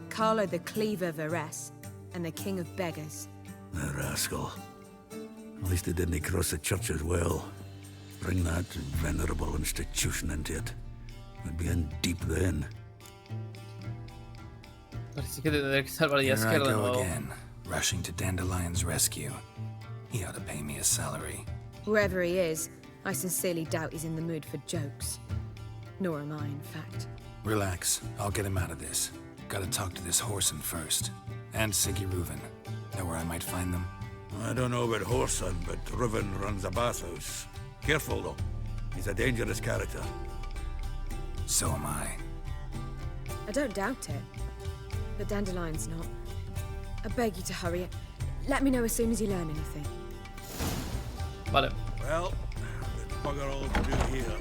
Carlo the Cleaver Varese, and the King of Beggars. The rascal. At least he didn't cross the church as well. Bring that venerable institution into it. We'd be in deep then. Parece que tendré que salvar a Here I Jaskier de go nuevo. again, rushing to Dandelion's rescue. He ought to pay me a salary. Wherever he is, I sincerely doubt he's in the mood for jokes. Nor am I, in fact. Relax, I'll get him out of this. Gotta talk to this Whoreson first. And Siggy Reuven. Know where I might find them? I don't know about Whoreson, but Reuven runs a bathhouse. Careful, though. He's a dangerous character. So am I. I don't doubt it. But Dandelion's not. I beg you to hurry it. Let me know as soon as you learn anything. Vale. Well, there's bugger all to do here.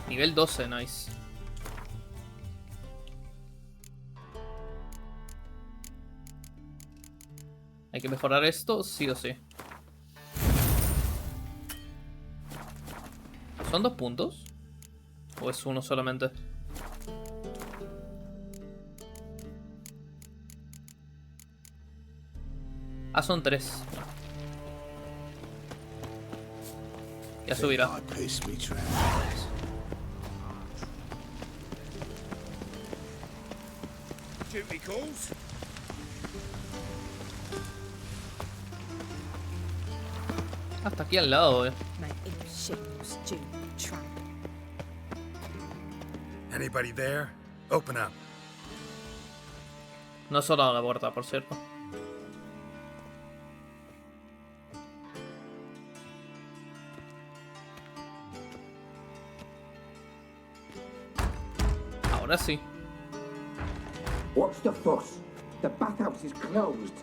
Nivel 12, nice. Hay que mejorar esto, sí o sí. ¿Son 2 puntos? ¿O es uno solamente? Ah, son 3. Ya subirá. Duty calls. Hasta aquí al lado, Anybody there? Open up. No he sonado la puerta, por cierto. Ahora sí. What's the fuss? The bathhouse is closed.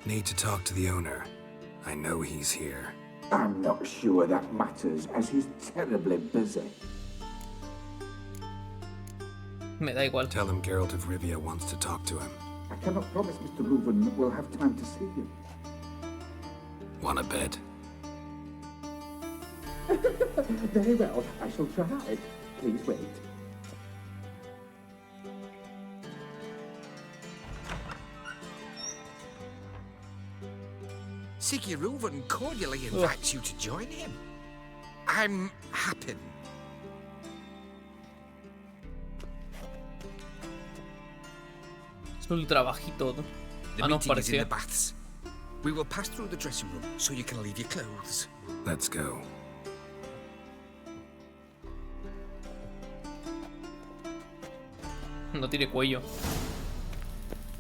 Need to talk to the owner. I know he's here. I'm not sure that matters, as he's terribly busy. Me da igual. Tell him Geralt of Rivia wants to talk to him. I cannot promise Mr. Reuven will have time to see him. Want a bed? Very well, I shall try. Please wait. Siggy Reuven cordially invites you to join him. I'm happy. Es ultra bajito, ¿no? The Ah, no, meeting is in parecía. the baths. We will pass through the dressing room so you can leave your clothes. Let's go. No tiene cuello.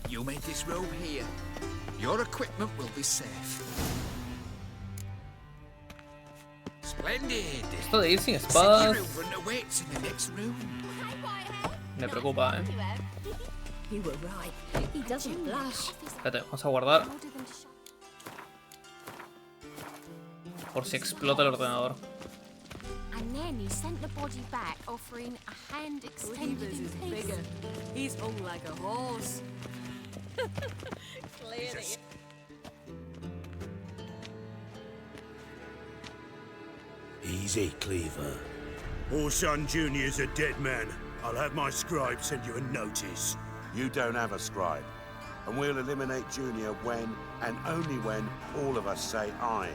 You made this robe here. Your equipment will be safe. Splendid. Esto de ir sin espadas Siggy Reuven awaits in the next room. me preocupa, ¿eh? You were right. He doesn't blush. Espérate, vamos a guardar. Por si explota el ordenador. And then he sent the body back, offering a hand extended Reavers in is peace. bigger. He's hung like a horse. Clearly. Easy, Cleaver. Orson Jr.'s a dead man. I'll have my scribe send you a notice. You don't have a scribe. And we'll eliminate Junior when, and only when, all of us say aye.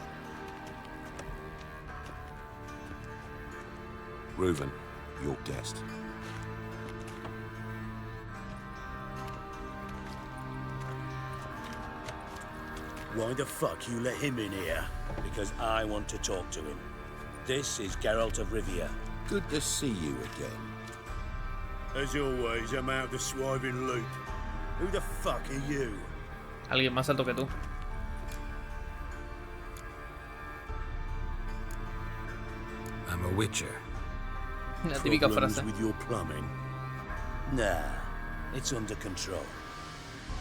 Reuven, your guest. Why the fuck you let him in here? Because I want to talk to him. This is Geralt of Rivia. Good to see you again. As always, I'm out of the swiving loop. Who the fuck are you? Alguien más alto que tú. I'm a witcher. La típica Problems frase. with your plumbing? Nah, it's under control.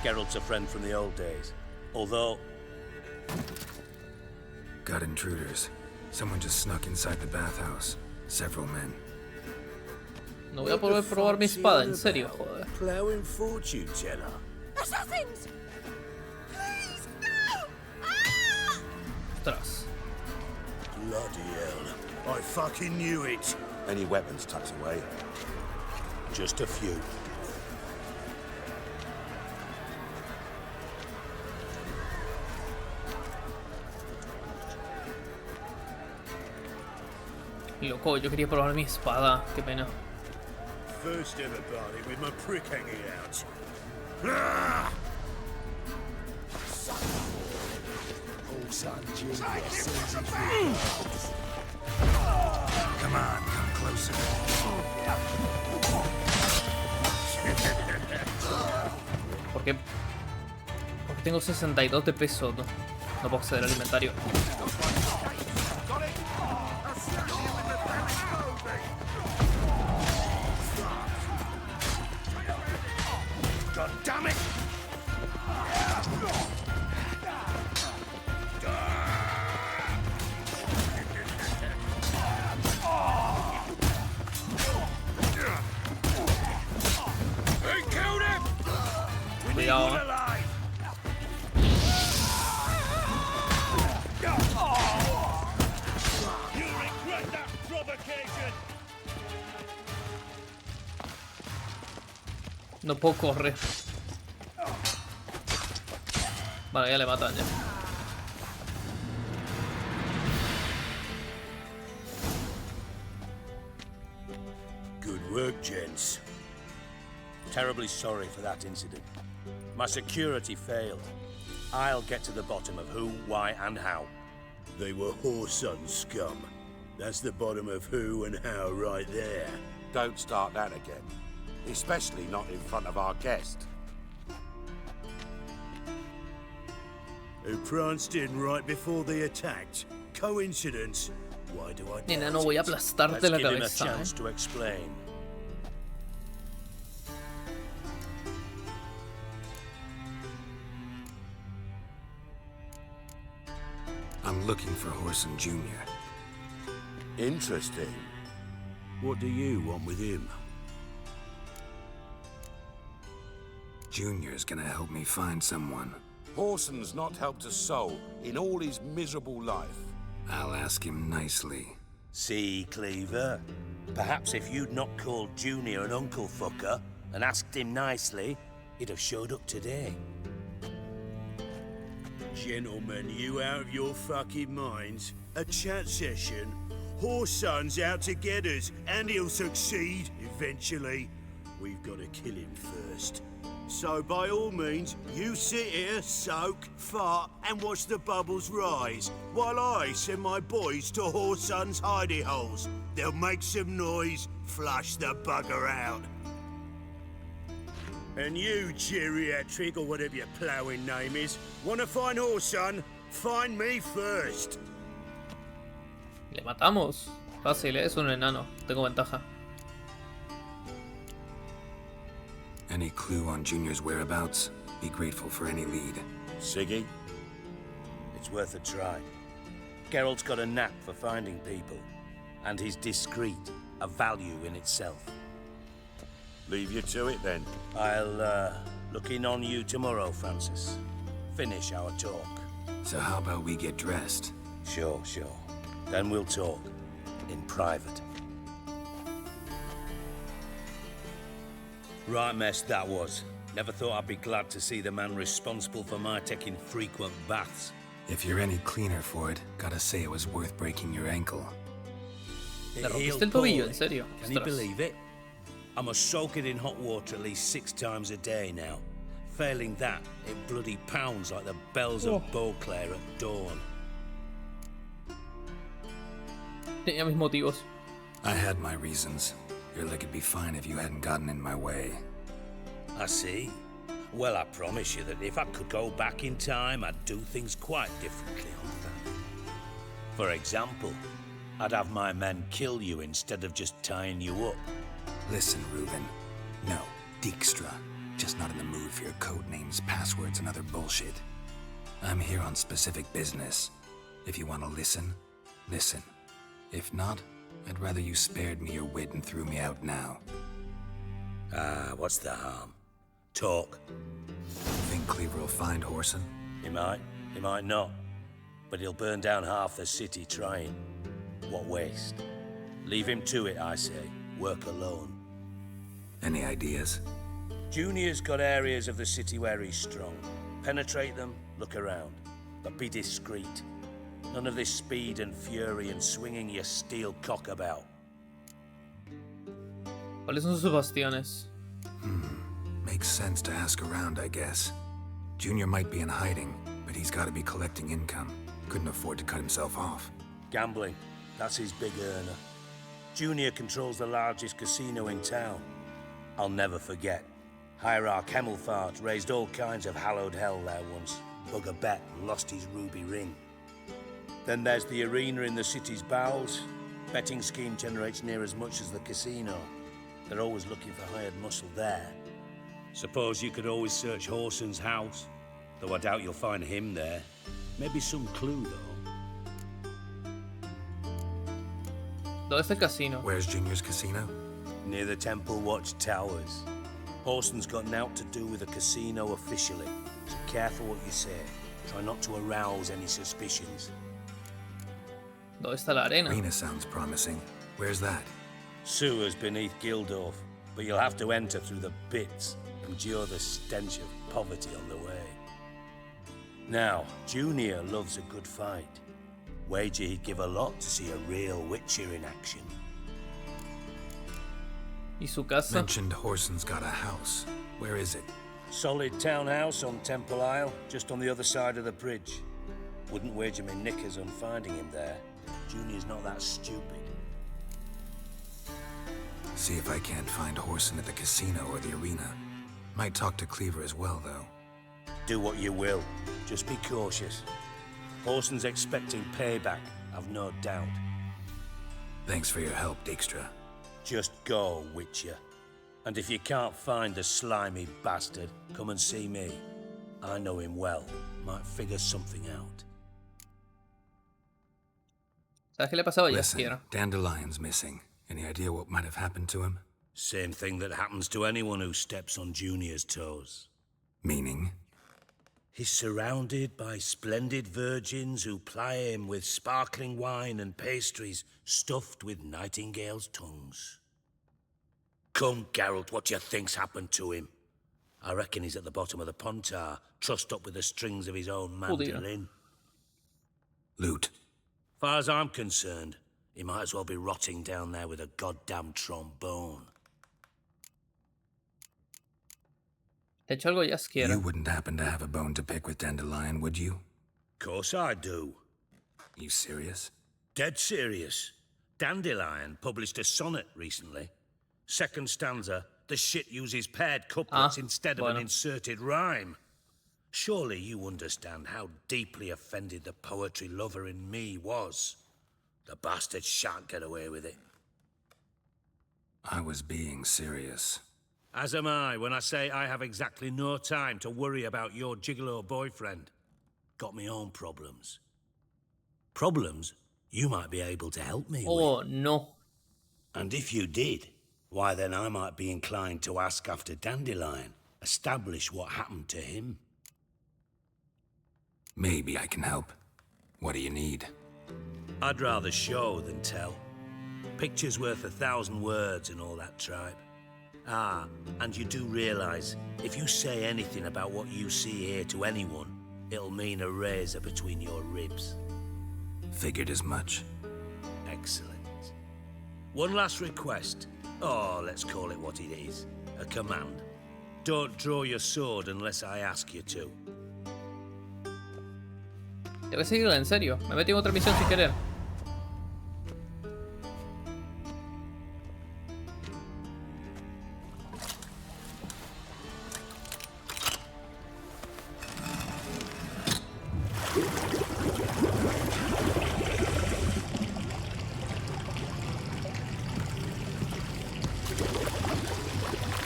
Geralt's a friend from the old days. Although, Got intruders. Someone just snuck inside the bathhouse. Several men. No voy a poder probar mi espada, en serio, joder. Plowing fortune teller. Assassins! Please, no! Ostras. Bloody hell. I fucking knew it. Any weapons tucked away? Just a few. Loco, yo quería probar mi espada. Qué pena. First ever party with my prick hanging out. Ah! Come on, come closer. ¿Por qué? Porque tengo 62 de peso. No puedo acceder al inventario. God damn it! Cuidado. No puedo correr. Vale, ya le matan ya. Good work, gents. Terribly sorry for that incident. My security failed. I'll get to the bottom of who, why, and how. They were whoreson scum. That's the bottom of who and how right there. Don't start that again. Especially not in front of our guest. Who pranced in right before they attacked. Coincidence? Why do I Nena, no voy a aplastarte la Let's give him a cabeza. chance to explain. I'm looking for Horson Jr. Interesting. What do you want with him? Junior's gonna help me find someone. Horson's not helped a soul in all his miserable life. I'll ask him nicely. See, Cleaver? Perhaps if you'd not called Junior an uncle fucker and asked him nicely, he'd have showed up today. Gentlemen, you out of your fucking minds? A chat session? Horson's out to get us, and he'll succeed, eventually. We've got to kill him first. So by all means, you sit here, soak, fart, and watch the bubbles rise, while I send my boys to Horson's hidey holes. They'll make some noise, flush the bugger out. And you, geriatric, or whatever your ploughing name is, want to find Horson? Find me first. Le matamos. Fácil, es un enano. Tengo ventaja. Any clue on Junior's whereabouts? Be grateful for any lead. Siggy? It's worth a try. Geralt's got a knack for finding people. And he's discreet, a value in itself. Leave you to it then. I'll look in on you tomorrow, Francis. Finish our talk. So how about we get dressed? Sure. Then we'll talk. In private. Right mess that was. Never thought I'd be glad to see the man responsible for my taking frequent baths. If you're any cleaner for it, gotta say it was worth breaking your ankle. Le rompiste el tobillo, en serio. Can you Ostras. believe it? I must soak it in hot water at least 6 times a day now. Failing that, it bloody pounds like the bells of Beauclair at dawn. Tenía mis motivos. I had my reasons. Your leg would be fine if you hadn't gotten in my way. I see. Well, I promise you that if I could go back in time, I'd do things quite differently, Arthur. For example, I'd have my men kill you instead of just tying you up. Listen, Reuben. No, Dijkstra. Just not in the mood for your code names, passwords, and other bullshit. I'm here on specific business. If you want to listen, listen. If not, I'd rather you spared me your wit and threw me out now. What's the harm? Talk. Think Cleaver will find Horson? He might not. But he'll burn down half the city trying. What waste. Leave him to it, I say. Work alone. Any ideas? Junior's got areas of the city where he's strong. Penetrate them, look around. But be discreet. None of this speed and fury and swinging your steel cock about. ¿Cuáles son sus bastiones? Makes sense to ask around, I guess. Junior might be in hiding, but he's got to be collecting income. Couldn't afford to cut himself off. Gambling. That's his big earner. Junior controls the largest casino in town. I'll never forget. Hierarch Hemmelfart raised all kinds of hallowed hell there once. Bugger Bet lost his ruby ring. Then there's the arena in the city's bowels. Betting scheme generates near as much as the casino. They're always looking for hired muscle there. Suppose you could always search Horson's house, though I doubt you'll find him there. Maybe some clue, though. ¿Dónde está el casino? Where's Junior's casino? Near the Temple Watch Towers. Horson's got nought to do with the casino officially, so careful what you say. Try not to arouse any suspicions. ¿Dónde está la arena? Arena sounds promising. Where's that? Sewers beneath Gildorf, but you'll have to enter through the pits, endure the stench of poverty on the way. Now, Junior loves a good fight. Wager he'd give a lot to see a real Witcher in action. ¿Y su casa? Mentioned Horson's got a house. Where is it? Solid townhouse on Temple Isle, just on the other side of the bridge. Wouldn't wager me knickers on finding him there. Junior's not that stupid. See if I can't find Horson at the casino or the arena. Might talk to Cleaver as well, though. Do what you will. Just be cautious. Horson's expecting payback, I've no doubt. Thanks for your help, Dijkstra. Just go, Witcher. And if you can't find the slimy bastard, come and see me. I know him well. Might figure something out. ¿Sabes qué le pasaba a Listen, Jaskier? Dandelion's missing. Any idea what might have happened to him? Same thing that happens to anyone who steps on Junior's toes. Meaning? He's surrounded by splendid virgins who ply him with sparkling wine and pastries stuffed with nightingales' tongues. Come, Geralt, what do you think's happened to him? I reckon he's at the bottom of the Pontar, trussed up with the strings of his own mandolin. Loot. Far as I'm concerned, he might as well be rotting down there with a goddamn trombone. ¿Le hecho algo a Jaskier? You wouldn't happen to have a bone to pick with Dandelion, would you? Course I do. You serious? Dead serious. Dandelion published a sonnet recently. Second stanza, the shit uses paired couplets instead of an inserted rhyme. Surely you understand how deeply offended the poetry lover in me was. The bastard shan't get away with it. I was being serious. As am I when I say I have exactly no time to worry about your gigolo boyfriend. Got me own problems. Problems you might be able to help me with. Oh, no. And if you did, why then I might be inclined to ask after Dandelion, establish what happened to him. Maybe I can help. What do you need? I'd rather show than tell. Picture's worth 1,000 words and all that tribe. Ah, and you do realize, if you say anything about what you see here to anyone, it'll mean a razor between your ribs. Figured as much. Excellent. One last request. Oh, let's call it what it is. A command. Don't draw your sword unless I ask you to. Debe seguirla, en serio. Me metí en otra misión sin querer.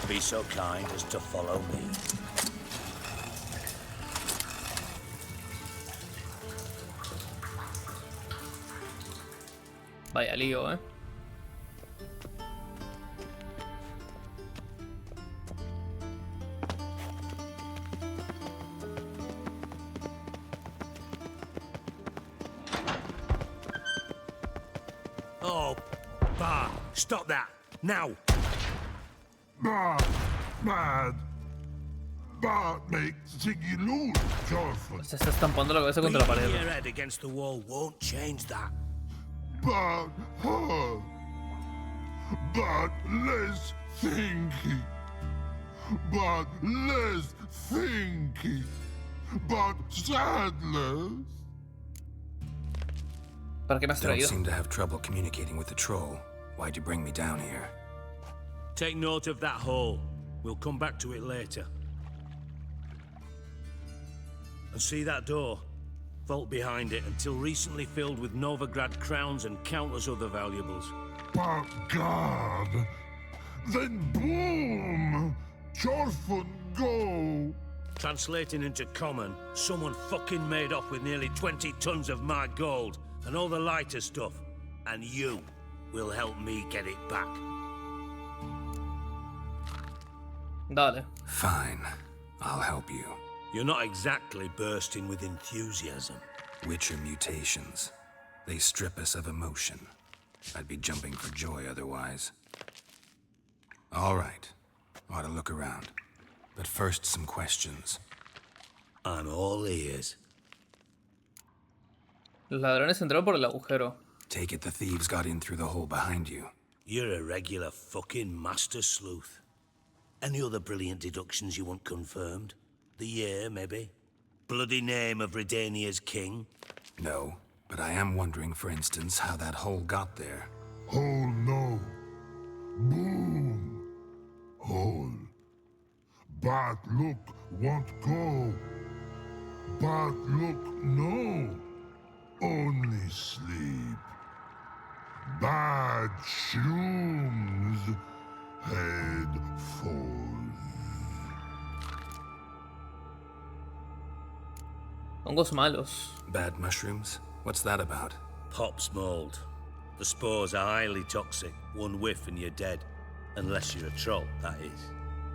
Be so kind as to follow me. Vaya lío, ¿eh? Oh, Bart, stop that, now! Bart, mad. Bart makes Ziggy lose, Johnson. Se está estampando la cabeza contra la pared. Beating your head against the wall won't change that. Bart, hard. Bart, less thinky. Bart, less thinky. Bart, sadless. ¿Para qué me has Don't traído? seem to have trouble communicating with the troll. Why'd you bring me down here? Take note of that hole. We'll come back to it later. And see that door? Vault behind it, until recently filled with Novigrad crowns and countless other valuables. But God! Then boom! Chorfun go! Translating into common, someone fucking made off with nearly 20 tons of my gold and all the lighter stuff. And you will help me get it back. Dale. Fine. I'll help you. You're not exactly bursting with enthusiasm. Witcher mutations. They strip us of emotion. I'd be jumping for joy otherwise. All right. Ought to look around. But first, some questions. I'm all ears. Los ladrones entraron por el agujero. Take it the thieves got in through the hole behind you. You're a regular fucking master sleuth. Any other brilliant deductions you want confirmed? The year, maybe? Bloody name of Redania's king? No, but I am wondering, for instance, how that hole got there. Hole no. Boom. Hole. Bad look won't go. Bad look no. Only sleep. Bad shrooms. Head falls. Hongos malos. Bad mushrooms? What's that about? Pop's mold. The spores are highly toxic. One whiff and you're dead. Unless you're a troll, that is.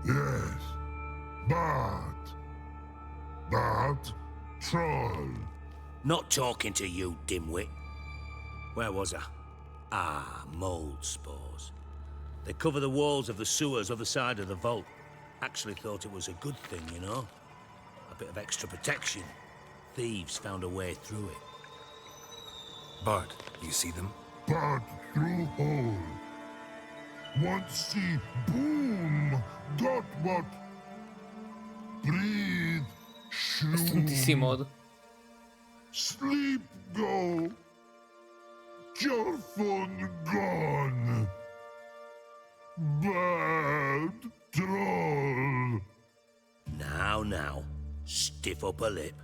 Yes. Bad troll. Not talking to you, dimwit. Where was I? Ah, mold spores. They cover the walls of the sewers other side of the vault. Actually thought it was a good thing, you know? A bit of extra protection. Thieves found a way through it. Bart, you see them? Bad through hole. Want see boom. Got what? Breathe. Tantísimo. Sleep go. Your phone gone. Bad troll. Now. Stiff upper lip.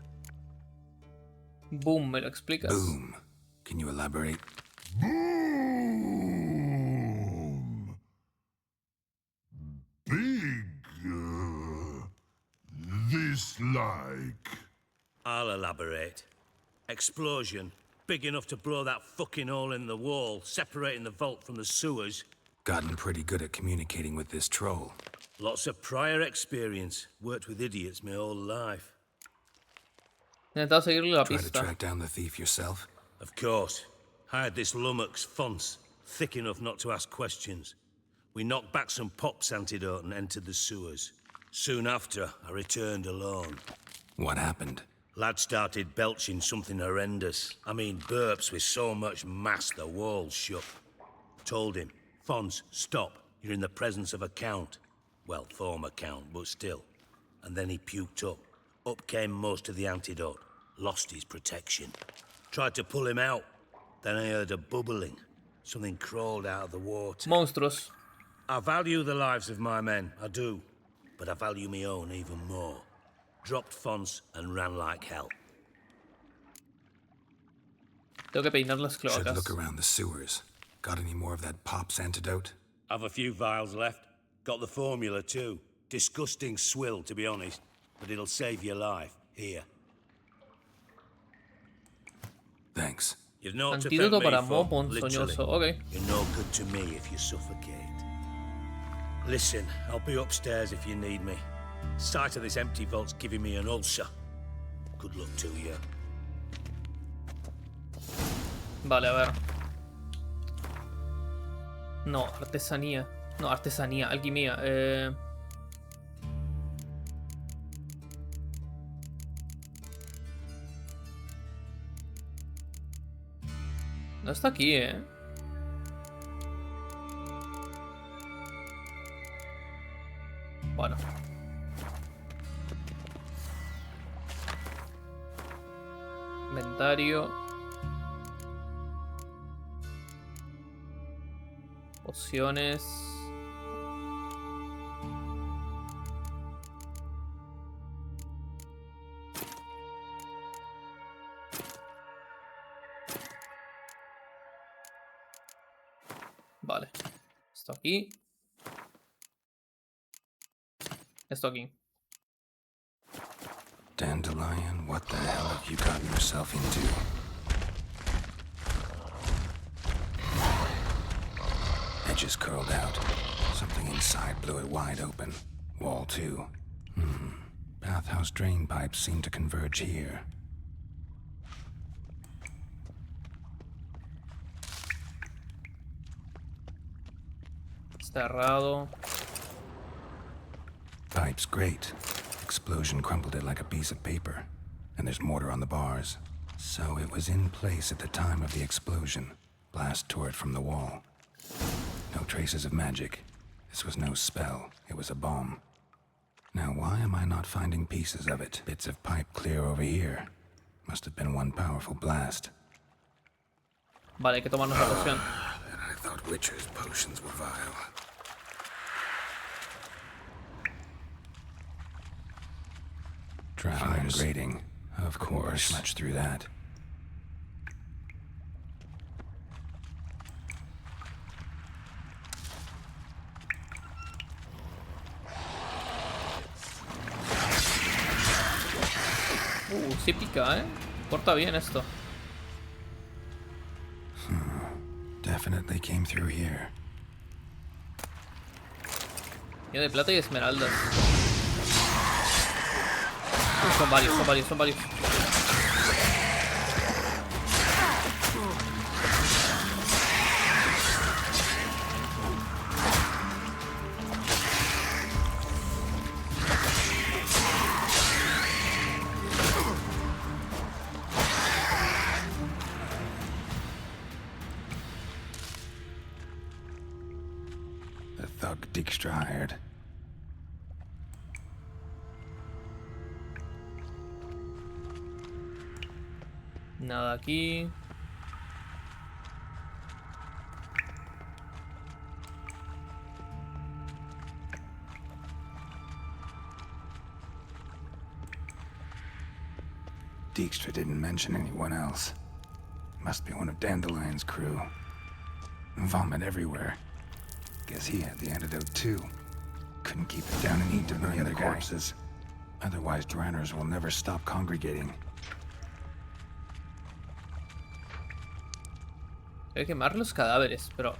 Boom, ¿me lo explicas? Boom. Can you elaborate? Boom. Big. This like. I'll elaborate. Explosion. Big enough to blow that fucking hole in the wall, separating the vault from the sewers. Gotten pretty good at communicating with this troll. Lots of prior experience. Worked with idiots my whole life. Intentado seguirle la Try to pista. track down the thief yourself? Of course. Hired this lummox Fons, thick enough not to ask questions. We knocked back some Pop's antidote and entered the sewers. Soon after, I returned alone. What happened? Lad started belching something horrendous. I mean, burps with so much mass the walls shook. Told him, Fons, stop. You're in the presence of a count. Well, former count, but still. And then he puked up. Up came most of the antidote. Lost his protection. Tried to pull him out. Then I heard a bubbling. Something crawled out of the water. Monstruos. I value the lives of my men, I do. But I value my own even more. Dropped Fons and ran like hell. Tengo que peinar las Should cloacas. look around the sewers. Got any more of that Pop's antidote? I've a few vials left. Got the formula too. Disgusting swill, to be honest. But it'll save your life. Here. Thanks. You've not to Antídoto thank me para for, moho literally. ponzoñoso. Ok. You're no good to me if you suffocate. Listen, I'll be upstairs if you need me. Sight of this empty vault's giving me an ulcer. Good luck to you. Vale, a ver. No, artesanía. No, artesanía, alquimia. No está aquí, Bueno. Inventario. Pociones. Vale. Esto aquí. Esto aquí. Dandelion, what the hell have you gotten yourself into? Edges curled out. Something inside blew it wide open. Wall too. Bathhouse drain pipes seem to converge here. Cerrado. Pipe's great. Explosion crumpled it like a piece of paper. And there's mortar on the bars. So it was in place at the time of the explosion. Blast tore it from the wall. No traces of magic. This was no spell. It was a bomb. Now why am I not finding pieces of it? Bits of pipe clear over here. Must have been one powerful blast. Vale, hay que tomarnos la poción. I thought Witcher's potions were vile. Dry grating. Of course. Much through that. Sí pica, Corta bien esto. Definitely came through here. Y de plata y esmeraldas. Son varios, son varios, son varios. The thug Dijkstra hired. Nada aquí. Dijkstra didn't mention anyone else. Must be one of Dandelion's crew. Vomit everywhere. Guess he had the antidote too. Couldn't keep it down and eat to the other corpses. Otherwise, Dranners will never stop congregating. Hay que quemar los cadáveres, pero...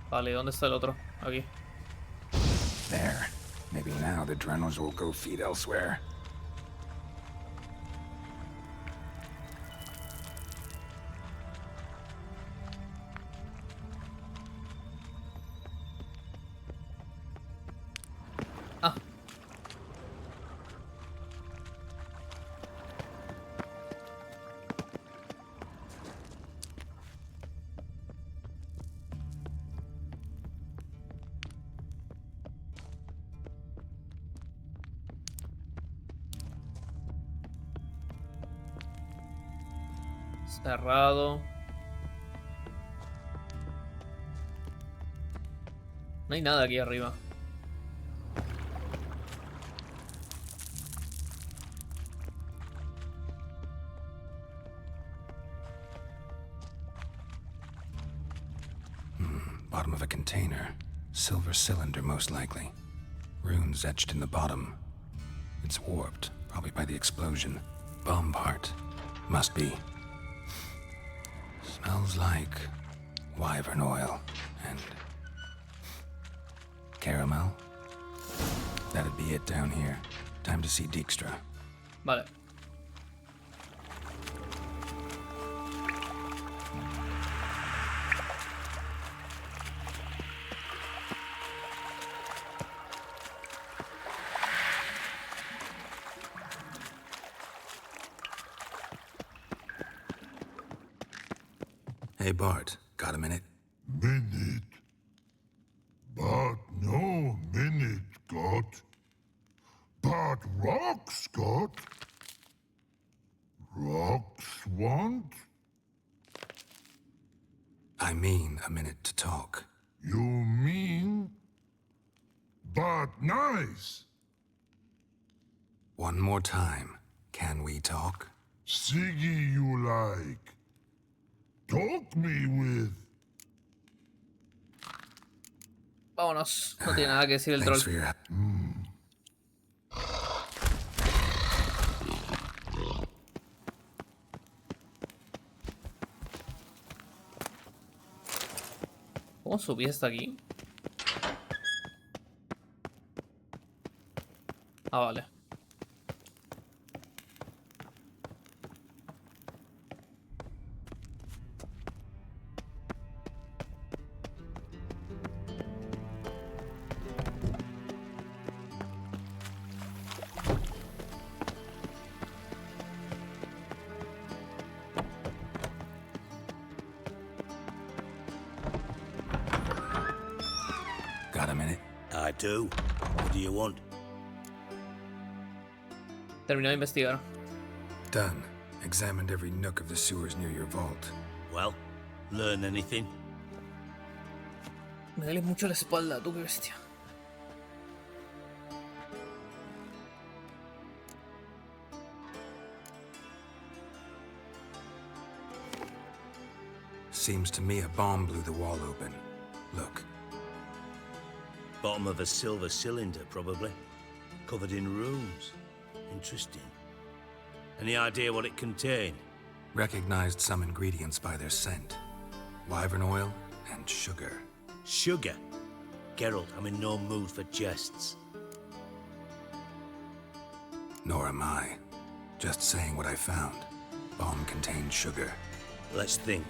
Vale, ¿dónde está el otro? Aquí. There. Maybe now the Dranners will go feed elsewhere. Ah. Cerrado. No hay nada aquí arriba. Bottom of a container. Silver cylinder, most likely. Runes etched in the bottom. It's warped, probably by the explosion. Bomb part. Must be. Smells like wyvern oil and caramel. That'd be it down here. Time to see Dijkstra. Vale. Hey Bart, got a minute? Minute. But no minute got. But rocks got. Rocks I mean a minute to talk. You mean? But nice. One more time. Can we talk? Siggy you like. Talk me with. Vámonos. No tiene nada que decir el troll. Thanks for your... ¿Cómo subí hasta aquí? Ah, vale. Got a minute? I do. What do you want? Terminó de investigar. Done. Examined every nook of the sewers near your vault. Well, learn anything? Me duele mucho la espalda, tú qué bestia. Seems to me a bomb blew the wall open. Look. Bottom of a silver cylinder, probably. Covered in runes. Interesting. Any idea what it contained? Recognized some ingredients by their scent. Wyvern oil and sugar. Sugar? Geralt, I'm in no mood for jests. Nor am I. Just saying what I found. Bomb contained sugar. Let's think.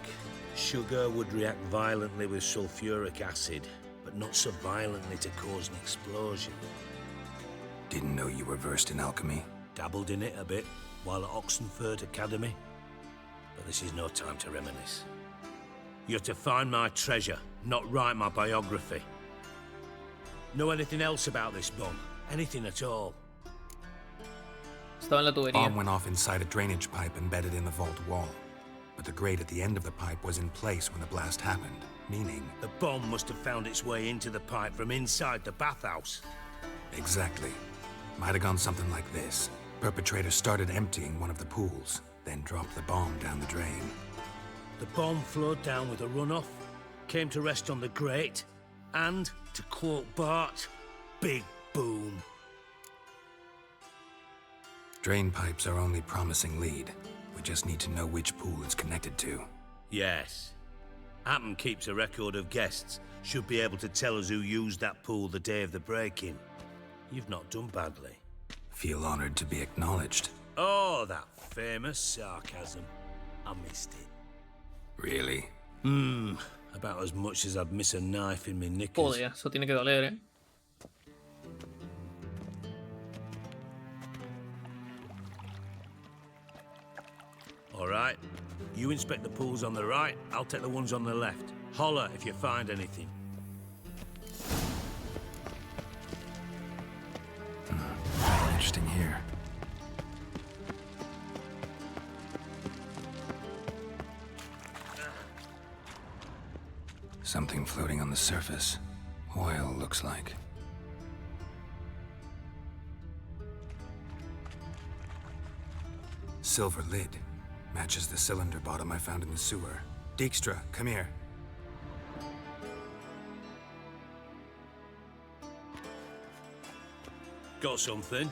Sugar would react violently with sulfuric acid, but not so violently to cause an explosion. Didn't know you were versed in alchemy. Dabbled in it a bit while at Oxenford Academy. But this is no time to reminisce. You're to find my treasure, not write my biography. Know anything else about this bomb? Anything at all? Estaba en la tubería. Bomb went off inside a drainage pipe embedded in the vault wall. But the grate at the end of the pipe was in place when the blast happened, meaning... The bomb must have found its way into the pipe from inside the bathhouse. Exactly. Might have gone something like this. Perpetrator started emptying one of the pools, then dropped the bomb down the drain. The bomb flowed down with a runoff, came to rest on the grate, and, to quote Bart, big boom. Drain pipes are only promising lead. We just need to know which pool it's connected to. Yes. Appen keeps a record of guests. Should be able to tell us who used that pool the day of the break-in. You've not done badly. Feel honored to be acknowledged. Oh, that famous sarcasm. I missed it. Really? About as much as I'd miss a knife in my knickers. Joder, eso tiene que doler, eh. All right. You inspect the pools on the right, I'll take the ones on the left. Holler if you find anything. Interesting here. Something floating on the surface. Oil, looks like. Silver lid. Matches the cylinder bottom I found in the sewer. Dijkstra, come here. Got something?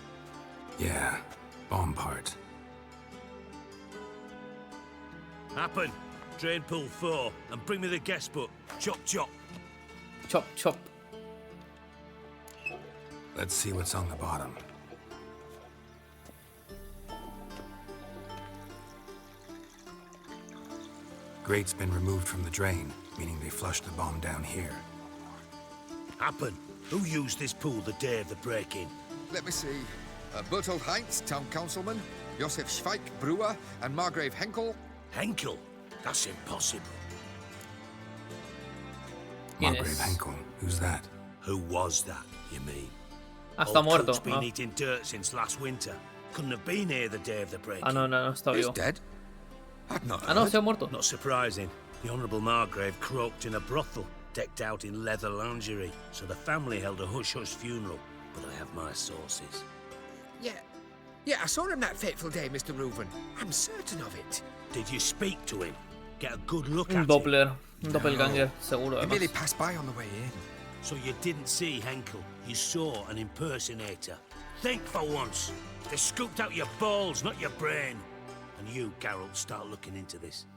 Yeah, bomb part. Happen. Drain pool 4, and bring me the guest book. Chop, chop. Chop, chop. Let's see what's on the bottom. Grate's been removed from the drain, meaning they flushed the bomb down here. Happen. Who used this pool the day of the break-in? Let me see. Bertold Heinz, town councilman, Josef Schweik, brewer, and Margrave Henkel. Henkel? That's impossible. Margrave Henkel? Who's that? Who was that, you mean? Está muerto. Cook's been eating dirt since last winter. Couldn't have been here the day of the break-in. Ah, no, está vivo. He's dead? I've not Ah, no, se ha muerto. Not surprising. The Honourable Margrave croaked in a brothel, decked out in leather lingerie, so the family held a hush-hush funeral, but I have my sources. Yeah, I saw him that fateful day, Mr. Reuven. I'm certain of it. Did you speak to him? Get a good look at Un him? Doppler, un doppelganger, seguro. He merely Además. passed by on the way in. So you didn't see Henkel, you saw an impersonator. Think for once. They scooped out your balls, not your brain. And you, Geralt, start looking into this.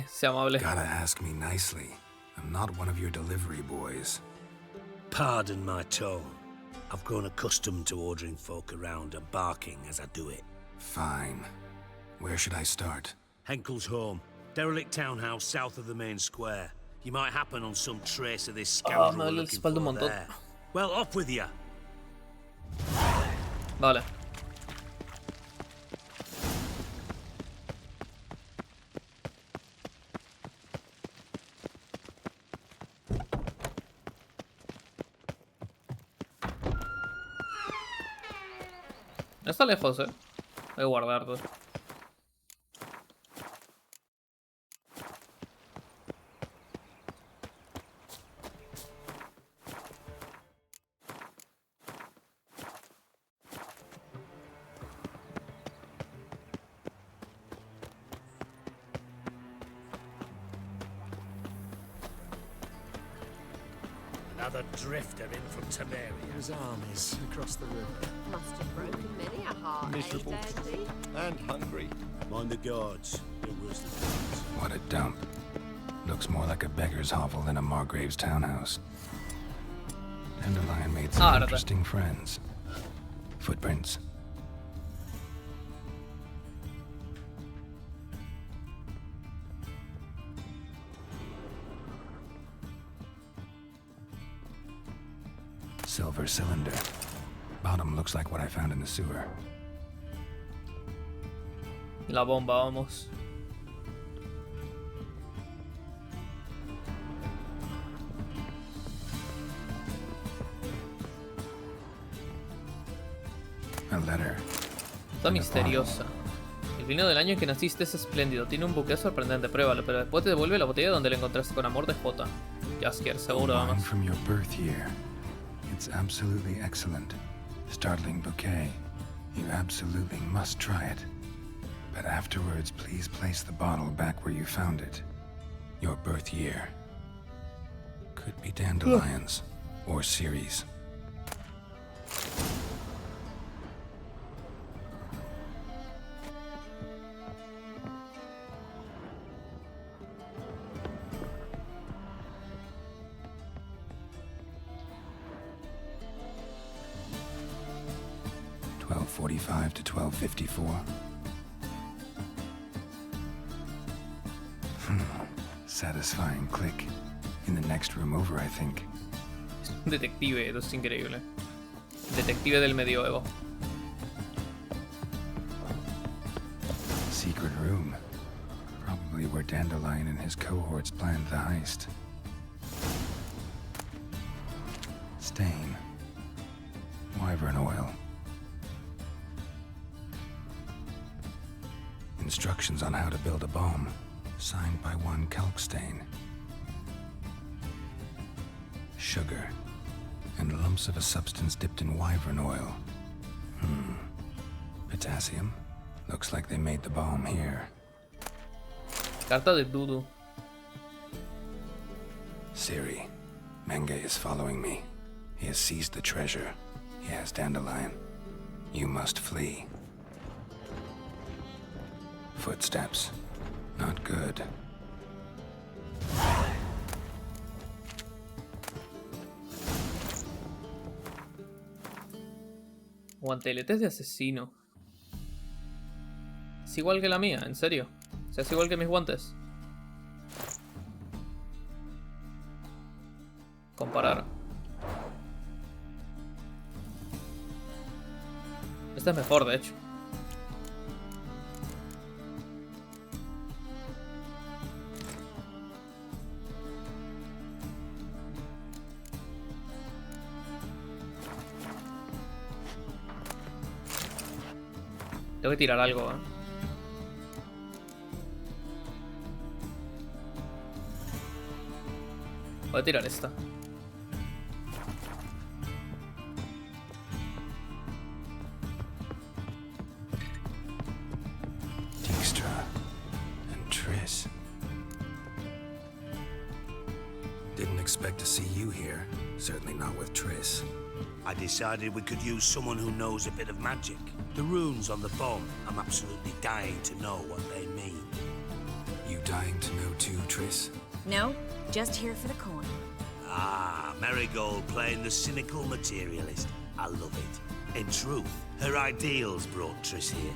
Sea amable. Gotta ask me nicely. I'm not one of your delivery boys. Pardon my tone. I've grown accustomed to ordering folk around and barking as I do it. Fine. Where should I start? Henkel's home. Derelict townhouse south of the main square. You might happen on some trace of this scoundrel me we're duele el looking espalda un for montón. there. Well, off with you. Vale. No está lejos, Voy a guardar todo. Another drifter in from Temeria. His armies across the river. Must have broken many a heart, Miserable. Dandy? And hungry. Mind the guards. They're worse than guards. What a dump. Looks more like a beggar's hovel than a Margrave's townhouse. Dandelion made some Arda. interesting friends. Footprints. Silver cylinder. Bottom looks like what I found in the sewer. La bomba, vamos. A letter. Está misteriosa. El vino del año en que naciste es espléndido. Tiene un buque sorprendente. Pruébalo, pero después te devuelve la botella donde la encontraste con amor de J. Jaskier, seguro, Wine además. from your birth year. It's absolutely excellent. Startling bouquet. You absolutely must try it. But afterwards, please place the bottle back where you found it. Your birth year. Could be dandelions or Ceres. .45 to 12:54. Satisfying click. In the next room over, I think. Un detective, esto es increíble. Detective del medioevo. Secret room. Probably where Dandelion and his cohorts planned the heist. Stain. Wyvern oil. Instructions on how to build a bomb. Signed by one Kalkstain. Sugar. And lumps of a substance dipped in wyvern oil. Potassium. Looks like they made the bomb here. Carta de Dudu. Siri, Menge is following me. He has seized the treasure. He has Dandelion. You must flee. Footsteps. Not good. Guanteletes de asesino. Es igual que la mía, en serio. O sea, es igual que mis guantes. Comparar. Este es mejor, de hecho. Tengo que tirar algo, Voy a tirar esta. Dijkstra and TRISS. Didn't expect to see you here. Certainly not with TRISS. I decided we could use someone who knows a bit of magic. The runes on the bomb, I'm absolutely dying to know what they mean. You dying to know too, TRISS? No, just here for the coin. Ah, Marigold playing the cynical materialist. I love it. In truth, her ideals brought Triss here.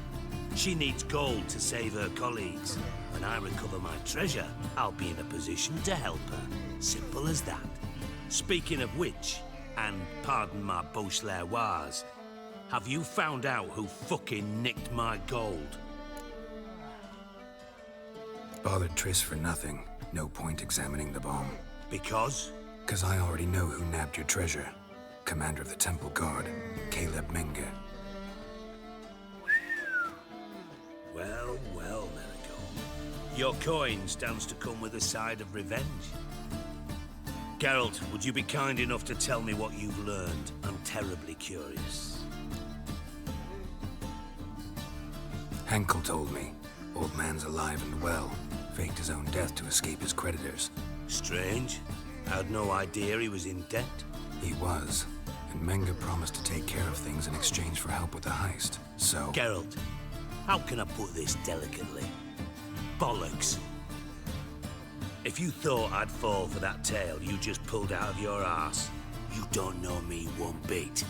She needs gold to save her colleagues. When I recover my treasure, I'll be in a position to help her. Simple as that. Speaking of which, and pardon my Beauclervoise, have you found out who fucking nicked my gold? Bothered TRISS for nothing. No point examining the bomb. Because? 'Cause I already know who nabbed your treasure. Commander of the Temple Guard, Caleb Menge. Well, well, Marigold. Your coin stands to come with a side of revenge. Geralt, would you be kind enough to tell me what you've learned? I'm terribly curious. Henkel told me. Old man's alive and well. Faked his own death to escape his creditors. Strange. I had no idea he was in debt. He was. And Menge promised to take care of things in exchange for help with the heist. So... Geralt, how can I put this delicately? Bollocks. If you thought I'd fall for that tale you just pulled out of your arse, you don't know me one bit.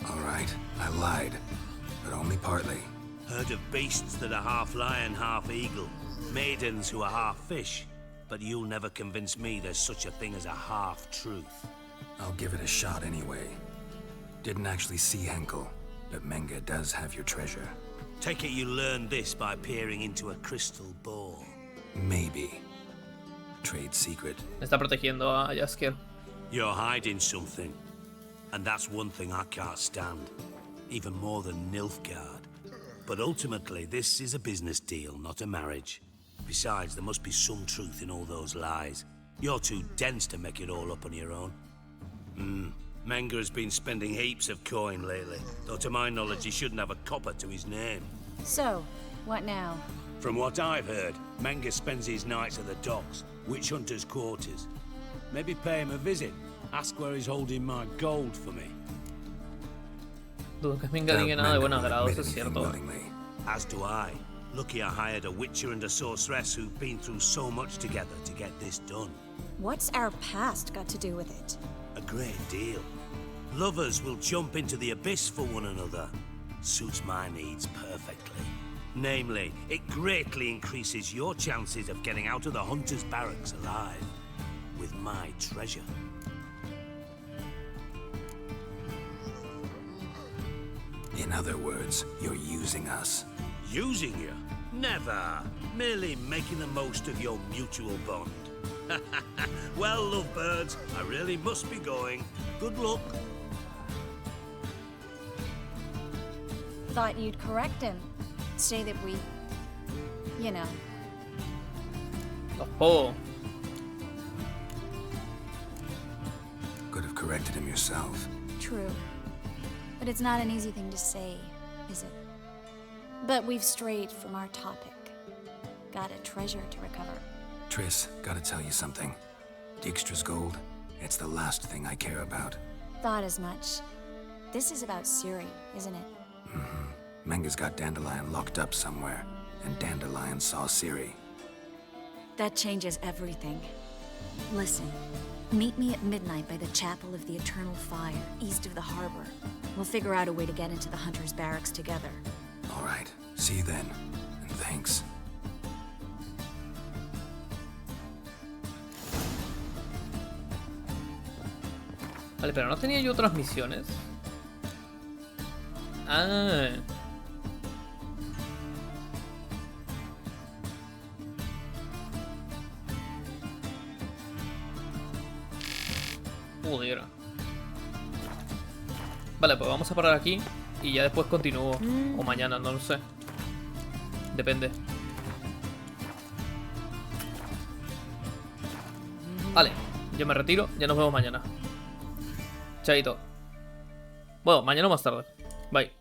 All right, I lied. But only partly. Heard of beasts that are half lion, half eagle. Maidens who are half fish. But you'll never convince me there's such a thing as a half-truth. I'll give it a shot anyway. Didn't actually see Henkel, but Menge does have your treasure. Take it you learned this by peering into a crystal ball. Maybe. Trade secret. Está protegiendo a Jaskier. You're hiding something. And that's one thing I can't stand. Even more than Nilfgaard. But ultimately, this is a business deal, not a marriage. Besides, there must be some truth in all those lies. You're too dense to make it all up on your own. Menge has been spending heaps of coin lately, though to my knowledge he shouldn't have a copper to his name. So, what now? From what I've heard, Menge spends his nights at the docks, witch hunters' quarters. Maybe pay him a visit, ask where he's holding my gold for me. Dudo que Menge diga nada de buen agrado, eso es cierto. As do I. Lucky I hired a witcher and a sorceress who've been through so much together to get this done. What's our past got to do with it? A great deal. Lovers will jump into the abyss for one another. Suits my needs perfectly. Namely, it greatly increases your chances of getting out of the hunter's barracks alive. With my treasure. In other words, you're using us. Using you? Never. Merely making the most of your mutual bond. Well, lovebirds, I really must be going. Good luck. Thought you'd correct him. Say that we... you know. Oh. Could have corrected him yourself. True. But it's not an easy thing to say, is it? But we've strayed from our topic. Got a treasure to recover. Triss, gotta tell you something. Dijkstra's gold, it's the last thing I care about. Thought as much. This is about Ciri, isn't it? Menge's got Dandelion locked up somewhere, and Dandelion saw Ciri. That changes everything. Listen, meet me at midnight by the Chapel of the Eternal Fire, east of the harbor. We'll figure out a way to get into the Hunter's Barracks together. All right, see you then, and thanks. Vale, pero ¿no tenía yo otras misiones? Ah. Joder. Vale, pues vamos a parar aquí y ya después continúo. O mañana, no lo sé. Depende. Vale, yo me retiro. Ya nos vemos mañana. Chaito. Bueno, mañana más tarde. Bye.